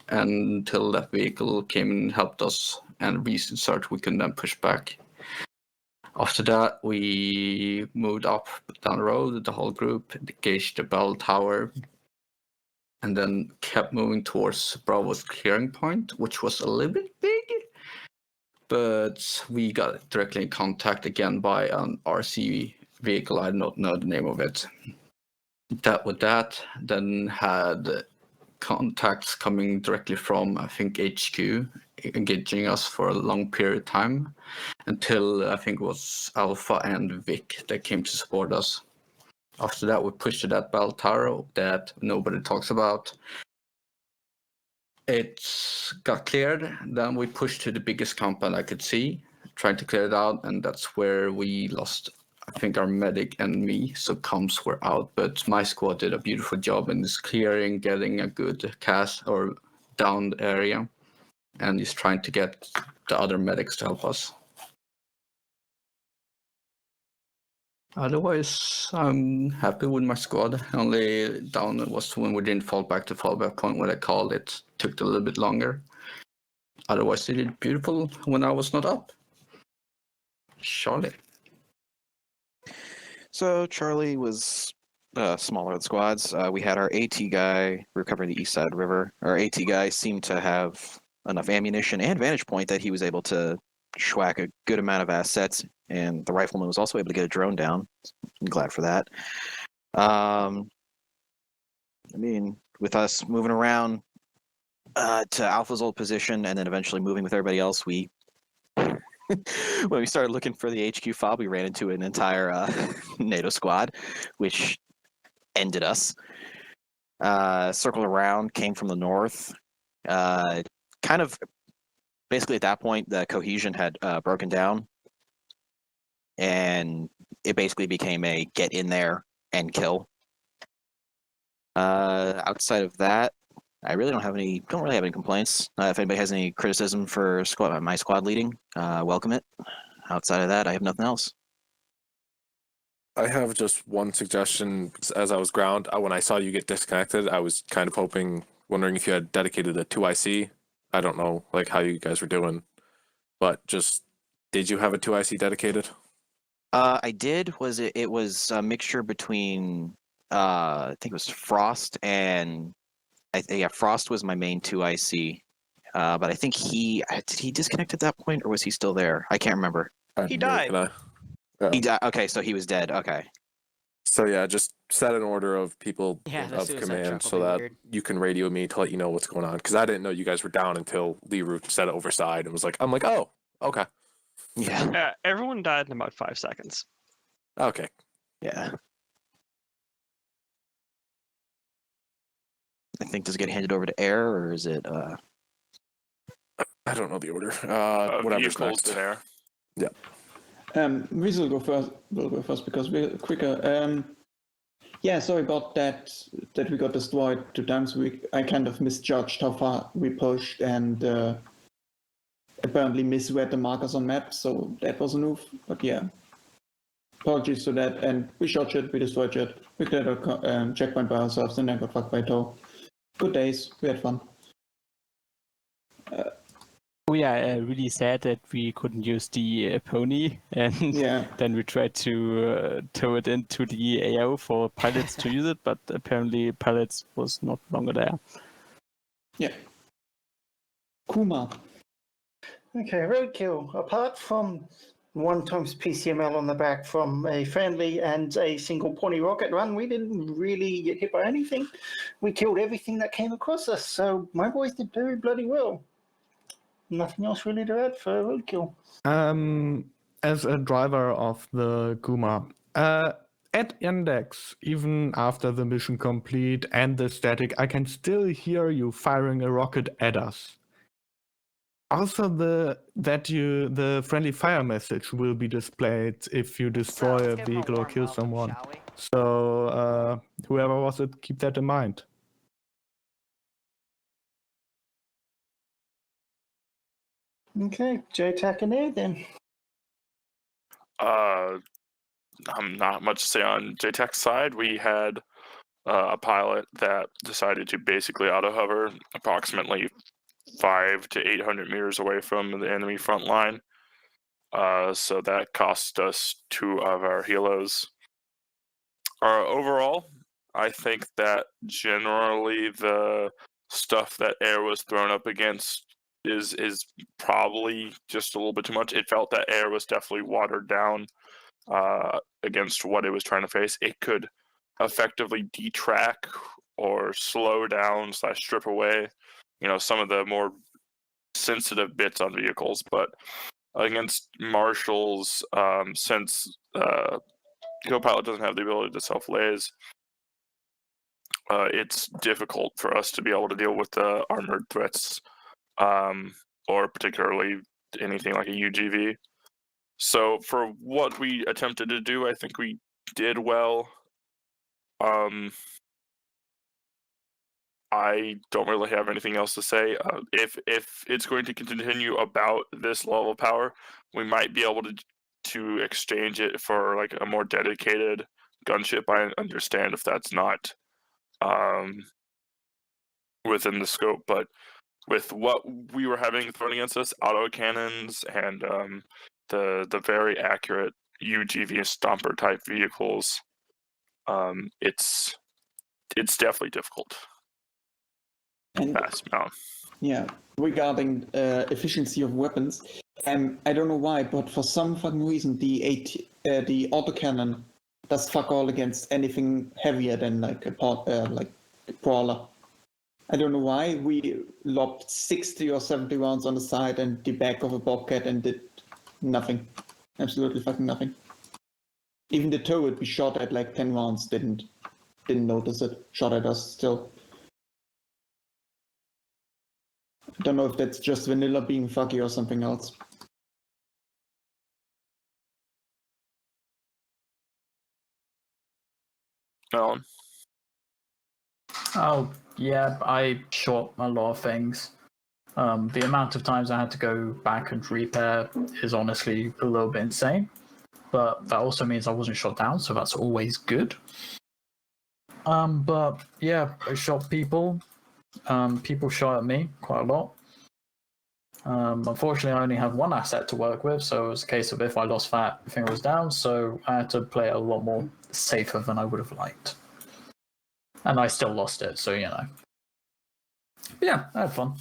Speaker 11: And until that vehicle came and helped us and restart, we could then push back. After that, we moved up down the road, the whole group, engaged the bell tower, and then kept moving towards Bravo's clearing point, which was a little bit big. But we got directly in contact again by an RC vehicle. I don't know the name of it. That then had contacts coming directly from, I think, HQ, engaging us for a long period of time until I think it was Alpha and Vic that came to support us. After that, we pushed to that bell tower that nobody talks about. It got cleared. Then we pushed to the biggest compound I could see, trying to clear it out, and that's where we lost, I think, our medic and me, so comms were out. But my squad did a beautiful job in this clearing, getting a good cast or downed area, and just trying to get the other medics to help us. Otherwise, I'm happy with my squad. Only down was when we didn't fall back to fallback point when I called it. Took a little bit longer. Otherwise, they did beautiful when I was not up. Charlie.
Speaker 9: So Charlie was smaller squads. We had our AT guy. We were covering the east side river. Our AT guy seemed to have enough ammunition and vantage point that he was able to schwack a good amount of assets, and the rifleman was also able to get a drone down. I'm glad for that. I mean, with us moving around to Alpha's old position and then eventually moving with everybody else, we when we started looking for the HQ fob, we ran into an entire NATO squad, which ended us. Circled around, came from the north. Kind of, basically at that point, the cohesion had broken down. And it basically became a get in there and kill. Outside of that, I really don't really have any complaints. If anybody has any criticism for my squad leading, welcome it. Outside of that, I have nothing else.
Speaker 15: I have just one suggestion. As I was ground, when I saw you get disconnected, I was kind of wondering if you had dedicated a 2IC. I don't know like how you guys were doing, but just, did you have a 2IC dedicated?
Speaker 9: I did. It was a mixture between I think it was Frost and Frost was my main 2IC. But I think did he disconnect at that point, or was he still there? I can't remember.
Speaker 12: He died.
Speaker 9: He died. Okay, so he was dead. Okay.
Speaker 15: So yeah, just set an order of people
Speaker 1: Yeah, the
Speaker 15: of
Speaker 1: suicide
Speaker 15: command
Speaker 1: truck will
Speaker 15: so
Speaker 1: be
Speaker 15: that
Speaker 1: weird.
Speaker 15: you can radio me to let you know what's going on. Because I didn't know you guys were down until Liru said it overside and was like, I'm like, oh, okay.
Speaker 9: Yeah.
Speaker 12: Everyone died in about 5 seconds.
Speaker 15: Okay.
Speaker 9: Yeah. I think, does it get handed over to air, or is it
Speaker 15: I don't know the order. Whatever's next.
Speaker 19: In air.
Speaker 15: Yeah.
Speaker 13: We'll go first because we're quicker. Yeah, sorry about that we got destroyed 2 times. I kind of misjudged how far we pushed and apparently misread the markers on map, so that was a move. But yeah, apologies to that. And we shot shit, we destroyed shit. We cleared a checkpoint by ourselves and then got fucked by Tow. Good days, we had fun.
Speaker 5: We are really sad that we couldn't use the pony, and then we tried to tow it into the AO for pilots to use it, but apparently pilots was not longer there.
Speaker 13: Yeah. Kuma.
Speaker 6: Okay, roadkill. Apart from 1 times PCML on the back from a friendly and a single pony rocket run. We didn't really get hit by anything. We killed everything that came across us, so my boys did very bloody well. Nothing else really to add for roadkill.
Speaker 20: As a driver of the Kuma, at index, even after the mission complete and the static, I can still hear you firing a rocket at us. Also, the friendly fire message will be displayed if you destroy a vehicle or kill someone. So whoever was it, keep that in mind.
Speaker 6: Okay, JTAC and A then.
Speaker 2: Not much to say on JTAC's side. We had a pilot that decided to basically auto-hover approximately 500 to 800 meters away from the enemy front line. So that cost us 2 of our helos. Overall, I think that generally the stuff that air was thrown up against is probably just a little bit too much. It felt that air was definitely watered down against what it was trying to face. It could effectively detrack or slow down / strip away, some of the more sensitive bits on vehicles. But against marshals, since Copilot doesn't have the ability to self-laze, it's difficult for us to be able to deal with the armored threats, or particularly anything like a UGV. So for what we attempted to do, I think we did well. I don't really have anything else to say. If it's going to continue about this level of power, we might be able to exchange it for like a more dedicated gunship. I understand if that's not within the scope, but with what we were having thrown against us, auto cannons and the very accurate UGV stomper type vehicles, it's definitely difficult.
Speaker 13: Yeah, regarding efficiency of weapons, I don't know why, but for some fucking reason the autocannon does fuck all against anything heavier than like a brawler. I don't know why. We lobbed 60 or 70 rounds on the side and the back of a bobcat and did nothing. Absolutely fucking nothing. Even the turret we shot at like 10 rounds didn't notice it. Shot at us still. I don't know if that's just vanilla being fucky or something else.
Speaker 7: Oh, yeah, I shot a lot of things. The amount of times I had to go back and repair is honestly a little bit insane. But that also means I wasn't shot down, so that's always good. But yeah, I shot people. People shot at me quite a lot. Unfortunately, I only have one asset to work with, so it was a case of if I lost that, everything was down, so I had to play it a lot more safer than I would have liked. And I still lost it, so But yeah, I had fun.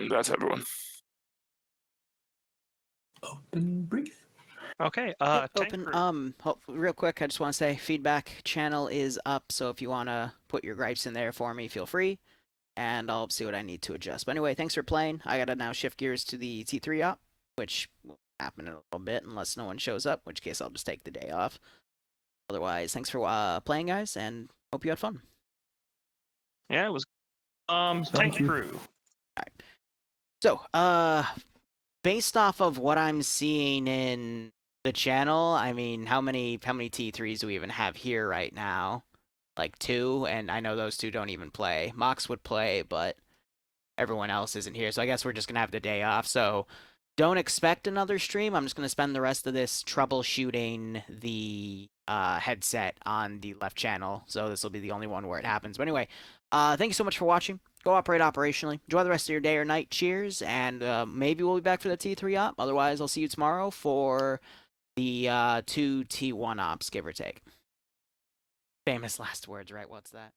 Speaker 2: That's everyone.
Speaker 13: Open brief.
Speaker 12: Okay,
Speaker 1: real quick, I just want to say feedback channel is up, so if you want to put your gripes in there for me, feel free, and I'll see what I need to adjust. But anyway, thanks for playing. I gotta now shift gears to the T3 op, which will happen in a little bit unless no one shows up, in which case I'll just take the day off. Otherwise, thanks for playing, guys, and hope you had fun.
Speaker 12: Yeah, it was tank crew.
Speaker 1: Alright. So, based off of what I'm seeing in the channel, I mean, how many T3s do we even have here right now? Like 2, and I know those 2 don't even play. Mox would play, but everyone else isn't here, so I guess we're just gonna have the day off. So don't expect another stream. I'm just gonna spend the rest of this troubleshooting the headset on the left channel, so this will be the only one where it happens. But anyway, thank you so much for watching. Go operate operationally. Enjoy the rest of your day or night. Cheers, and maybe we'll be back for the T3 op. Otherwise, I'll see you tomorrow for the 2 T1 ops, give or take. Famous last words, right? What's that?